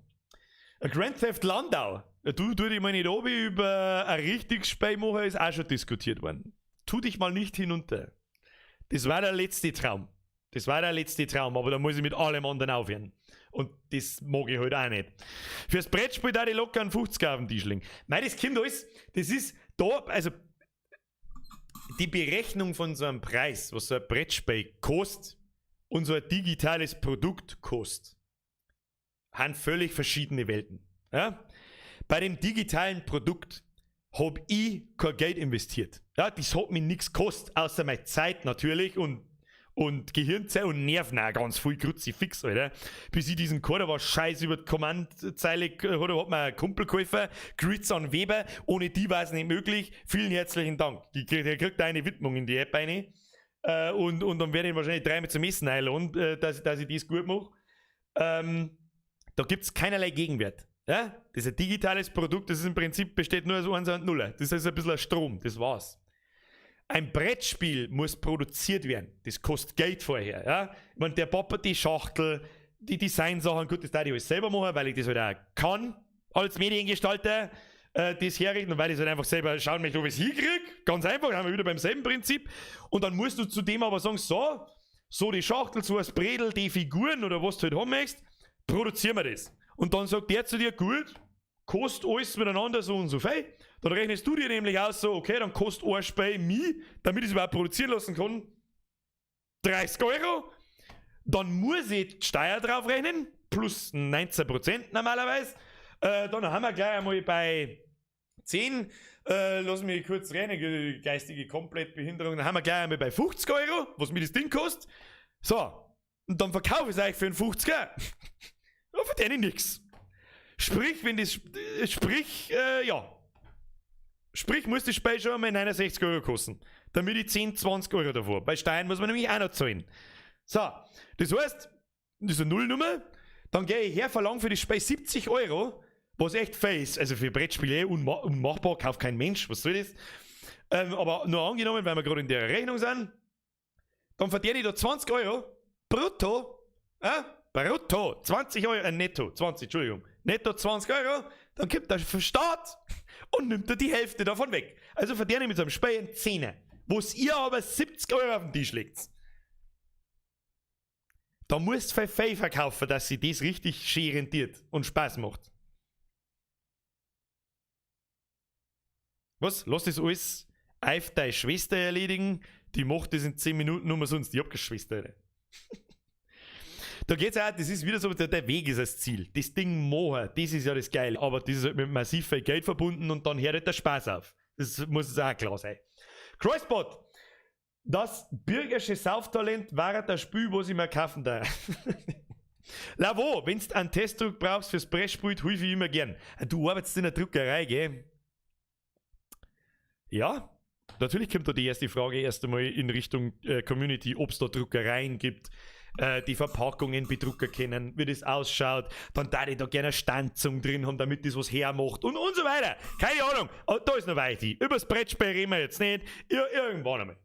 Grand Theft Landau. Du dich mal nicht oben über ein richtiges Spiel machen, ist auch schon diskutiert worden. Tu dich mal nicht hinunter. Das war der letzte Traum. Aber da muss ich mit allem anderen aufhören. Und das mag ich halt auch nicht. Fürs Brettspiel da die locker einen 50er auf den Tisch legen. Nein, das kommt alles, das ist da, also die Berechnung von so einem Preis, was so ein Brettspiel kostet und so ein digitales Produkt kostet, haben völlig verschiedene Welten. Ja? Bei dem digitalen Produkt habe ich kein Geld investiert. Ja, das hat mir nichts gekostet, außer meine Zeit natürlich und Gehirnzeit und Nerven auch ganz viel Kruzifix, Alter. Bis ich diesen Code war scheiß über die Kommandzeile hat mir ein Kumpel geholfen, Grids an Weber, ohne die war es nicht möglich. Vielen herzlichen Dank. Der kriegt eine Widmung in die App rein. Und dann werde ich wahrscheinlich 3-mal zum Essen einladen, dass ich das gut mache. Da gibt es keinerlei Gegenwert. Ja? Das ist ein digitales Produkt, das ist im Prinzip besteht nur aus 1 und 0. Das ist ein bisschen ein Strom, das war's. Ein Brettspiel muss produziert werden. Das kostet Geld vorher. Ja? Ich meine, der Papa, die Schachtel, die Designsachen, gut, das darf ich alles selber machen, weil ich das halt auch kann als Mediengestalter, das herrichten und weil ich halt einfach selber schauen möchte, ob ich es hinkriege. Ganz einfach, haben wir wieder beim selben Prinzip. Und dann musst du zu dem aber sagen, so die Schachtel, so ein Bredel, die Figuren oder was du halt haben möchtest, produzieren wir das. Und dann sagt der zu dir, gut, kostet alles miteinander so und so viel. Dann rechnest du dir nämlich aus, so, okay, dann kostet ein Spiel mich, damit ich es überhaupt produzieren lassen kann, 30 €. Dann muss ich die Steuer drauf rechnen, plus 19% normalerweise. Dann haben wir gleich einmal bei 10, lass mich kurz rechnen, geistige Komplettbehinderung, dann haben wir gleich einmal bei 50 €, was mir das Ding kostet. So, und dann verkaufe ich es euch für einen 50er. Dann verdiene ich nichts. Sprich, muss das Spiel schon einmal 69 € kosten, damit ich 10, 20 € davor. Bei Steuern muss man nämlich auch noch zahlen. So, das heißt, das ist eine Nullnummer, dann gehe ich her, verlange für das Spiel 70 €, was echt viel ist. Also für Brettspiele unmachbar, kauft kein Mensch, was soll das? Aber nur angenommen, weil wir gerade in der Rechnung sind, dann verdiene ich da 20 Euro brutto, brutto, 20 Euro, netto, 20, Entschuldigung, netto 20 Euro, dann gibt der Staat und nimmt er die Hälfte davon weg. Also verdiene ich mit so einem Spiel einen Zehner, wo es ihr aber 70 Euro auf den Tisch legt. Da musst du viel verkaufen, dass sie das richtig schön rentiert und Spaß macht. Was? Lass das alles auf deine Schwester erledigen, die macht das in 10 Minuten nur sonst. Ich hab keine Schwester. Alter. Da geht's auch, das ist wieder so, der Weg ist das Ziel. Das Ding machen, das ist ja das Geile. Aber das ist halt mit massiv viel Geld verbunden und dann hört halt der Spaß auf. Das muss es auch klar sein. Crossbot. Das bürgersche Sauftalent war das Spiel, was ich mir kaufen darf. Lavo, wenn du einen Testdruck brauchst fürs Pressspiel, hilf ich immer gern. Du arbeitest in der Druckerei, gell? Ja, natürlich kommt da die erste Frage erst einmal in Richtung Community, ob es da Druckereien gibt, die Verpackungen bedrucken können, wie das ausschaut, dann da ich da gerne eine Stanzung drin haben, damit das was hermacht und so weiter. Keine Ahnung, da ist noch weit hin. Über das Brettspiel reden wir jetzt nicht. Irgendwann einmal.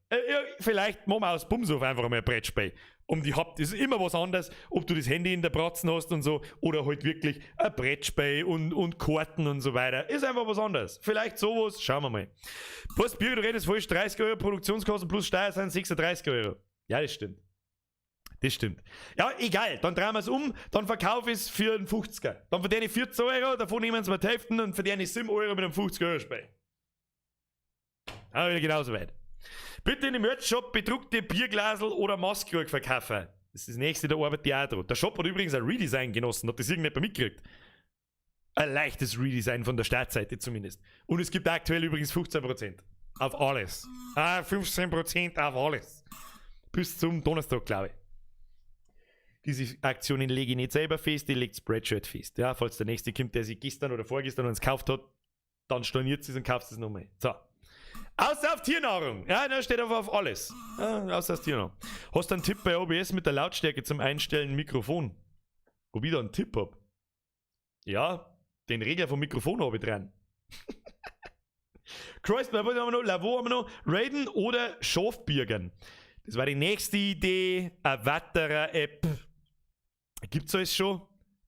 Vielleicht machen wir aus Bumshof einfach einmal ein Brettspiel. Das ist immer was anderes, ob du das Handy in der Bratzen hast und so, oder halt wirklich ein Brettspiel und Karten und so weiter. Ist einfach was anderes. Vielleicht sowas, schauen wir mal. Was Bier, du redest falsch, 30 Euro Produktionskosten plus Steuer sind 36 Euro. Ja, das stimmt. Das stimmt. Ja, egal, dann drehen wir es um, dann verkaufe ich es für einen 50er. Dann verdiene ich 14 Euro, davon nehmen sie mir die Hälfte und verdiene ich 7 Euro mit einem 50-Euro-Spiel. Aber wieder genauso weit. Bitte in dem Merch-Shop bedruckte Bierglasel oder Maskrug verkaufen. Das ist das nächste, da arbeitet die auch dran. Der Shop hat übrigens ein Redesign genossen, hat das irgendjemand mitgekriegt. Ein leichtes Redesign von der Startseite zumindest. Und es gibt aktuell übrigens 15% auf alles. 15% auf alles. Bis zum Donnerstag, glaube ich. Diese Aktionen lege ich nicht selber fest, die legt Spreadshirt fest. Ja, falls der nächste kommt, der sich gestern oder vorgestern uns gekauft hat, dann storniert sie es und kauft es nochmal. So. Außer auf Tiernahrung. Ja, da steht auf alles. Ja, außer auf Tiernahrung. Hast du einen Tipp bei OBS mit der Lautstärke zum Einstellen Mikrofon? Ob ich da einen Tipp hab? Ja, den Regler vom Mikrofon habe ich dran. Kreuzberg, was haben wir noch? Lavo haben wir noch. Raiden oder Schafbürgern. Das war die nächste Idee. Eine weitere App. Gibt's alles schon,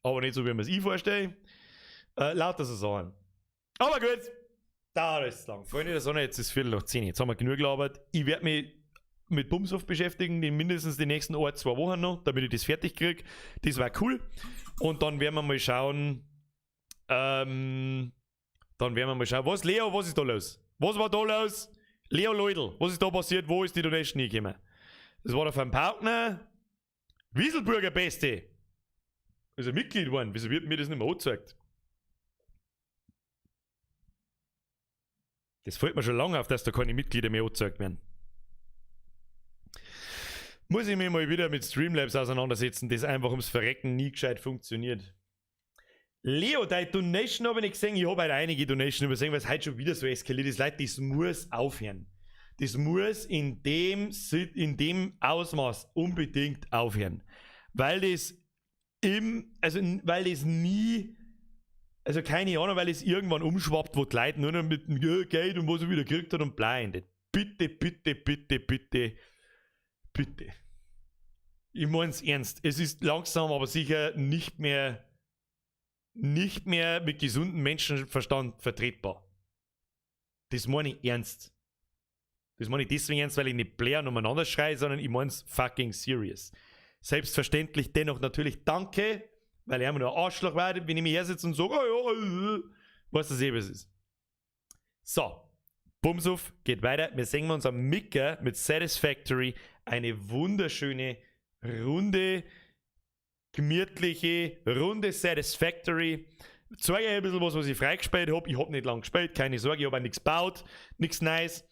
aber nicht so, wie man es ich vorstelle. Lauter so Sachen. Aber gut, dauert es lang. Freunde der Sonne, jetzt ist 10:15. Jetzt haben wir genug gelabert. Ich werde mich mit Bumshof beschäftigen, mindestens die nächsten 2 Wochen noch, damit ich das fertig kriege. Das war cool. Und dann werden wir mal schauen. Was, Leo, was ist da los? Was war da los? Leo Leudl, was ist da passiert? Wo ist die Donation hingekommen? Das war der von Partner. Wieselburger Beste. Ist ein Mitglied geworden. Wieso wird mir das nicht mehr angezeigt? Das fällt mir schon lange auf, dass da keine Mitglieder mehr angezeigt werden. Muss ich mich mal wieder mit Streamlabs auseinandersetzen, das einfach ums Verrecken nie gescheit funktioniert. Leo, deine Donation habe ich nicht gesehen. Ich habe halt einige Donation übersehen, weil es heute schon wieder so eskaliert ist. Leute, das muss aufhören. Das muss in dem Ausmaß unbedingt aufhören. Weil das nie, also keine Ahnung, weil es irgendwann umschwappt, wo die Leute nur noch mit dem Geld und was er wieder gekriegt hat und bleibt. Bitte, bitte, bitte, bitte, bitte. Ich mein's ernst. Es ist langsam, aber sicher nicht mehr mit gesundem Menschenverstand vertretbar. Das meine ich ernst. Das meine ich deswegen ernst, weil ich nicht blären umeinander schreie, sondern ich meine es fucking serious. Selbstverständlich dennoch natürlich danke, weil er immer nur ein Arschloch war, wenn ich mich her sitze und sage, oh ja, was das eben ist. So, Bumshof geht weiter. Wir sehen uns am Micker mit Satisfactory. Eine wunderschöne, runde, gemütliche, runde Satisfactory. Zeige euch ein bisschen was ich freigespielt habe. Ich habe nicht lange gespielt, keine Sorge, ich habe auch nichts gebaut, nichts Nice.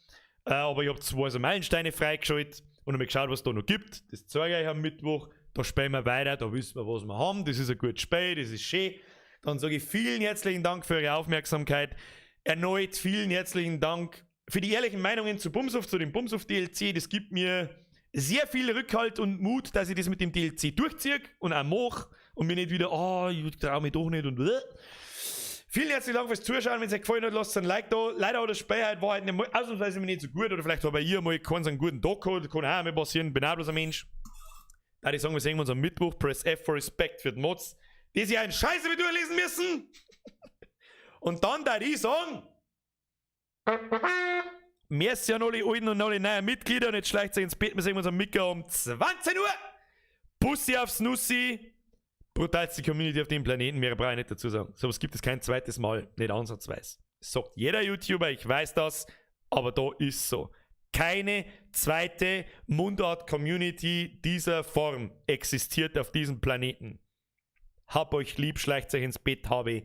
Aber ich habe 2 so Meilensteine freigeschaltet und habe geschaut, was da noch gibt. Das zeige ich euch am Mittwoch. Da spielen wir weiter, da wissen wir, was wir haben. Das ist ein gutes Spiel, das ist schön. Dann sage ich vielen herzlichen Dank für eure Aufmerksamkeit. Erneut vielen herzlichen Dank für die ehrlichen Meinungen zu Bumshof, zu dem Bumshof DLC. Das gibt mir sehr viel Rückhalt und Mut, dass ich das mit dem DLC durchziehe und auch mache und mir nicht wieder, ich traue mich doch nicht und Vielen herzlichen Dank fürs Zuschauen. Wenn es euch gefallen hat, lasst ein Like da. Leider hat das Spiel halt war halt nicht, ausnahmsweise nicht so gut. Oder vielleicht war bei ihr mal keinen so einen guten Tag gehabt. Kann auch mal passieren. Bin auch bloß ein Mensch. Da ich sagen, wir sehen uns am Mittwoch. Press F for Respect für den Mods, die sich einen Scheiße mit durchlesen müssen. Und dann da ich sagen, merci an alle alten und alle neuen Mitglieder. Und jetzt schleicht sich ins Bett. Wir sehen uns am Mittwoch um 20 Uhr. Pussy aufs Nussi. Brutalste Community auf dem Planeten, mehr brauche ich nicht dazu sagen. Sowas gibt es kein zweites Mal, nicht ansatzweise. Das sagt jeder YouTuber, ich weiß das, aber da ist so. Keine zweite Mundart-Community dieser Form existiert auf diesem Planeten. Hab euch lieb, schleicht euch ins Bett, habe